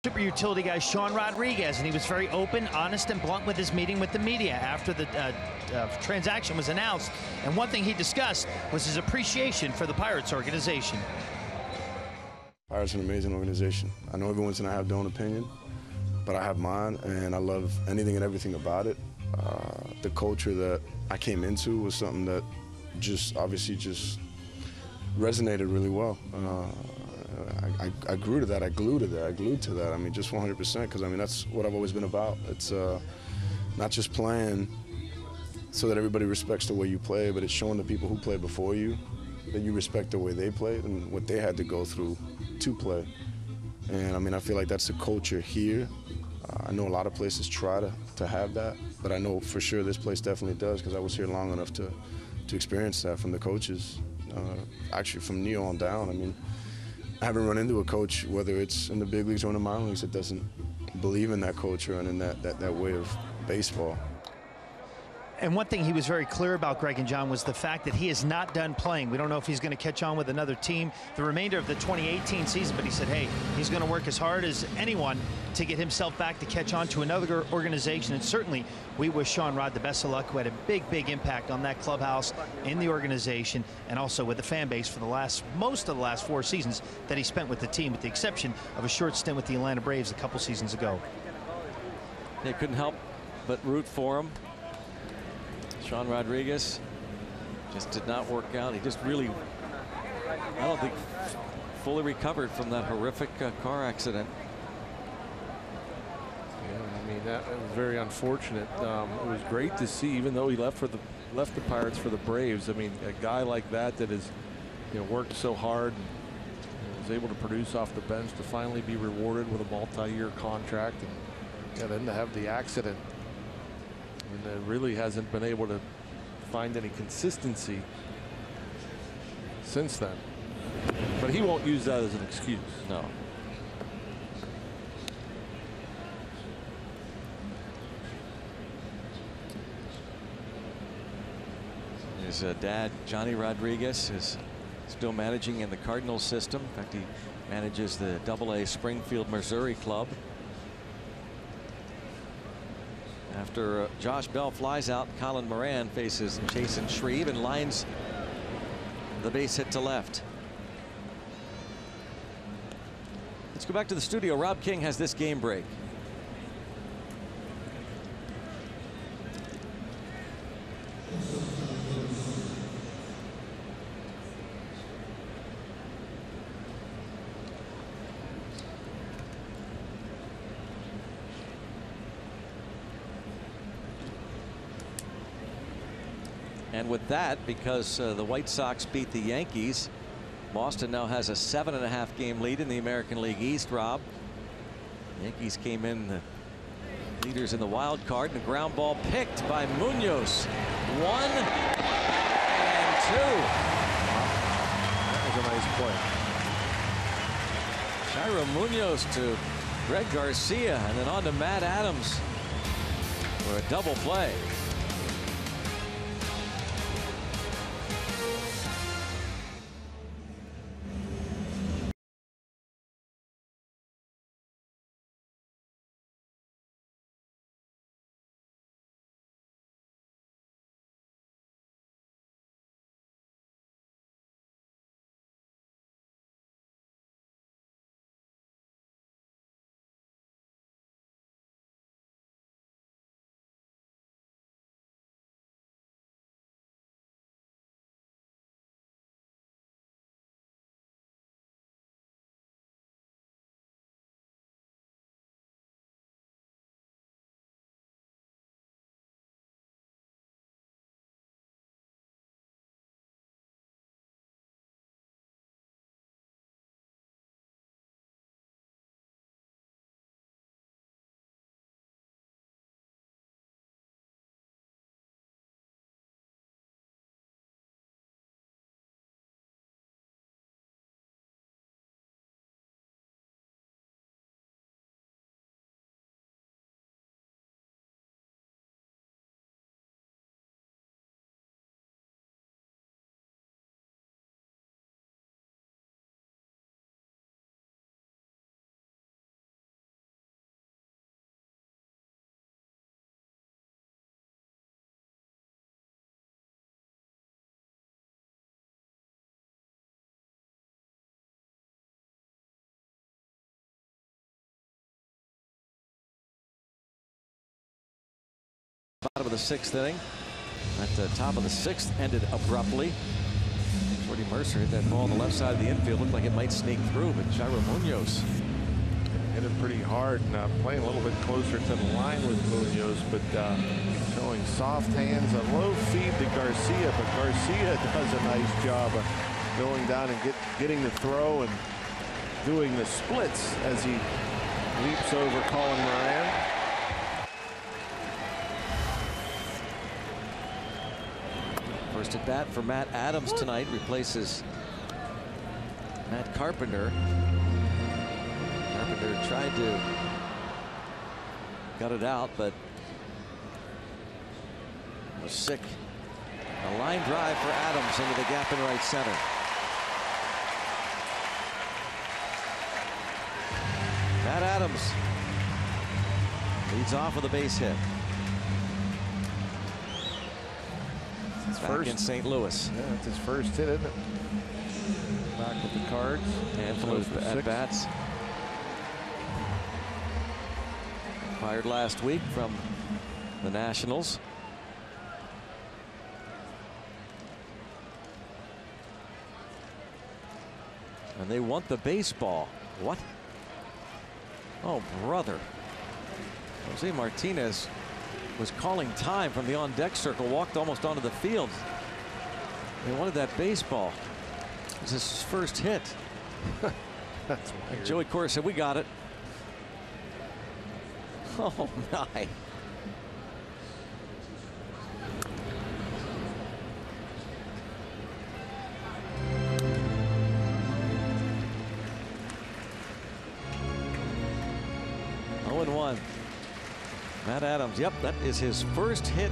Super utility guy Sean Rodriguez, and he was very open, honest, and blunt with his meeting with the media after the transaction was announced. And one thing he discussed was his appreciation for the Pirates organization. Pirates are an amazing organization. I know everyone's going to have their own opinion, but I have mine, and I love anything and everything about it. The culture that I came into was something that obviously resonated really well. I grew to that. I glued to that. I mean, just 100%, because I mean that's what I've always been about. It's not just playing so that everybody respects the way you play, but it's showing the people who played before you that you respect the way they played and what they had to go through to play. And I mean, I feel like that's the culture here. I know a lot of places try to have that, but I know for sure this place definitely does, because I was here long enough to experience that from the coaches. Actually, from Neo on down. I mean, I haven't run into a coach, whether it's in the big leagues or in the minor leagues, that doesn't believe in that culture and in that way of baseball. And one thing he was very clear about, Greg and John, was the fact that he is not done playing. We don't know if he's going to catch on with another team the remainder of the 2018 season, but he said, hey, he's going to work as hard as anyone to get himself back to catch on to another organization. And certainly we wish Sean Rod the best of luck, who had a big impact on that clubhouse, in the organization, and also with the fan base for most of the last 4 seasons that he spent with the team, with the exception of a short stint with the Atlanta Braves a couple seasons ago. They couldn't help but root for him. Sean Rodriguez just did not work out. He just really, I don't think, fully recovered from that horrific car accident. Yeah, I mean, that was very unfortunate. It was great to see, even though he left the Pirates for the Braves. I mean, a guy like that has, worked so hard and was able to produce off the bench, to finally be rewarded with a multi-year contract, and then to have the accident, and really hasn't been able to find any consistency since then. But he won't use that as an excuse. No. His dad, Johnny Rodriguez, is still managing in the Cardinals system. In fact, he manages the AA Springfield, Missouri club. After Josh Bell flies out, Colin Moran faces Jason Shreve and lines the base hit to left. Let's go back to the studio. Rob King has this game break. And with that, because the White Sox beat the Yankees, Boston now has a 7.5 game lead in the American League East, Rob. Yankees came in the leaders in the wild card, and a ground ball picked by Munoz. 1 and 2. That was a nice play. Jairo Munoz to Greg Garcia, and then on to Matt Adams for a double play. Bottom of the 6th inning. At the top of the 6th ended abruptly. Jordy Mercer hit that ball on the left side of the infield. Looked like it might sneak through, but Jairo Munoz hit it pretty hard, and playing a little bit closer to the line with Munoz, but showing soft hands, a low feed to Garcia, but Garcia does a nice job of going down and getting the throw and doing the splits as he leaps over Colin Moran. First at bat for Matt Adams tonight, replaces Matt Carpenter. Carpenter tried to gut it out, but Sick. A line drive for Adams into the gap in right center. Matt Adams leads off with a base hit. It's Back first in St. Louis. Yeah, that's his first hit, isn't it? Back with the Cards. Handful of at-bats. Fired last week from the Nationals. And they want the baseball. What? Oh, brother. Jose Martinez was calling time from the on-deck circle, walked almost onto the field. They wanted that baseball. It was his first hit. That's weird. Joey Cora said, "We got it." Oh, my. Oh, 0-1. Matt Adams, yep, that is his first hit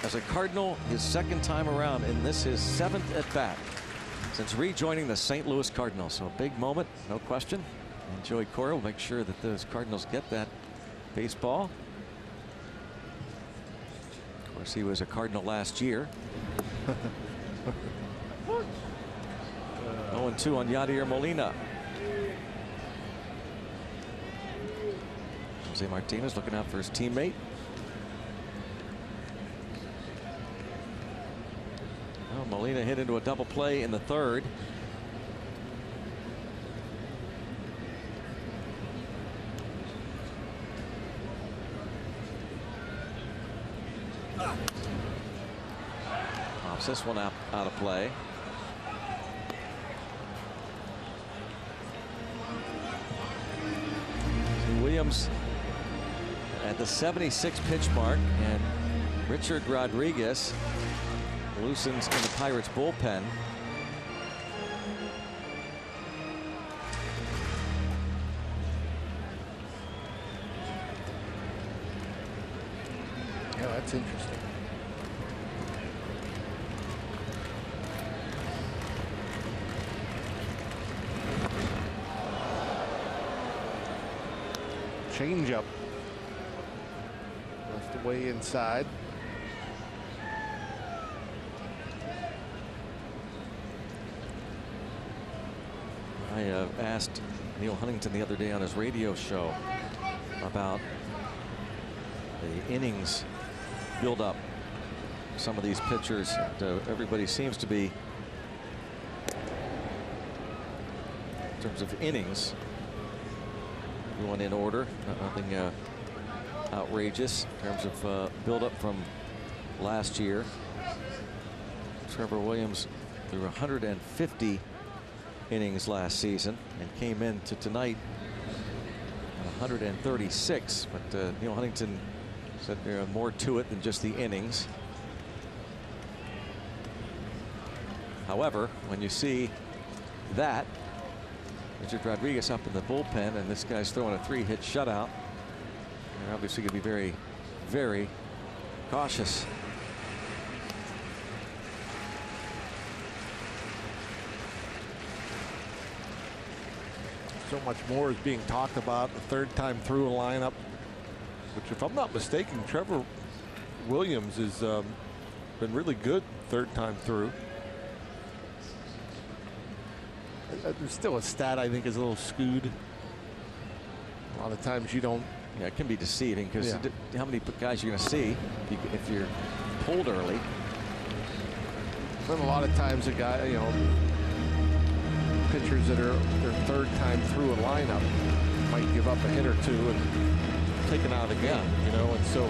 as a Cardinal, his second time around, and this is 7th at bat since rejoining the St. Louis Cardinals. So a big moment, no question. And Joey Cora will make sure that those Cardinals get that baseball. Of course, he was a Cardinal last year. 0-2 on Yadier Molina. Jose Martinez looking out for his teammate. Well, Molina hit into a double play in the third. Pops this one out of play. Williams at the 76 pitch mark, and Richard Rodriguez loosens in the Pirates bullpen. Yeah, that's interesting. Change up. Left away inside. I asked Neil Huntington the other day on his radio show about the innings build up. Some of these pitchers, everybody seems to be, in terms of innings, going in order, nothing outrageous in terms of build up from last year. Trevor Williams threw 150 innings last season and came into tonight at 136, but Neil Huntington said there are more to it than just the innings. However, when you see that, Richard Rodriguez up in the bullpen, and this guy's throwing a 3-hit shutout, they're obviously going to be very, very cautious. So much more is being talked about the third time through a lineup, which, if I'm not mistaken, Trevor Williams has been really good third time through. There's still a stat I think is a little skewed. A lot of times you don't. Yeah, it can be deceiving because how many guys you're going to see if you're pulled early. Then a lot of times a guy, you know, pitchers that are their third time through a lineup might give up a hit or two and taken out of the game, you know, and so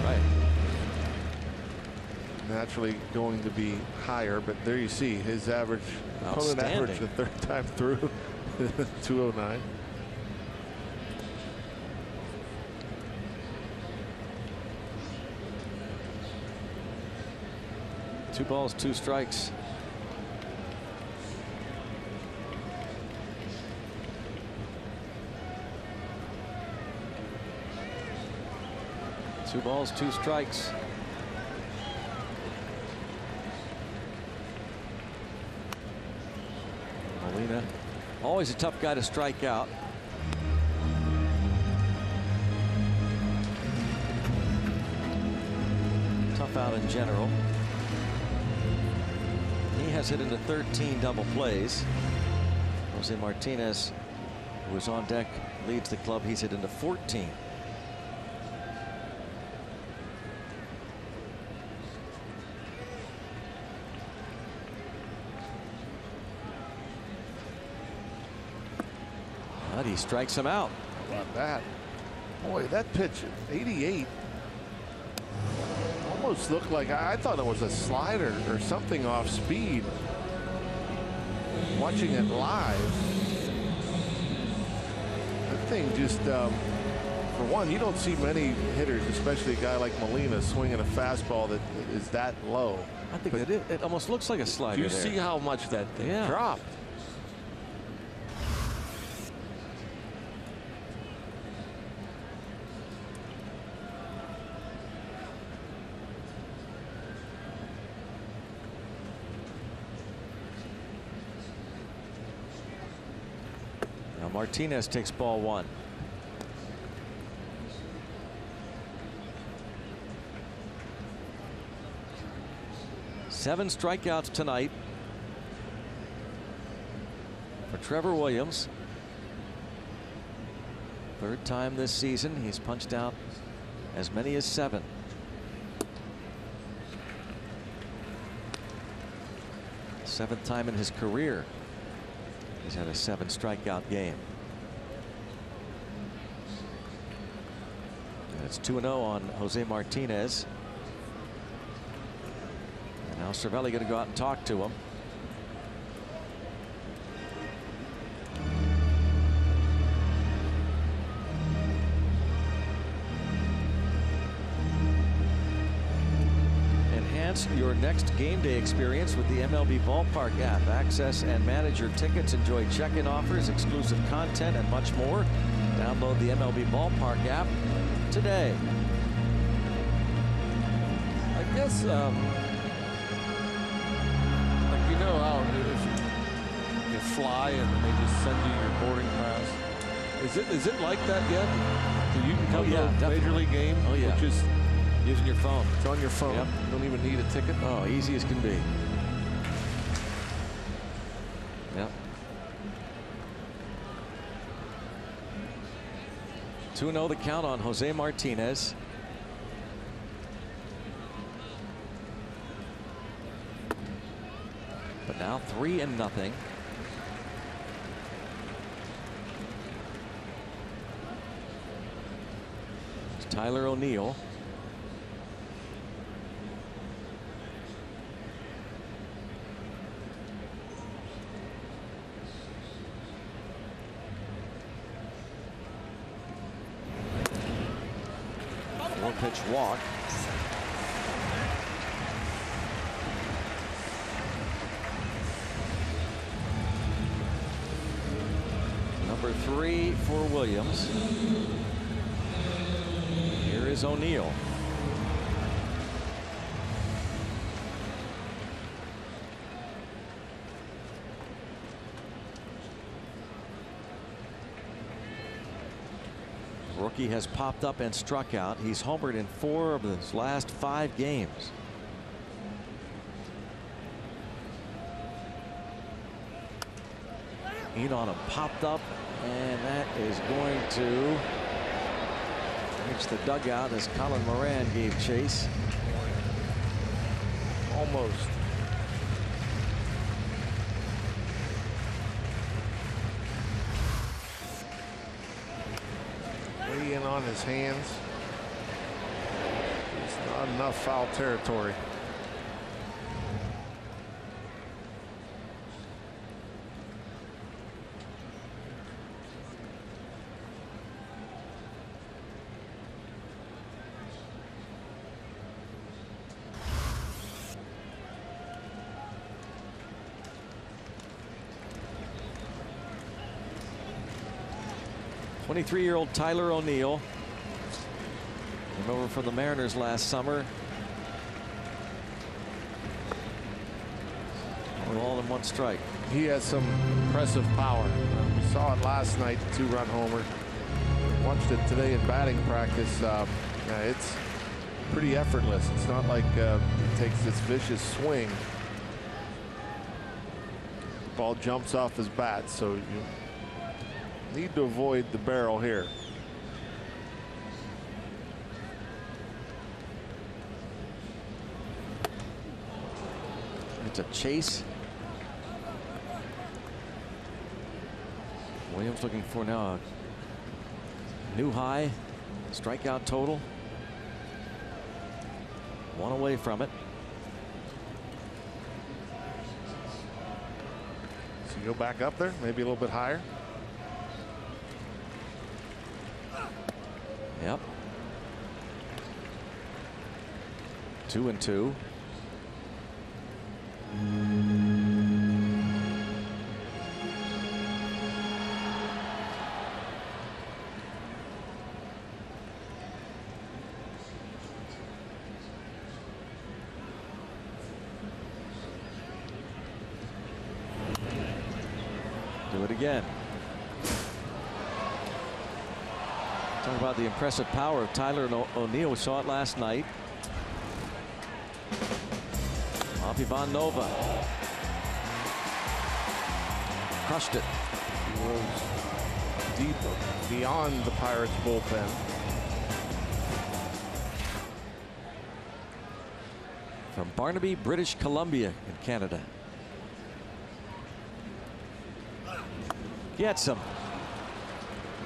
naturally going to be higher. But there you see his average, opponent average the third time through 209. Two balls, two strikes. Two balls, two strikes. Molina. Always a tough guy to strike out. Tough out in general. He has hit into 13 double plays. Jose Martinez, who is on deck, leads the club. He's hit into 14. But he strikes him out. How about that? Boy, that pitch at 88 almost looked like, I thought it was a slider or something off speed. Watching it live, that thing just, for one, you don't see many hitters, especially a guy like Molina, swinging a fastball that is that low. I think that it almost looks like a slider. Do you see how much that thing dropped? Martinez takes ball one. Seven strikeouts tonight for Trevor Williams. Third time this season he's punched out as many as 7. Seventh time in his career he's had a 7 strikeout game. And it's 2-0 on Jose Martinez. And now Cervelli going to go out and talk to him. Enhance your next game day experience with the MLB Ballpark app. Access and manage your tickets, enjoy check-in offers, exclusive content, and much more. Download the MLB Ballpark app today. I guess, like, you know how if you fly and they just send you your boarding pass. Is it like that yet? So you can come to a Major League game with just using your phone. It's on your phone. Yep. You don't even need a ticket. Oh, easy as can be. Yep. 2-0 the count on Jose Martinez. But now 3-0. It's Tyler O'Neill. Pitch walk. Number 3 for Williams. Here is O'Neill. Rookie has popped up and struck out. He's homered in 4 of his last 5 games. Enon popped up, and that is going to reach the dugout as Colin Moran gave chase. Almost. In on his hands. It's not enough foul territory. '23-year-old Tyler O'Neill came over from the Mariners last summer. All in one strike. He has some impressive power. We saw it last night, the 2-run homer. Watched it today in batting practice. It's pretty effortless. It's not like it takes this vicious swing. The ball jumps off his bat, so you need to avoid the barrel here. It's a chase. Williams looking for now a new high strikeout total. One away from it. So you go back up there, maybe a little bit higher. Yep. 2-2. Do it again. Talk about the impressive power of Tyler O'Neill. We saw it last night. Off Ivan Nova. Crushed it. He was deep beyond the Pirates bullpen. From Barnaby, British Columbia in Canada. Gets him.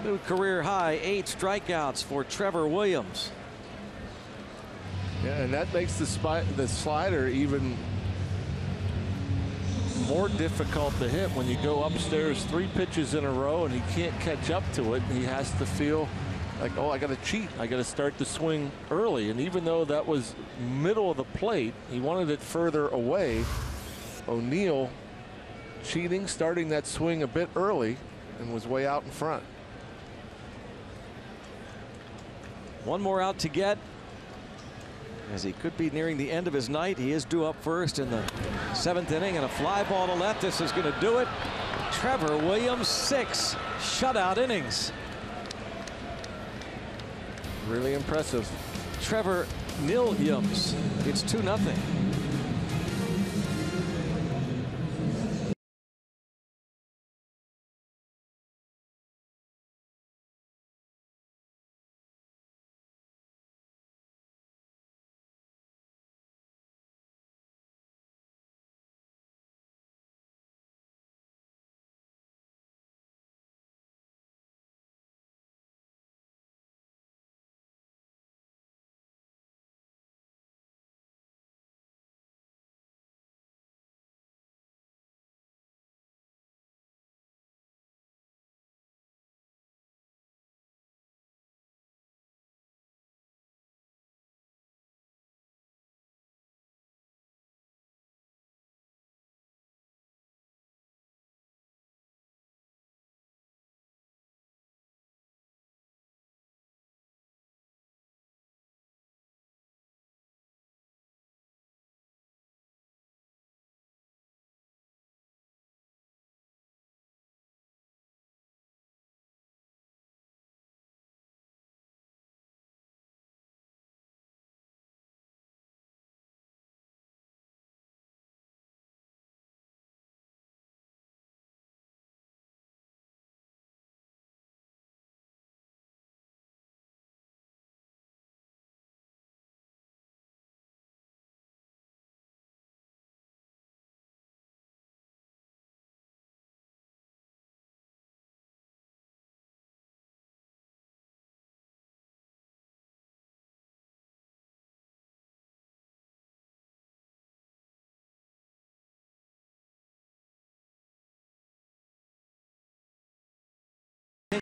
New career high, 8 strikeouts for Trevor Williams. Yeah, and that makes the slider even more difficult to hit when you go upstairs 3 pitches in a row and he can't catch up to it. He has to feel like, oh, I got to cheat. I got to start the swing early. And even though that was middle of the plate, he wanted it further away. O'Neill cheating, starting that swing a bit early, and was way out in front. One more out to get, as he could be nearing the end of his night. He is due up first in the 7th inning, and a fly ball to left. This is going to do it. Trevor Williams, 6 shutout innings. Really impressive. Trevor Williams. It's 2-0.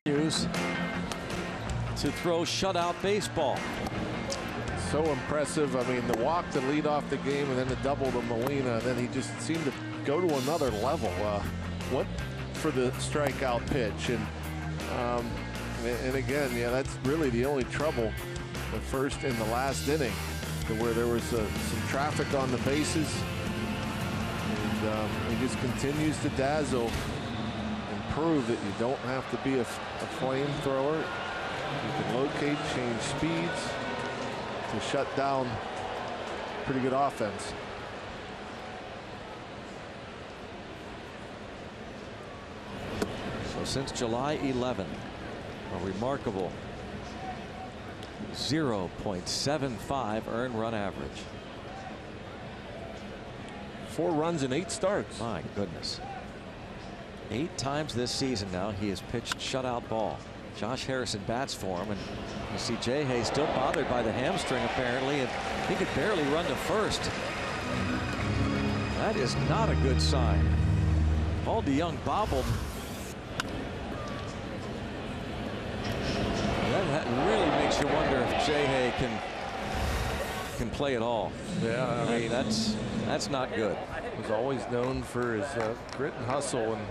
Continues to throw shutout baseball. So impressive. I mean, the walk to lead off the game and then the double to Molina. Then he just seemed to go to another level. Went for the strikeout pitch. And again, yeah, that's really the only trouble. The first and the last inning, where there was some traffic on the bases. And he just continues to dazzle and prove that you don't have to be a flamethrower. You can locate, change speeds to shut down pretty good offense. So since July 11, a remarkable 0.75 earned run average. 4 runs in 8 starts. My goodness. 8 times this season now he has pitched shutout ball. Josh Harrison bats for him, and you see Jay Hay still bothered by the hamstring apparently, and he could barely run to first. That is not a good sign. Paul DeYoung bobbled. That really makes you wonder if Jay Hay can play at all. Yeah, I mean that's not good. Was always known for his grit and hustle, and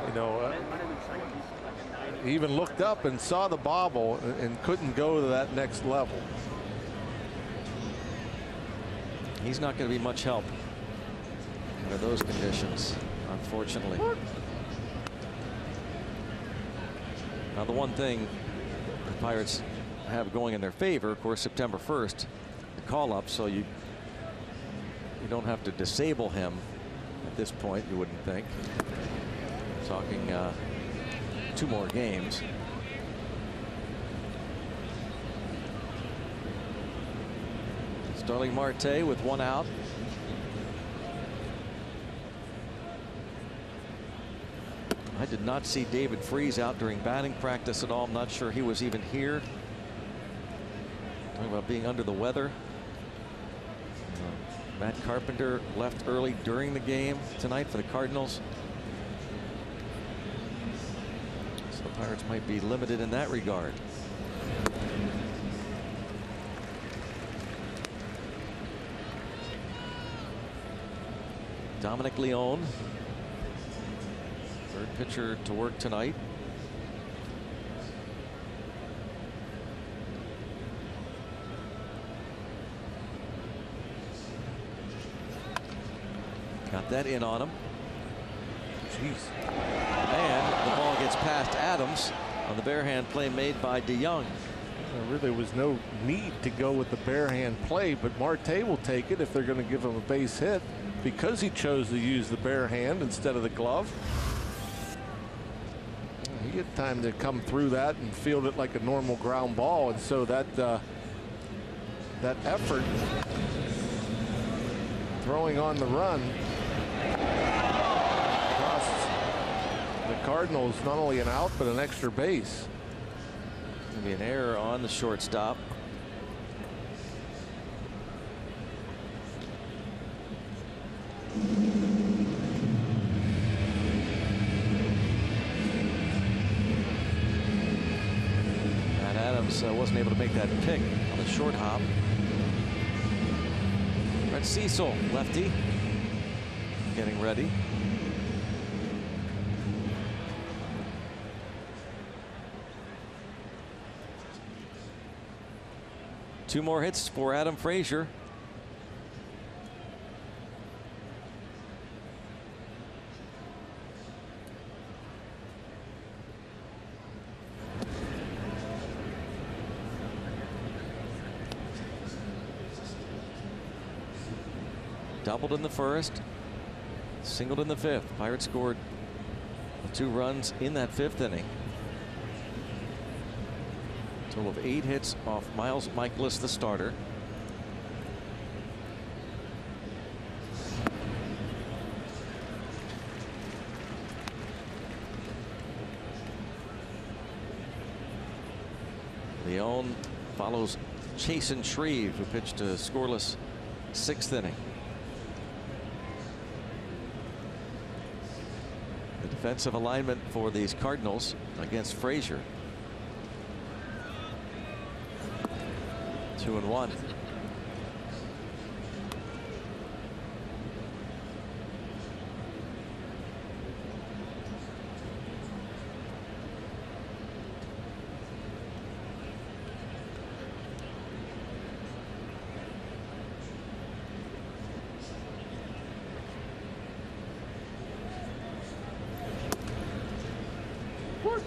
you know, he even looked up and saw the bobble and couldn't go to that next level. He's not going to be much help under those conditions, unfortunately. Now the one thing the Pirates have going in their favor, of course, September 1st, the call-up, so you don't have to disable him at this point, you wouldn't think. Talking 2 more games. Starling Marte with 1 out. I did not see David Freese out during batting practice at all. I'm not sure he was even here. Talking about being under the weather. Matt Carpenter left early during the game tonight for the Cardinals. So the Pirates might be limited in that regard. Dominic Leone, third pitcher to work tonight. Got that in on him. Jeez. And the ball gets past Adams on the barehand play made by DeYoung. There really was no need to go with the barehand play, but Marte will take it if they're going to give him a base hit because he chose to use the barehand instead of the glove. He had time to come through that and field it like a normal ground ball, and so that effort throwing on the run costs the Cardinals not only an out but an extra base. Going to be an error on the shortstop. Matt Adams wasn't able to make that pick on the short hop. Brett Cecil, lefty, getting ready. Two more hits for Adam Frazier. Doubled in the first, singled in the 5th. Pirates scored 2 runs in that 5th inning. Total of 8 hits off Miles Michaelis, the starter. Leone follows Chasen Shreve, who pitched a scoreless 6th inning. The defensive alignment for these Cardinals against Frazier. 2-1.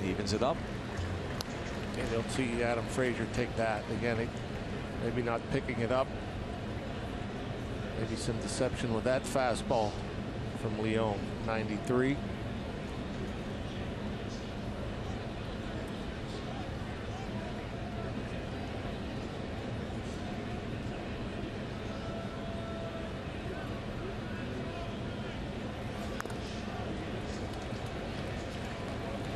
Evens it up. And you'll see Adam Frazier take that. Again, maybe not picking it up. Maybe some deception with that fastball from Leon. 93.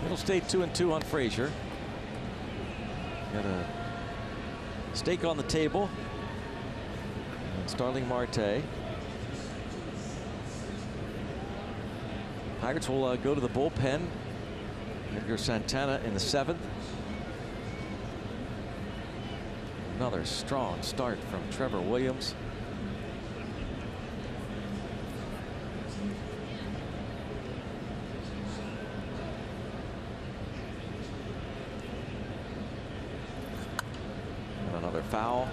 It'll stay 2-2 on Frazier. Got a stake on the table. And Starling Marte. Pirates will go to the bullpen. Edgar Santana in the 7th. Another strong start from Trevor Williams. Another foul.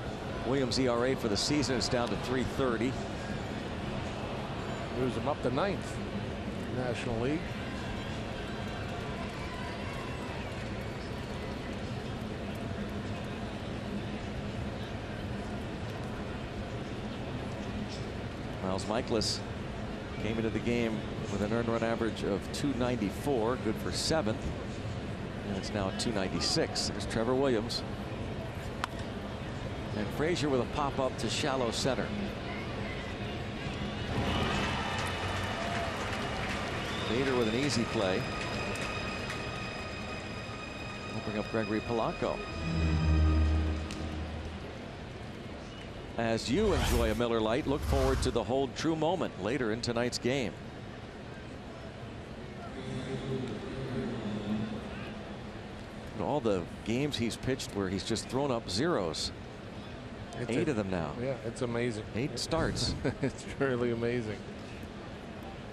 Williams' ERA for the season is down to 3.30. Moves him up to 9th. National League. Miles Michaelis came into the game with an earned run average of 294, good for 7th. And it's now 296. There's Trevor Williams. And Frazier with a pop-up to shallow center. Bader with an easy play. We'll bring up Gregory Polanco. As you enjoy a Miller Lite, look forward to the Hold True moment later in tonight's game. And all the games he's pitched where he's just thrown up zeros. 8 of them now. Yeah, it's amazing. 8 starts. It's really amazing.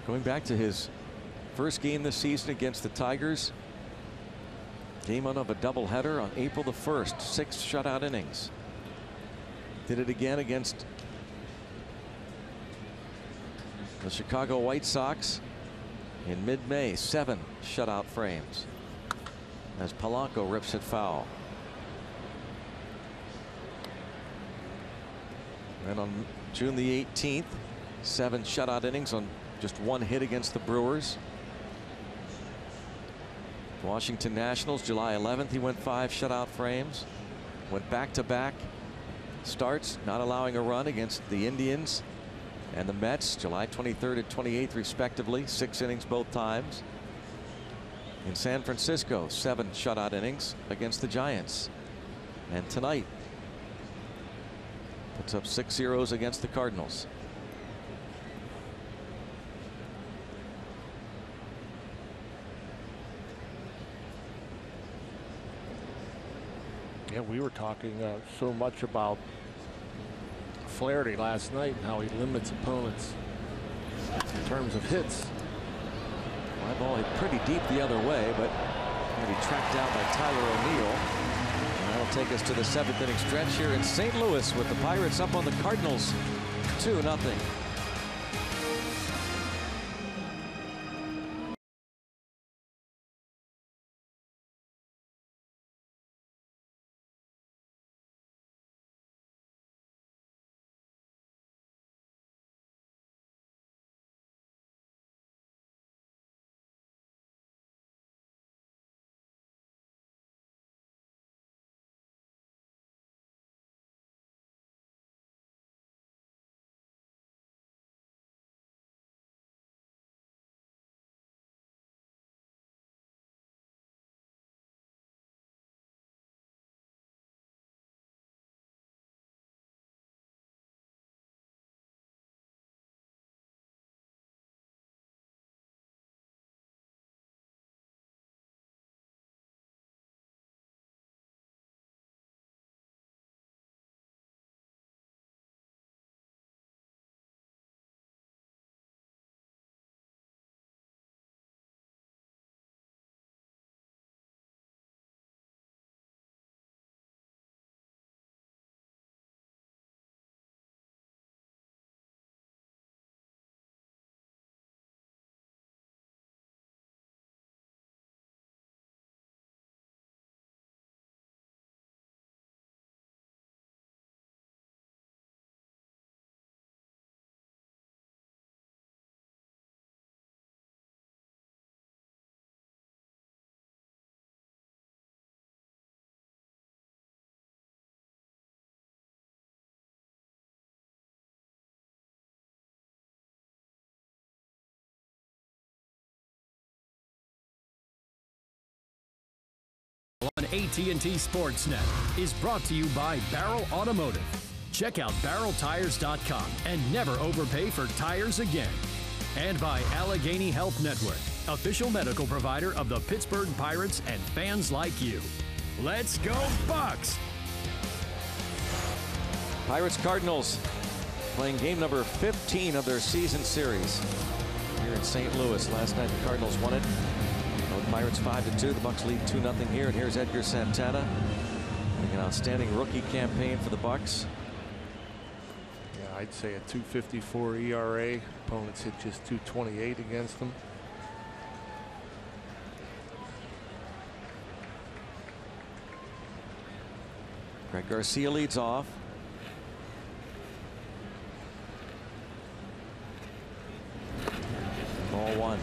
Going back to his first game this season against the Tigers. Game one of a doubleheader on April the 1st. 6 shutout innings. Did it again against the Chicago White Sox in mid-May. 7 shutout frames as Polanco rips it foul. And on June the 18th, 7 shutout innings on just 1 hit against the Brewers. Washington Nationals, July 11th, he went 5 shutout frames. Went back-to-back starts, not allowing a run against the Indians and the Mets, July 23rd and 28th, respectively. 6 innings both times. In San Francisco, 7 shutout innings against the Giants. And tonight, puts up 6 zeros against the Cardinals. Yeah, we were talking so much about Flaherty last night and how he limits opponents in terms of hits. Fly ball hit pretty deep the other way, but going to be tracked down by Tyler O'Neill. And that'll take us to the 7th inning stretch here in St. Louis with the Pirates up on the Cardinals 2-0. on AT&T Sportsnet is brought to you by Barrel Automotive. Check out barreltires.com and never overpay for tires again. And by Allegheny Health Network, official medical provider of the Pittsburgh Pirates and fans like you. Let's go Bucks! Pirates Cardinals playing game number 15 of their season series here in St. Louis. Last night the Cardinals won it. The Pirates 5-2. The Bucks lead 2-0 here. And here's Edgar Santana. An outstanding rookie campaign for the Bucks. Yeah, I'd say a 2.54 ERA. Opponents hit just 2.28 against them. Greg Garcia leads off. Ball one.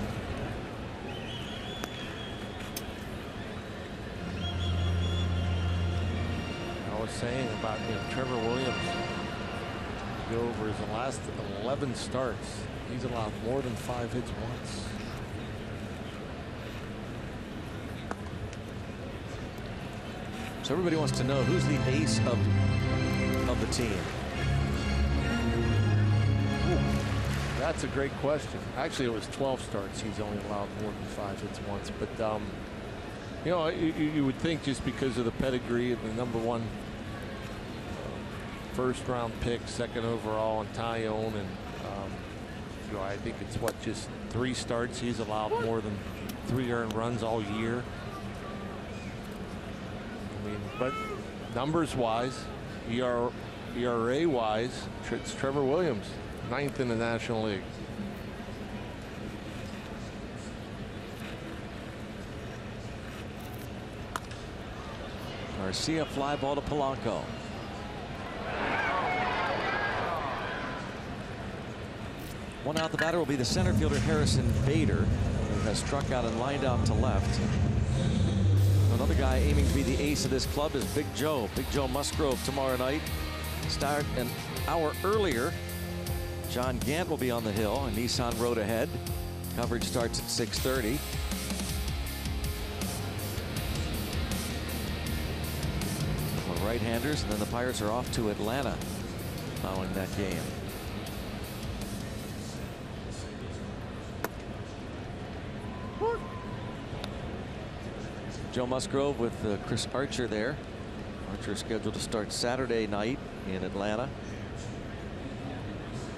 I was saying about Trevor Williams. Go over his last 11 starts. He's allowed more than 5 hits once. So everybody wants to know who's the ace of the team. Ooh, that's a great question. Actually, it was 12 starts. He's only allowed more than 5 hits once. But you would think just because of the pedigree of the #1 first-round pick, 2nd overall, and Tyone, and I think it's just 3 starts. He's allowed more than 3 earned runs all year. But numbers-wise, ERA-wise, it's Trevor Williams, 9th in the National League. Garcia fly ball to Polanco. One out. The batter will be the center fielder Harrison Bader, who has struck out and lined out to left. Another guy aiming to be the ace of this club is Big Joe Musgrove tomorrow night. Start an hour earlier. John Gant will be on the hill, and Nissan Road ahead. Coverage starts at 6:30. For right-handers, and then the Pirates are off to Atlanta following that game. Joe Musgrove with Chris Archer there. Archer scheduled to start Saturday night in Atlanta.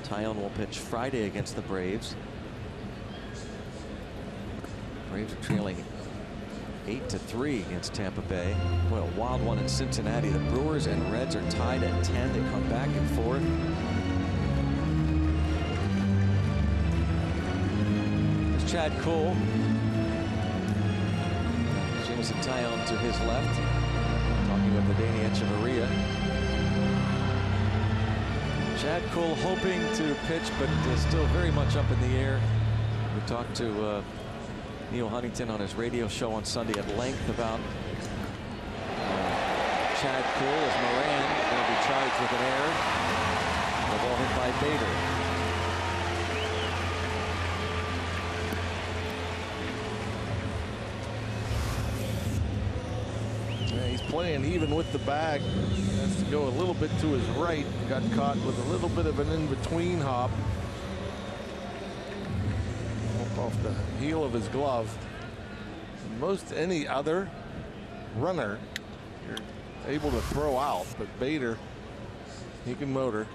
Tyone will pitch Friday against the Braves. Braves are trailing 8-3 against Tampa Bay. Boy, a wild one in Cincinnati. The Brewers and Reds are tied at 10. They come back and forth. There's Chad Cole. And Tyone to his left, talking with Adeiny Echeverria. Chad Cole hoping to pitch, but still very much up in the air. We talked to Neil Huntington on his radio show on Sunday at length about Chad Cole as Moran going to be charged with an error. The ball hit by Bader. Playing even with the bag. He has to go a little bit to his right. Got caught with a little bit of an in-between hop. Off the heel of his glove. Most any other runner, you're able to throw out, but Bader, he can motor.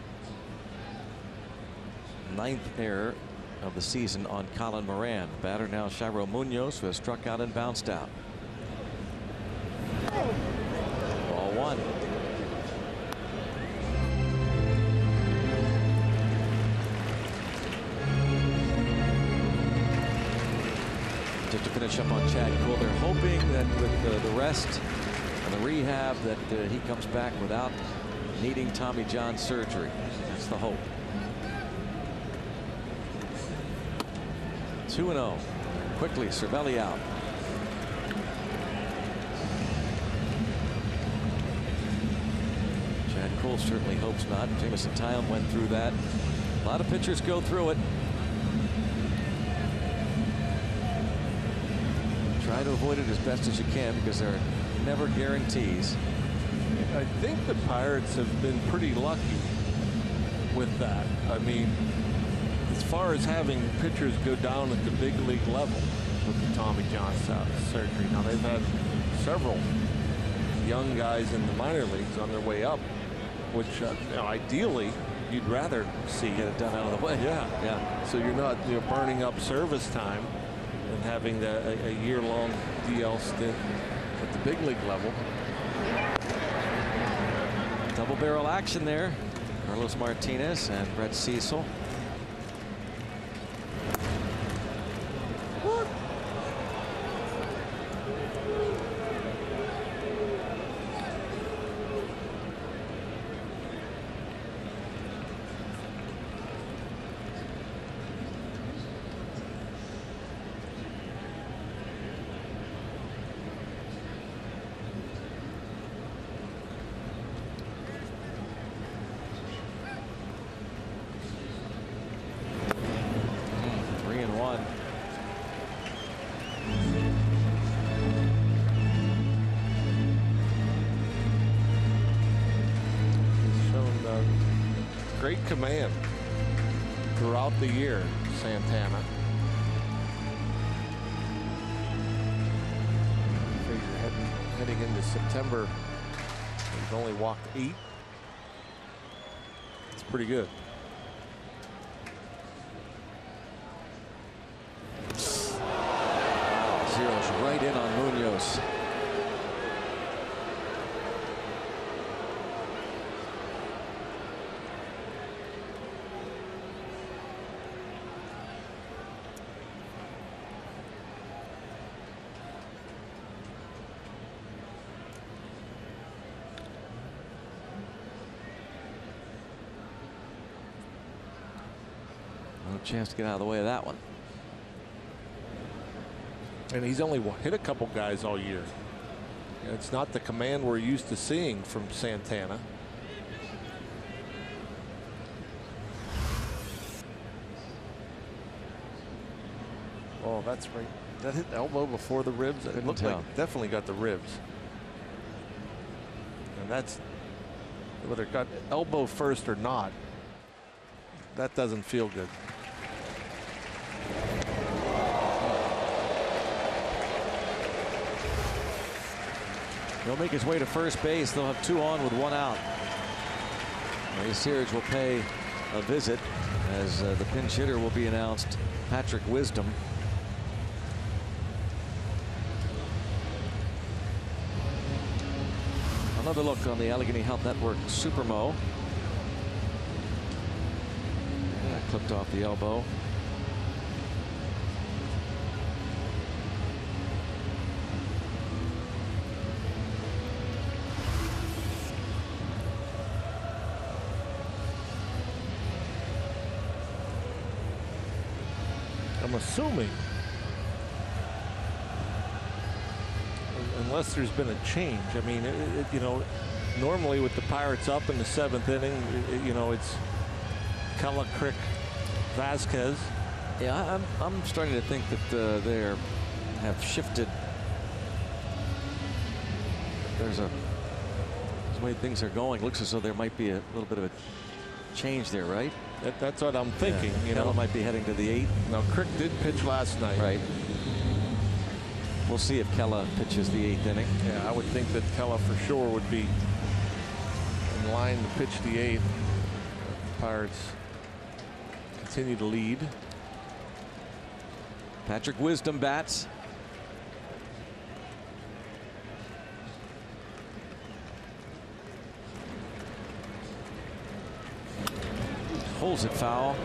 9th error of the season on Colin Moran. Batter now Shiro Munoz, who has struck out and bounced out. Ball one. Just to finish up on Chad Cole, they're hoping that with the rest and the rehab that he comes back without needing Tommy John surgery. That's the hope. 2-0. Quickly, Cervelli out. Chad Cole certainly hopes not. Jamison Tyone went through that. A lot of pitchers go through it. Try to avoid it as best as you can because there are never guarantees. I think the Pirates have been pretty lucky with that. I mean, as far as having pitchers go down at the big league level with the Tommy John surgery, now they've had several young guys in the minor leagues on their way up, which you know, ideally you'd rather see Get it done out of the way. Yeah. So you're not burning up service time and having a year-long DL stint at the big league level. Double barrel action there. Carlos Martinez and Brett Cecil. Great command throughout the year, Santana. Figure heading into September, he's only walked 8. It's pretty good. Zeroes right in on Munoz. No chance to get out of the way of that one. And he's only hit a couple guys all year. And it's not the command we're used to seeing from Santana. Oh, that's right. That hit the elbow before the ribs. It looked like it definitely got the ribs. And that's whether it got elbow first or not. That doesn't feel good. He'll make his way to first base. They'll have 2 on with 1 out. Ray Searage will pay a visit as the pinch hitter will be announced, Patrick Wisdom. Another look on the Allegheny Health Network Supermo. Clipped off the elbow. I'm assuming, unless there's been a change. I mean, you know, normally with the Pirates up in the 7th inning, you know, it's Kella, Crick, Vasquez. Yeah, I'm starting to think that they have shifted. The way things are going, looks as though there might be a little bit of a change there, right? That's what I'm thinking. Yeah. You know, Kella might be heading to the 8th. Now, Crick did pitch last night. Right. We'll see if Kella pitches the 8th inning. Yeah, I would think that Kella for sure would be in line to pitch the 8th. The Pirates continue to lead. Patrick Wisdom bats. Holds it foul.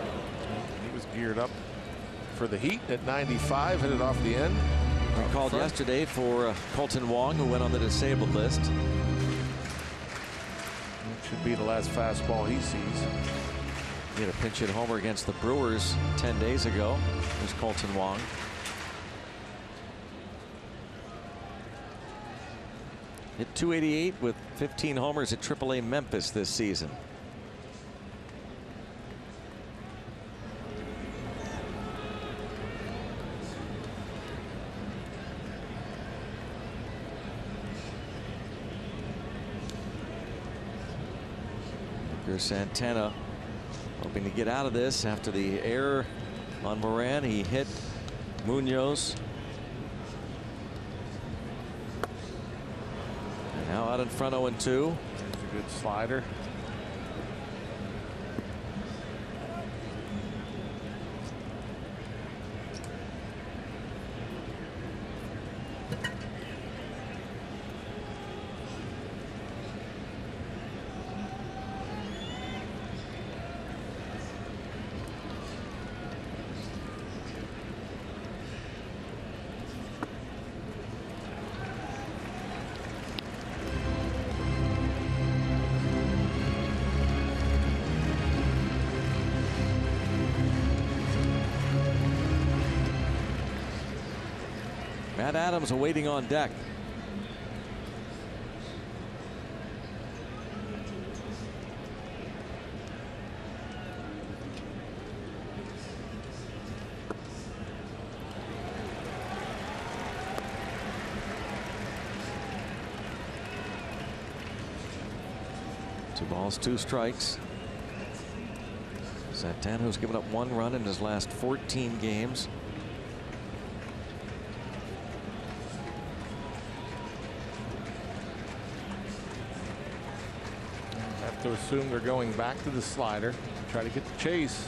He was geared up for the heat at 95, hit it off the end. We called yesterday for Colton Wong, who went on the disabled list. It should be the last fastball he sees. He had a pinch hit homer against the Brewers 10 days ago. There's Colton Wong. Hit .288 with 15 homers at AAA Memphis this season. Here's Santana hoping to get out of this after the error on Moran. He hit Munoz. And now out in front 0-2. That's a good slider. Matt Adams awaiting on deck. Two balls, two strikes. Santana, who's given up 1 run in his last 14 games. To assume they're going back to the slider, try to get the chase.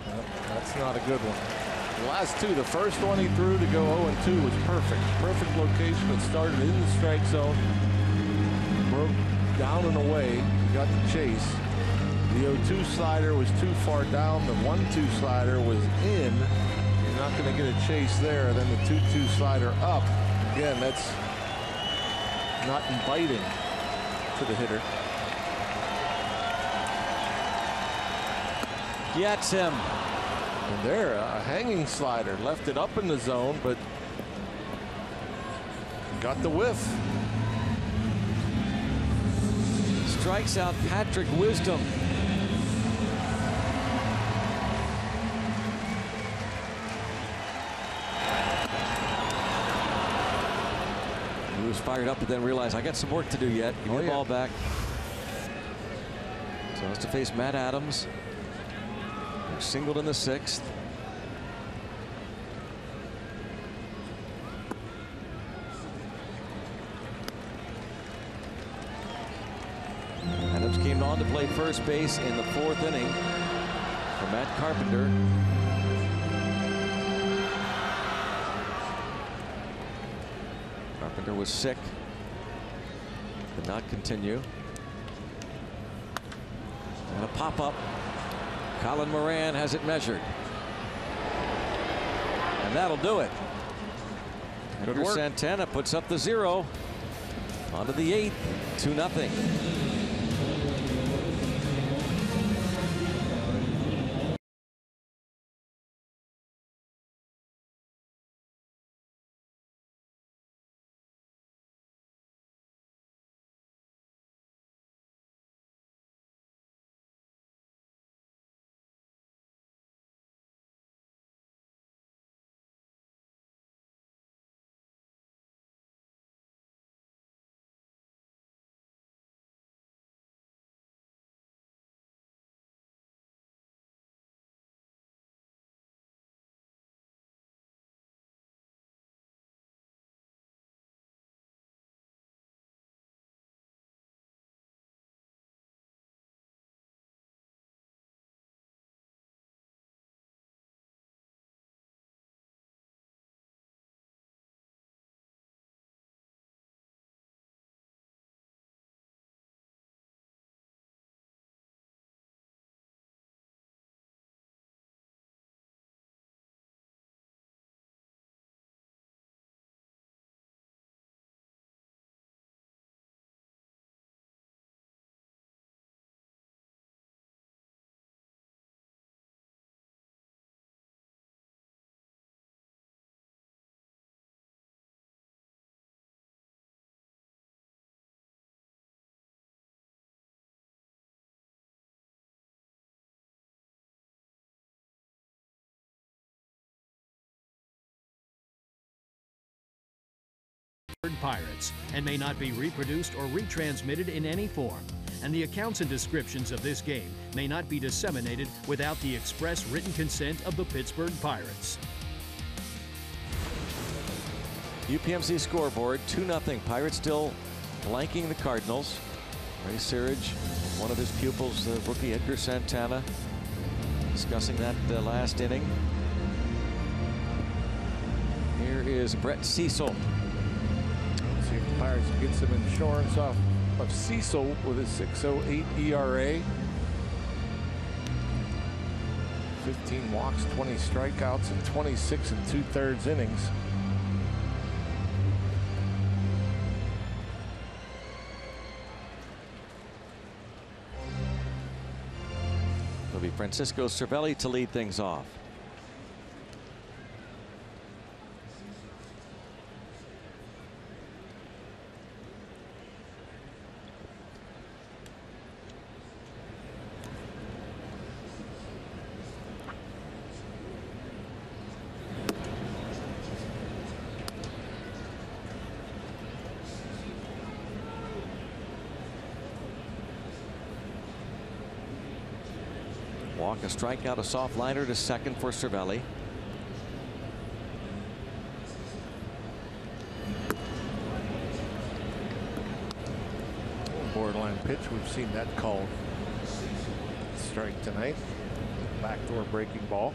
Nope, that's not a good one. The last two, the first one he threw to go 0-2 was perfect. Perfect location. It started in the strike zone, broke down and away, got the chase. The 0-2 slider was too far down. The 1-2 slider was in. You're not going to get a chase there. Then the 2-2 slider up. Again, that's not inviting to the hitter. Gets him. And there, a hanging slider. Left it up in the zone, but got the whiff. Strikes out Patrick Wisdom. He was fired up, but then realized, I got some work to do yet. Give me the ball back. So has to face Matt Adams. Singled in the 6th. Adams came on to play first base in the 4th inning for Matt Carpenter. Carpenter was sick, did not continue. And a pop-up. Colin Moran has it measured. And that'll do it. Edgar Santana puts up the 0. Onto the 8th, 2-0. Pirates and may not be reproduced or retransmitted in any form. and the accounts and descriptions of this game may not be disseminated without the express written consent of the Pittsburgh Pirates. UPMC scoreboard, 2-0. Pirates still blanking the Cardinals. Ray Searage, one of his pupils, the rookie Edgar Santana, discussing that last inning. Here is Brett Cecil. Let's see if the Pirates get some insurance off of Cecil with his 6.08 ERA. 15 walks, 20 strikeouts, and 26 2/3 innings. It'll be Francisco Cervelli to lead things off. Walk, a strikeout, a soft liner to second for Cervelli. Borderline pitch. We've seen that called strike tonight. Backdoor breaking ball.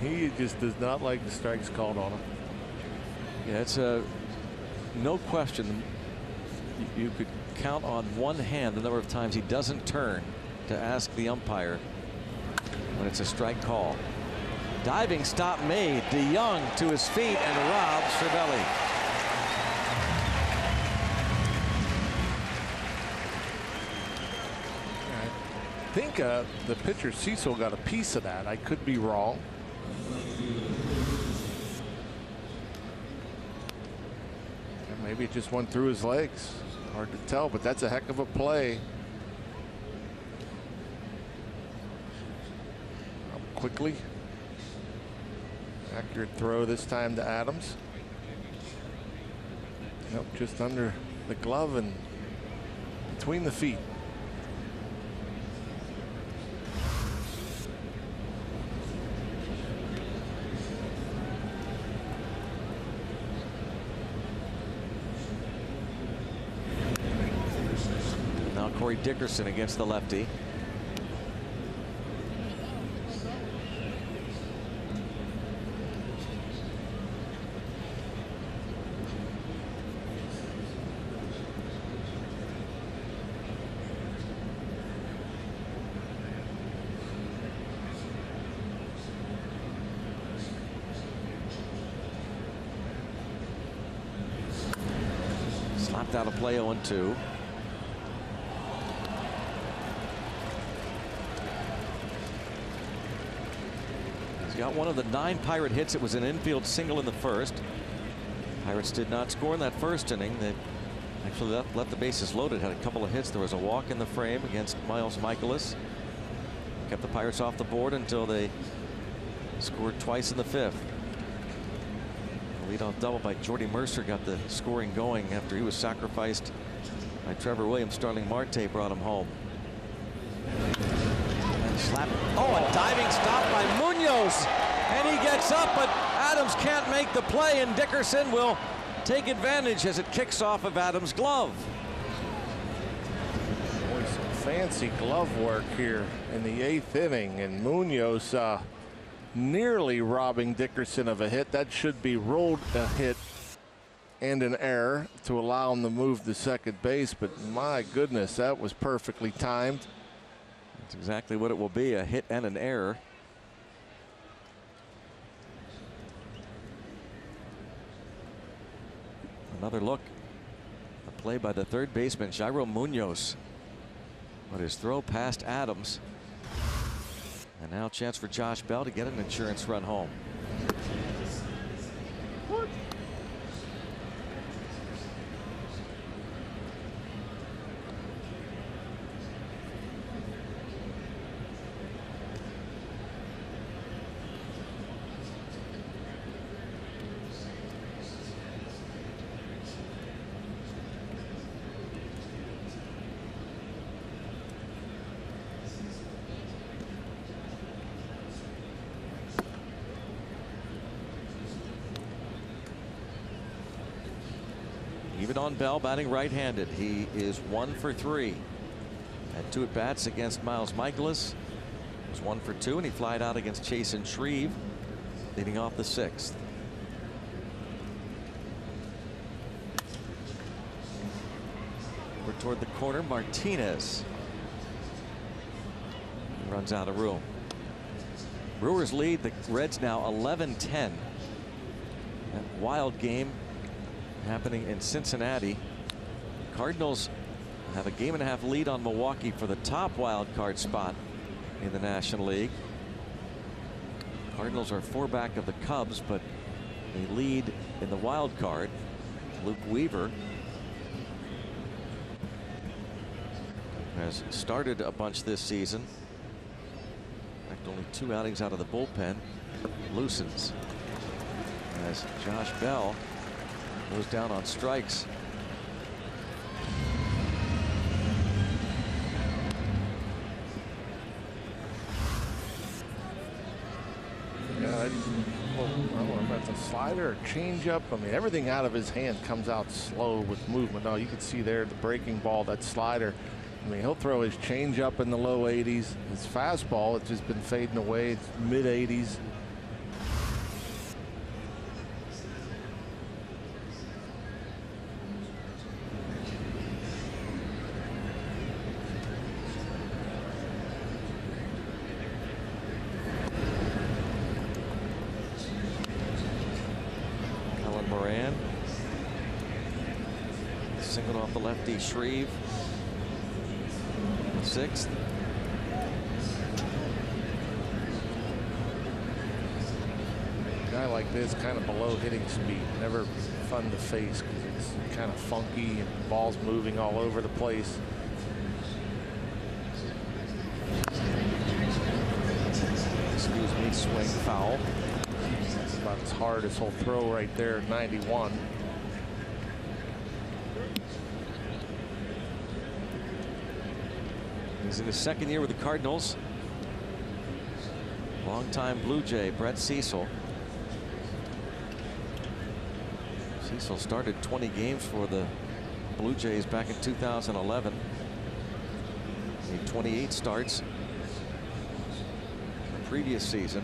He just does not like the strikes called on him. Yeah, it's no question. You could count on one hand the number of times he doesn't turn to ask the umpire when it's a strike call. Diving stop made. DeYoung to his feet and robs Cervelli. I think the pitcher Cecil got a piece of that. I could be wrong. Maybe it just went through his legs. Hard to tell, but that's a heck of a play. Up quickly. Accurate throw this time to Adams. Nope, just under the glove and between the feet. Corey Dickerson against the lefty. Slapped out of play 0-2. Got one of the 9 Pirate hits. It was an infield single in the first. Pirates did not score in that first inning. They actually left the bases loaded, had a couple of hits. There was a walk in the frame against Miles Michaelis. Kept the Pirates off the board until they scored twice in the 5th. The leadoff double by Jordy Mercer got the scoring going after he was sacrificed by Trevor Williams. Starling Marte brought him home. Slap. Oh, a diving stop by Munoz, and he gets up, but Adams can't make the play, and Dickerson will take advantage as it kicks off of Adams' glove. Boy, some fancy glove work here in the 8th inning, and Munoz nearly robbing Dickerson of a hit. That should be ruled a hit and an error to allow him to move to second base, but my goodness, that was perfectly timed. That's exactly what it will be, a hit and an error. Another look. A play by the third baseman, Jairo Munoz. But his throw past Adams. And now a chance for Josh Bell to get an insurance run home. Le'Veon Bell batting right-handed. He is 1 for 3. Had 2 at-bats against Miles Michaelis. Was 1 for 2, and he flied out against Chasen Shreve, leading off the 6th. We're toward the corner. Martinez. He runs out of room. Brewers lead the Reds now 11-10. That wild game happening in Cincinnati. Cardinals have a game-and-a-half lead on Milwaukee for the top wild card spot in the National League. Cardinals are 4 back of the Cubs, but they lead in the wild card. Luke Weaver has started a bunch this season. In fact, only 2 outings out of the bullpen. Loosens as Josh Bell goes down on strikes. I don't know if that's a slider or changeup. I mean, everything out of his hand comes out slow with movement. Oh, you can see there the breaking ball, that slider. I mean, he'll throw his changeup in the low 80s. His fastball, it's just been fading away. It's mid 80s. Moran singled off the lefty Shreve. 6th. A guy like this, kind of below hitting speed, never fun to face because it's kind of funky and the ball's moving all over the place. Excuse me, swing foul. That's about as hard as he'll throw right there at 91. He's in his 2nd year with the Cardinals. Longtime Blue Jay Brett Cecil. Cecil started 20 games for the Blue Jays back in 2011. Made 28 starts the previous season.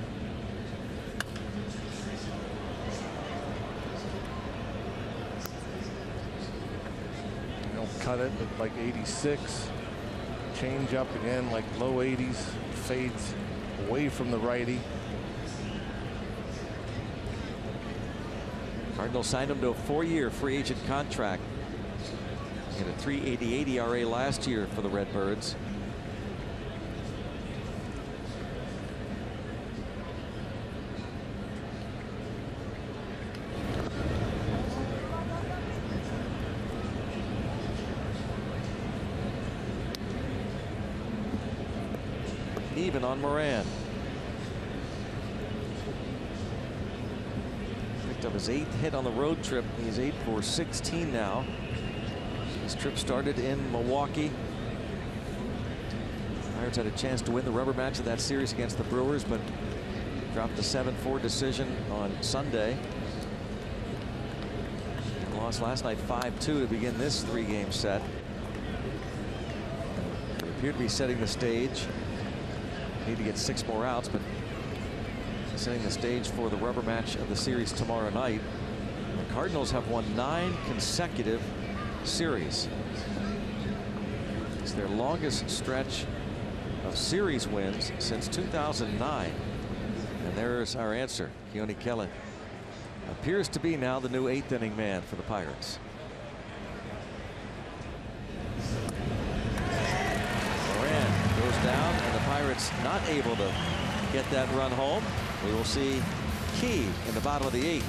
He'll cut it at like 86. Change up again, like low 80s, fades away from the righty. Cardinals signed him to a 4-year free agent contract. He had a .388 ERA last year for the Redbirds. Even on Moran. Picked up his 8th hit on the road trip. He's 8 for 16 now. His trip started in Milwaukee. Pirates had a chance to win the rubber match of that series against the Brewers, but dropped the 7-4 decision on Sunday. And lost last night 5-2 to begin this 3-game set. They appear to be setting the stage. Need to get 6 more outs, but setting the stage for the rubber match of the series tomorrow night. The Cardinals have won 9 consecutive series. It's their longest stretch of series wins since 2009. And there's our answer. Keone Kela appears to be now the new 8th inning man for the Pirates. Down, and the Pirates not able to get that run home. We will see Key in the bottom of the 8th.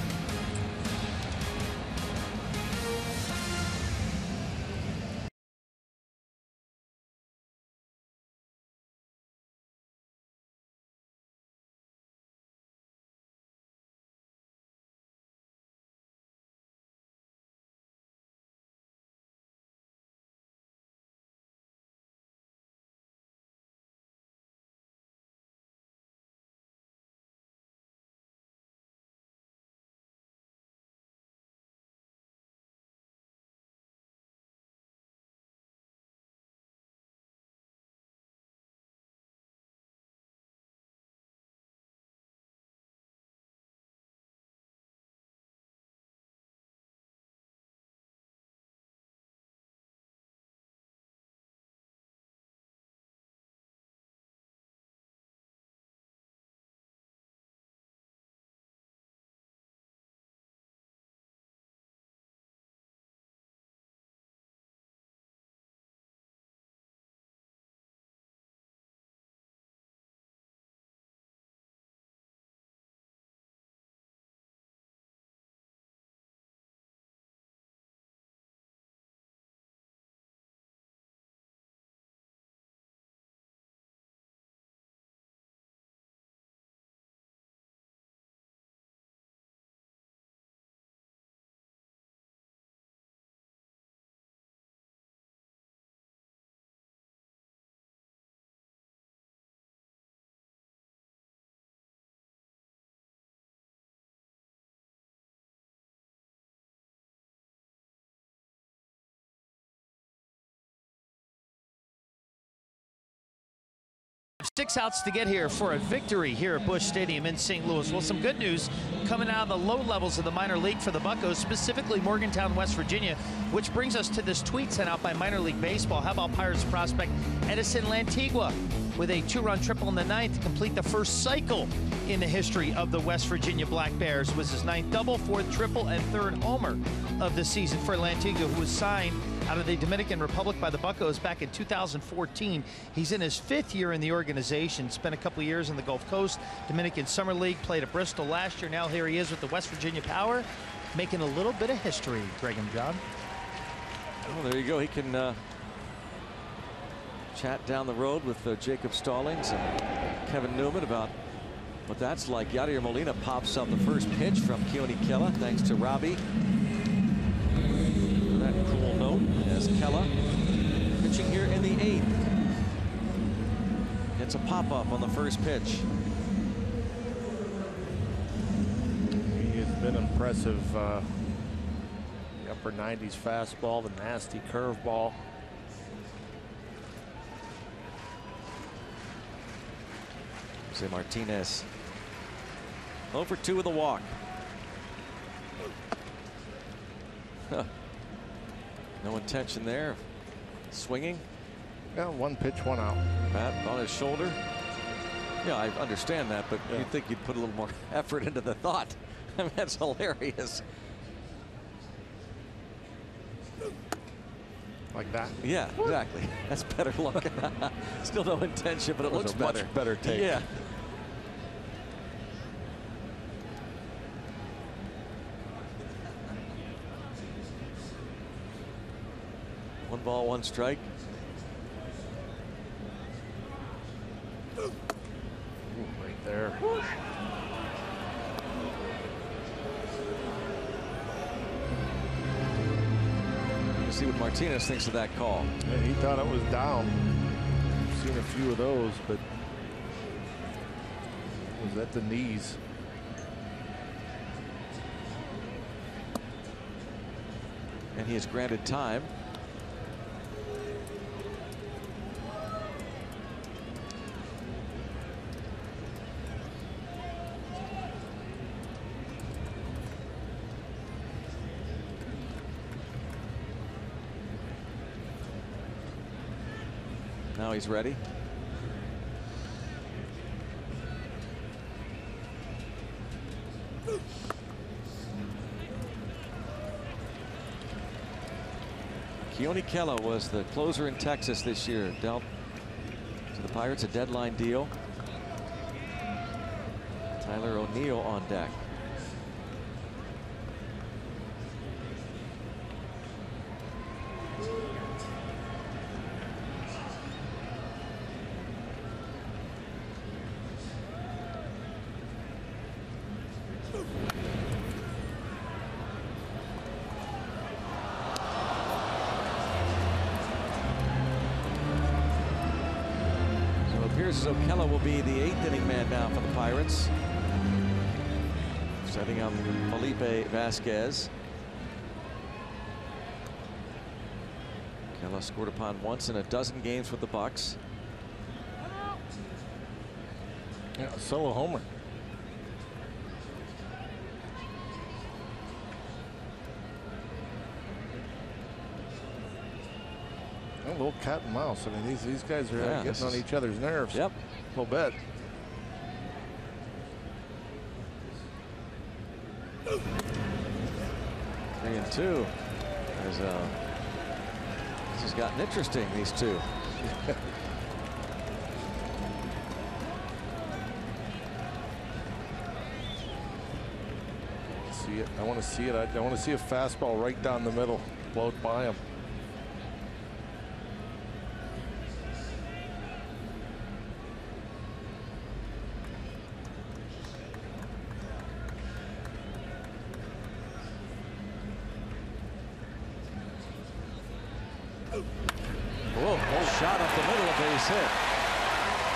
6 outs to get here for a victory here at Busch Stadium in St. Louis. Well, some good news coming out of the low levels of the minor league for the Buccos, specifically Morgantown, West Virginia, which brings us to this tweet sent out by Minor League Baseball. How about Pirates prospect Edison Lantigua with a 2-run triple in the 9th to complete the first cycle in the history of the West Virginia Black Bears. Was his 9th double, 4th triple, and 3rd homer of the season for Lantigua, who was signed out of the Dominican Republic by the Buccos back in 2014. He's in his 5th year in the organization, spent a couple years in the Gulf Coast, Dominican Summer League, played at Bristol last year. Now here he is with the West Virginia Power, making a little bit of history, Greg and John. Well, there you go. He can chat down the road with Jacob Stallings and Kevin Newman about what that's like. Yadier Molina pops up the first pitch from Keone Kela, thanks to Robbie. That cool note as Kela pitching here in the 8th. It's a pop-up on the first pitch. He has been impressive. The upper 90s fastball, the nasty curveball. Jose Martinez 0 for 2 with a walk. Huh. No intention there. Swinging. Yeah, 1 pitch, 1 out. Bat on his shoulder. Yeah, I understand that, but you'd think you'd put a little more effort into the thought. I mean, that's hilarious. Like that? Yeah, exactly. That's better look. Still no intention, but it looks better. Much better take. Yeah. One ball, 1 strike. Ooh, right there. We'll see what Martinez thinks of that call. Yeah, he thought it was down. I've seen a few of those, but it was at the knees. And he is granted time. Now he's ready. Keone Kela was the closer in Texas this year. Dealt to the Pirates a deadline deal. Tyler O'Neill on deck. As though Kela will be the 8th inning man now for the Pirates. Setting up Felipe Vasquez. Kela scored upon once in a dozen games with the Bucks. Yeah, solo homer. A little cat and mouse. I mean, these guys are getting on each other's nerves. Yep. A little bit. 3-2. As this has gotten interesting, these two. See it. I want to see it. I want to see a fastball right down the middle, float by him. Whoa, shot up the middle, a base hit.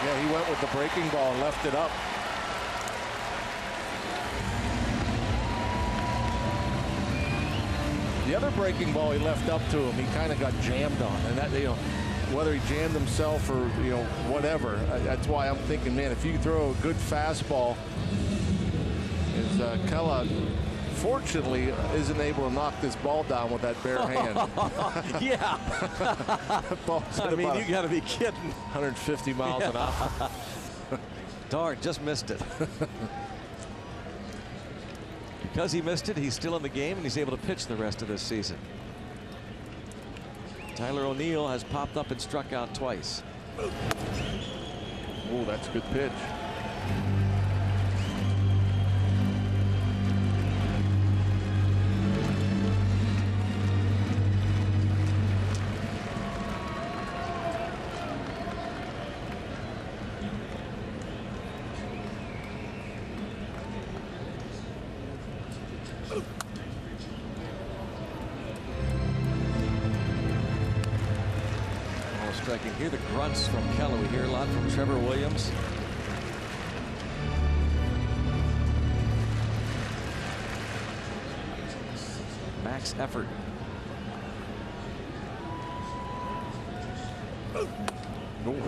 Yeah, he went with the breaking ball and left it up. The other breaking ball he left up to him, he kind of got jammed on, and that, you know, whether he jammed himself or, you know, whatever. That's why I'm thinking, man, if you throw a good fastball, is Kella fortunately isn't able to knock this ball down with that bare hand. Yeah. I mean, you got to be kidding. 150 miles an hour. Darn, just missed it. Because he missed it, he's still in the game, and he's able to pitch the rest of this season. Tyler O'Neill has popped up and struck out twice. Oh, that's a good pitch. I can hear the grunts from Keller. We hear a lot from Trevor Williams. Max effort. Coming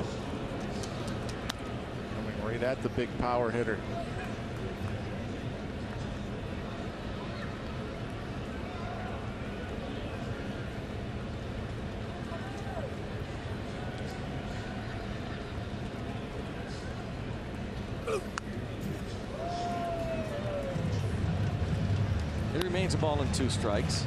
right at the big power hitter. It remains a ball and 2 strikes.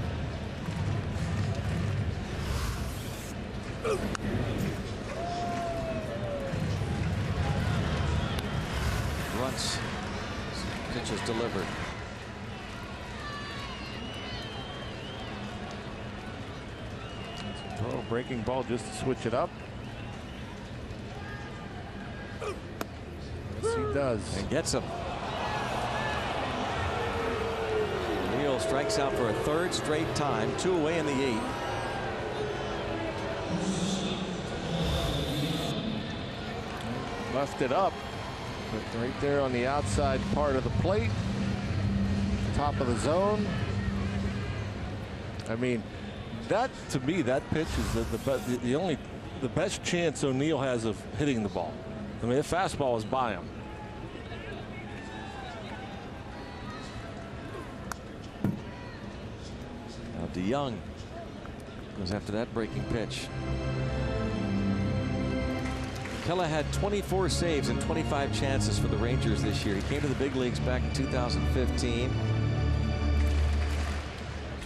Runs. Pitch is delivered. Oh, breaking ball just to switch it up. Yes, he does. And gets him. O'Neill strikes out for a 3rd straight time. 2 away in the 8th. Left it up, but right there on the outside part of the plate, top of the zone. I mean, that to me, that pitch is the best chance O'Neill has of hitting the ball. I mean, the fastball is by him. Now DeYoung goes after that breaking pitch. Kella had 24 saves and 25 chances for the Rangers this year. He came to the big leagues back in 2015.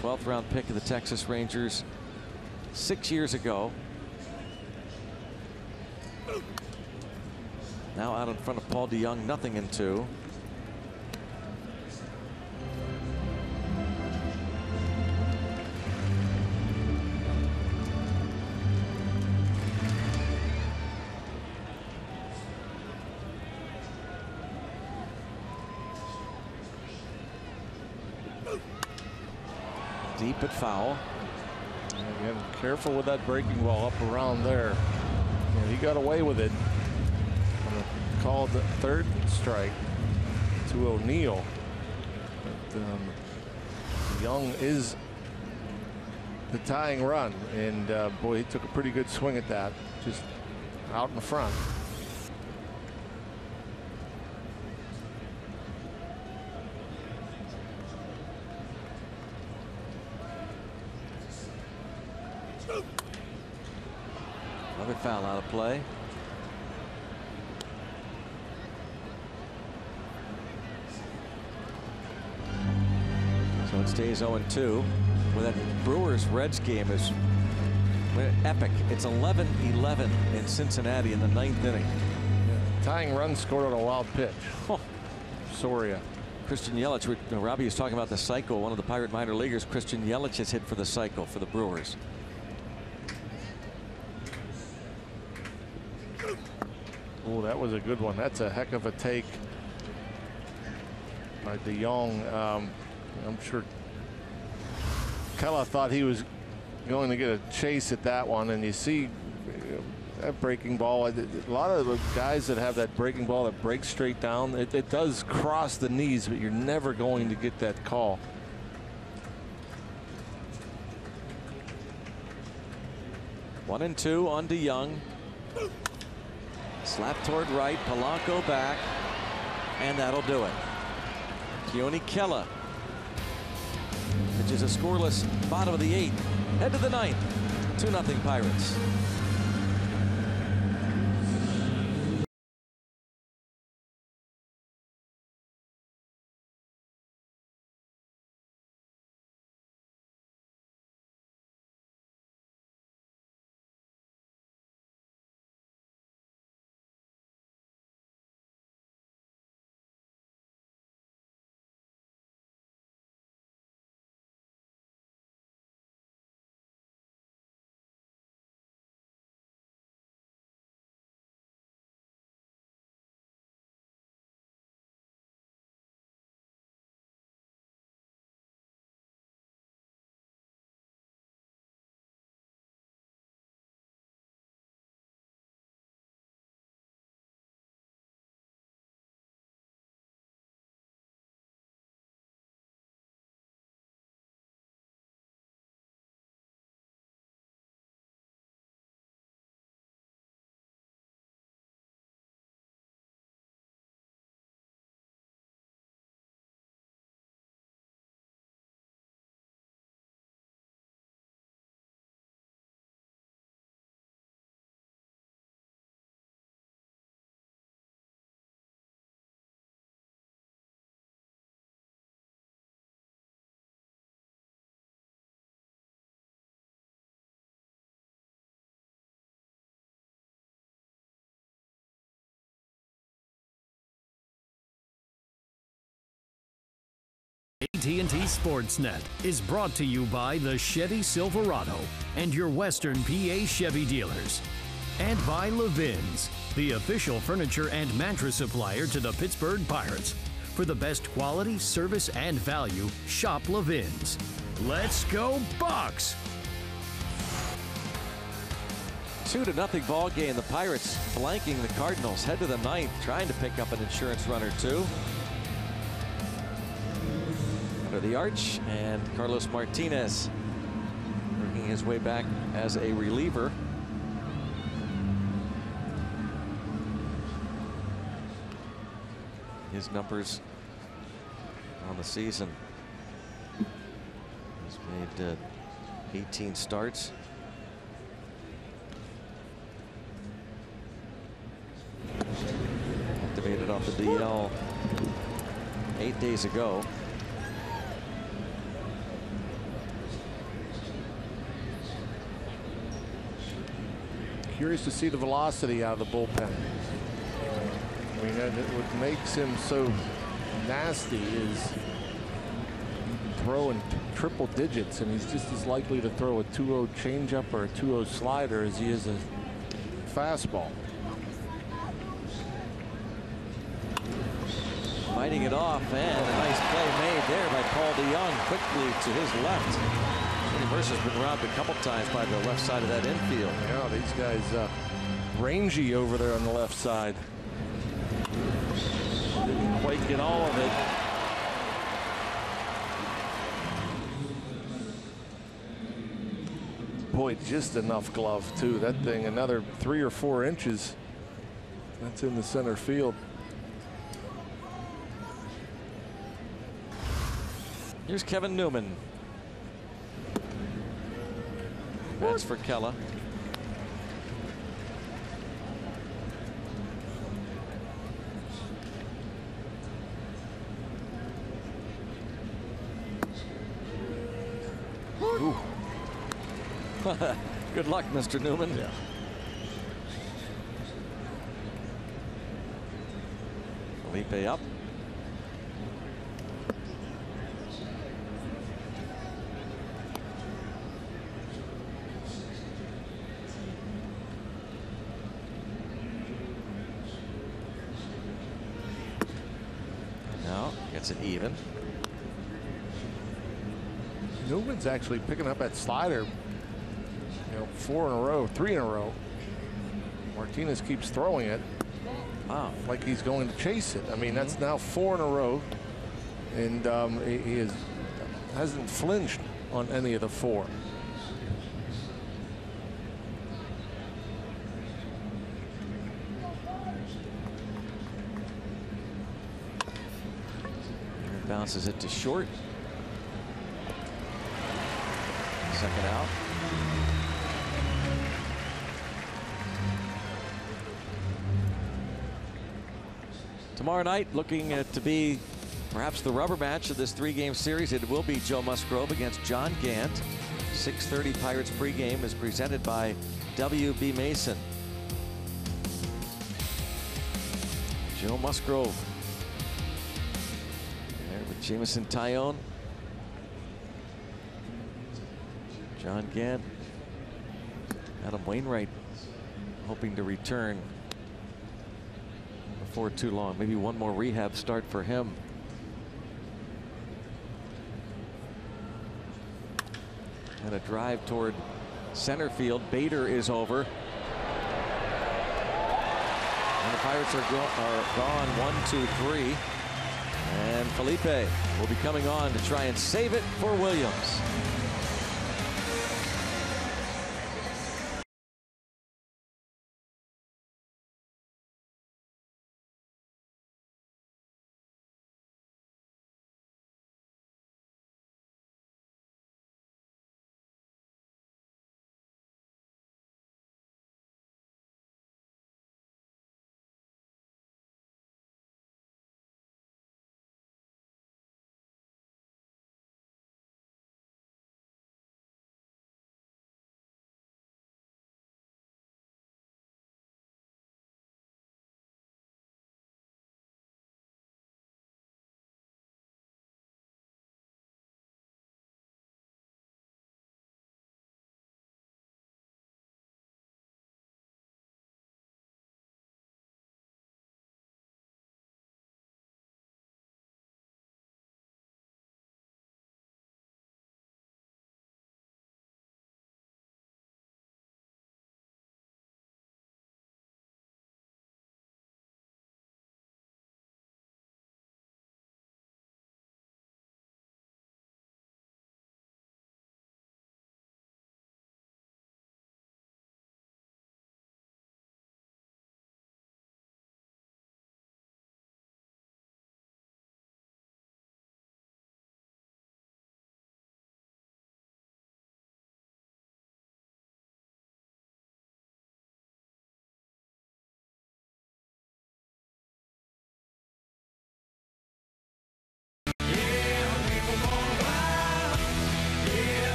12th round pick of the Texas Rangers 6 years ago. Now out in front of Paul DeYoung, 0-2. Deep but foul. Again, careful with that breaking ball up around there. Yeah, he got away with it. Called the 3rd strike to O'Neill. Young is the tying run, and boy, he took a pretty good swing at that, just out in the front. Another foul out of play. So it stays 0-2. Well, that Brewers-Reds game is epic. It's 11-11 in Cincinnati in the 9th inning. Yeah, tying run scored on a wild pitch. Oh. Soria. Christian Yelich. Robbie was talking about the cycle. One of the Pirate minor leaguers, Christian Yelich, has hit for the cycle for the Brewers. Oh, that was a good one. That's a heck of a take by DeYoung. I'm sure Kella thought he was going to get a chase at that one, and you see that breaking ball. A lot of the guys that have that breaking ball that breaks straight down, it does cross the knees, but you're never going to get that call. 1-2 on DeYoung. Slap toward right, Polanco back, and that'll do it. Keone Kela pitches a scoreless bottom of the 8th. Head to the 9th. 2-0 Pirates. AT Sportsnet is brought to you by the Chevy Silverado and your Western PA Chevy dealers. And by Levin's, the official furniture and mattress supplier to the Pittsburgh Pirates. For the best quality, service, and value, shop Levin's. Let's go Bucks! 2-0 ball game. The Pirates flanking the Cardinals. Head to the 9th, trying to pick up an insurance run or two. Under the arch, and Carlos Martinez working his way back as a reliever. His numbers on the season. He's made 18 starts. Activated off the DL 8 days ago. Curious to see the velocity out of the bullpen. I mean, what makes him so nasty is throwing triple digits, and he's just as likely to throw a 2-0 changeup or a 2-0 slider as he is a fastball. Fighting it off, and a nice play made there by Paul DeYoung, quickly to his left. Mercer's been robbed a couple times by the left side of that infield. Yeah, these guys rangy over there on the left side. Didn't quite get all of it. Boy, just enough glove too. That thing, another 3 or 4 inches. That's in the center field. Here's Kevin Newman. That's for Kela. Good luck, Mr. Newman. Yeah. Felipe up. Gets it even. Newman's actually picking up that slider, you know, 4 in a row, 3 in a row. Martinez keeps throwing it. Wow. Like he's going to chase it. I mean, that's now 4 in a row, and he hasn't flinched on any of the 4. bounces it to short. Second out. Tomorrow night, looking to be perhaps the rubber match of this 3-game series. It will be Joe Musgrove against John Gant. 6:30 Pirates pregame is presented by W.B. Mason. Joe Musgrove there with Jamison Tyone. John Gant. Adam Wainwright hoping to return before too long. Maybe one more rehab start for him. And a drive toward center field. Bader is over. And the Pirates are gone 1-2-3. And Felipe will be coming on to try and save it for Williams.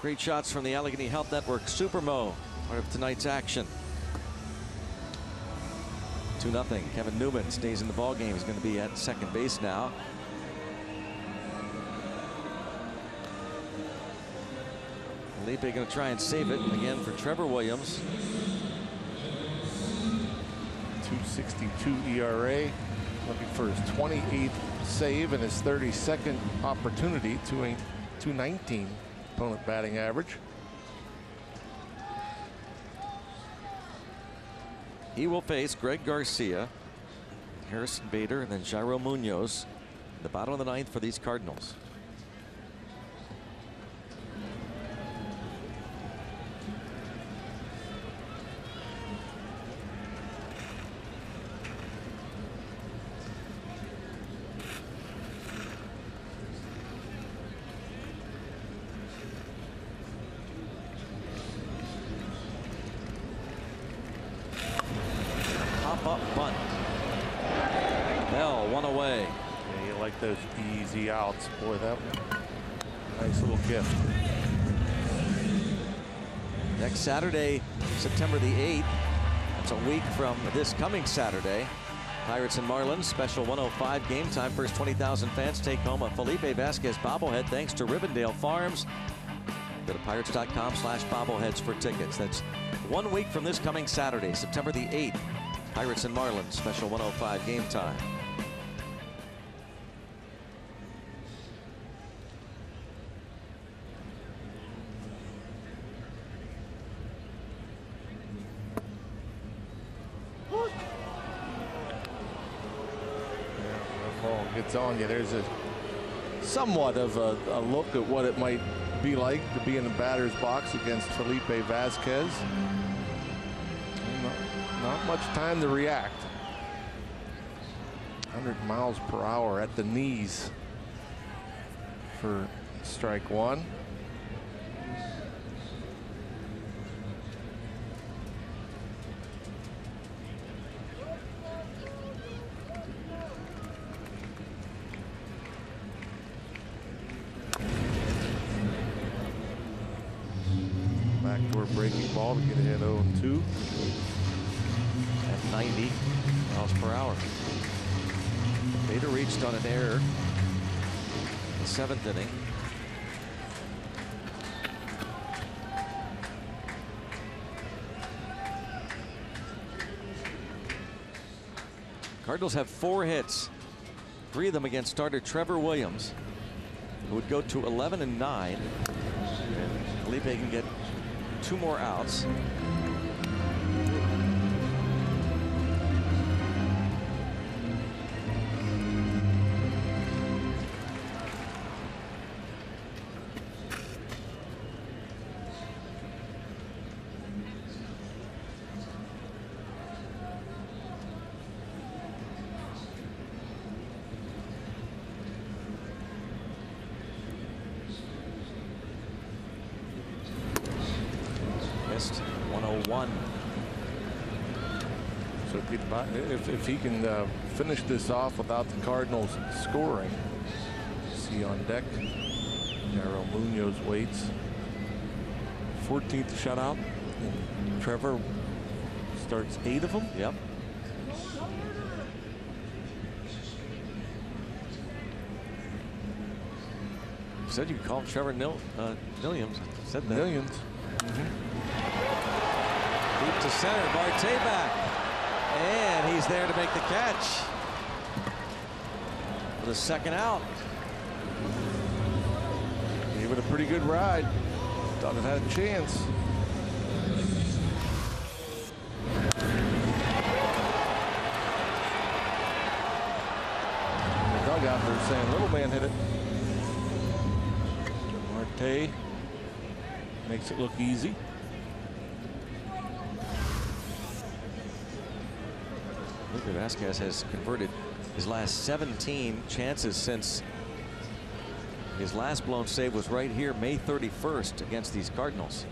Great shots from the Allegheny Health Network Supermo, part of tonight's action. 2-0. Kevin Newman stays in the ballgame. He's going to be at second base now. Felipe going to try and save it again for Trevor Williams. 2.62 ERA. Looking for his 28th save and his 32nd opportunity to a 2.19 opponent batting average. He will face Greg Garcia, Harrison Bader, and then Jairo Munoz in the bottom of the ninth for these Cardinals. Pop-up bunt. Bell, one away. Yeah, you like those easy outs. Boy, that nice little gift. Next Saturday, September the 8th. That's a week from this coming Saturday. Pirates and Marlins, special 105 game time. First 20,000 fans take home a Felipe Vasquez bobblehead thanks to Rivendell Farms. Go to pirates.com/bobbleheads for tickets. That's 1 week from this coming Saturday, September the 8th. Pirates and Marlins, special 105 game time. gets on you. There's a somewhat of a look at what it might be like to be in the batter's box against Felipe Vasquez. Not much time to react. 100 miles per hour at the knees for strike one. Backdoor breaking ball to get ahead 0-2. At 90 miles per hour. Bader reached on an error in the 7th inning. Cardinals have 4 hits, 3 of them against starter Trevor Williams, who would go to 11 and 9. And Felipe can get 2 more outs. Missed 101. So if he can finish this off without the Cardinals scoring. See on deck, Darrell Munoz waits. 14th shutout. And Trevor starts 8 of them. Yep. Said you could call him Trevor Williams. Said that. Millions. Deep to center, Marte back. And he's there to make the catch. For the 2nd out. Gave it a pretty good ride. Thought it had a chance. The dugout, they're saying little man hit it. Marte makes it look easy. Felipe Vasquez has converted his last 17 chances since his last blown save was right here May 31st against these Cardinals.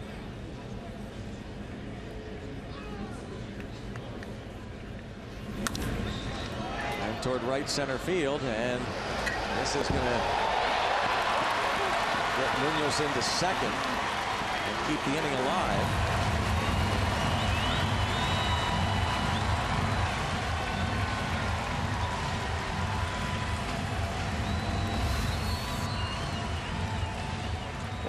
And toward right center field, and this is going to get Munoz into 2nd and keep the inning alive.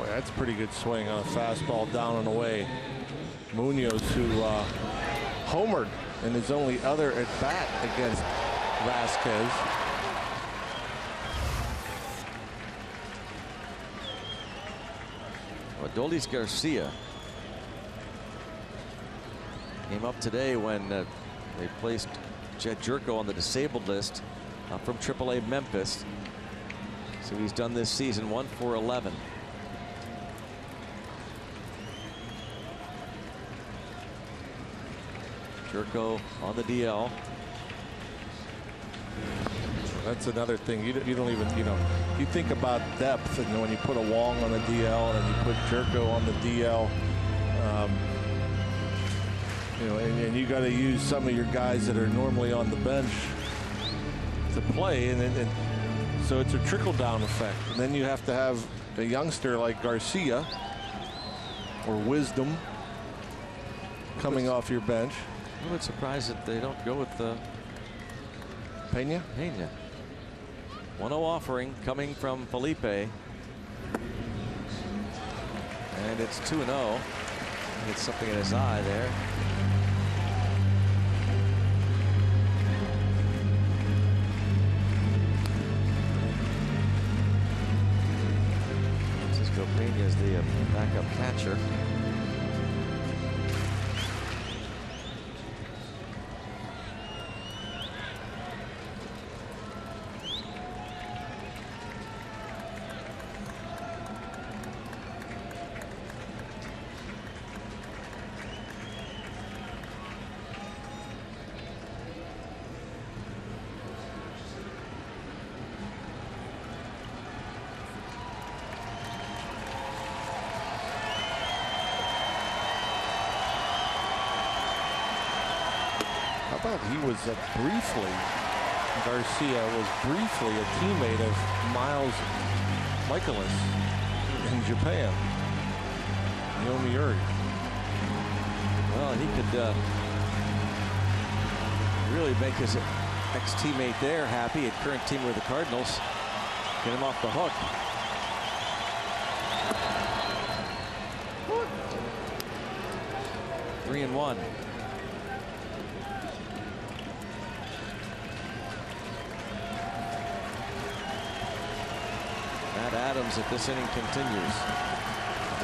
That's a pretty good swing on a fastball down and away. Munoz, who homered in his only other at bat against Vasquez. Adolis Garcia came up today when they placed Jed Jerko on the disabled list from AAA Memphis. So he's done this season 1 for 11. Jerko on the DL. That's another thing. You don't even, you think about depth, and when you put a Wong on the DL and you put Jerko on the DL, and you got to use some of your guys that are normally on the bench to play, and so it's a trickle-down effect. And then you have to have a youngster like Garcia or Wisdom coming off your bench. I'm a little bit surprised that they don't go with Pena. 1-0 offering coming from Felipe. And it's 2-0. It's something in his eye there. Francisco Pena is the backup catcher. thought he was Garcia was briefly a teammate of Miles Michaelis in Japan. Yomiuri. Well, he could really make his ex-teammate there happy, at current team with the Cardinals. Get him off the hook. What? 3-1. Matt Adams, if this inning continues.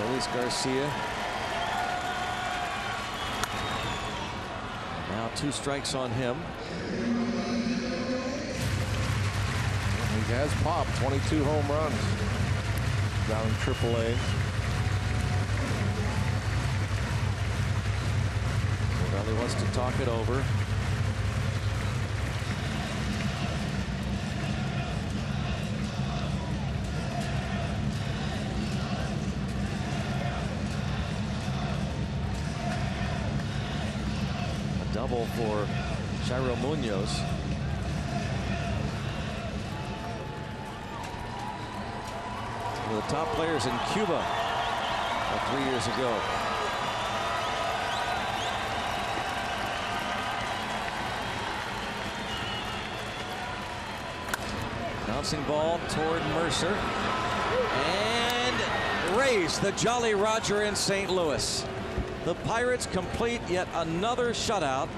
Luis Garcia. Now 2 strikes on him. He has popped 22 home runs down in AAA. Well, he wants to talk it over. A double for Jairo Munoz. One of the top players in Cuba 3 years ago. Bouncing ball toward Mercer. And raise the Jolly Roger in St. Louis. The Pirates complete yet another shutout.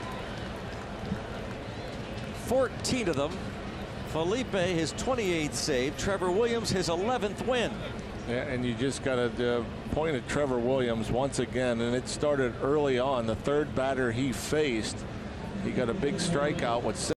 14 of them. Felipe, his 28th save. Trevor Williams, his 11th win. Yeah, and you just got to point at Trevor Williams once again, and it started early on. The third batter he faced, he got a big strikeout with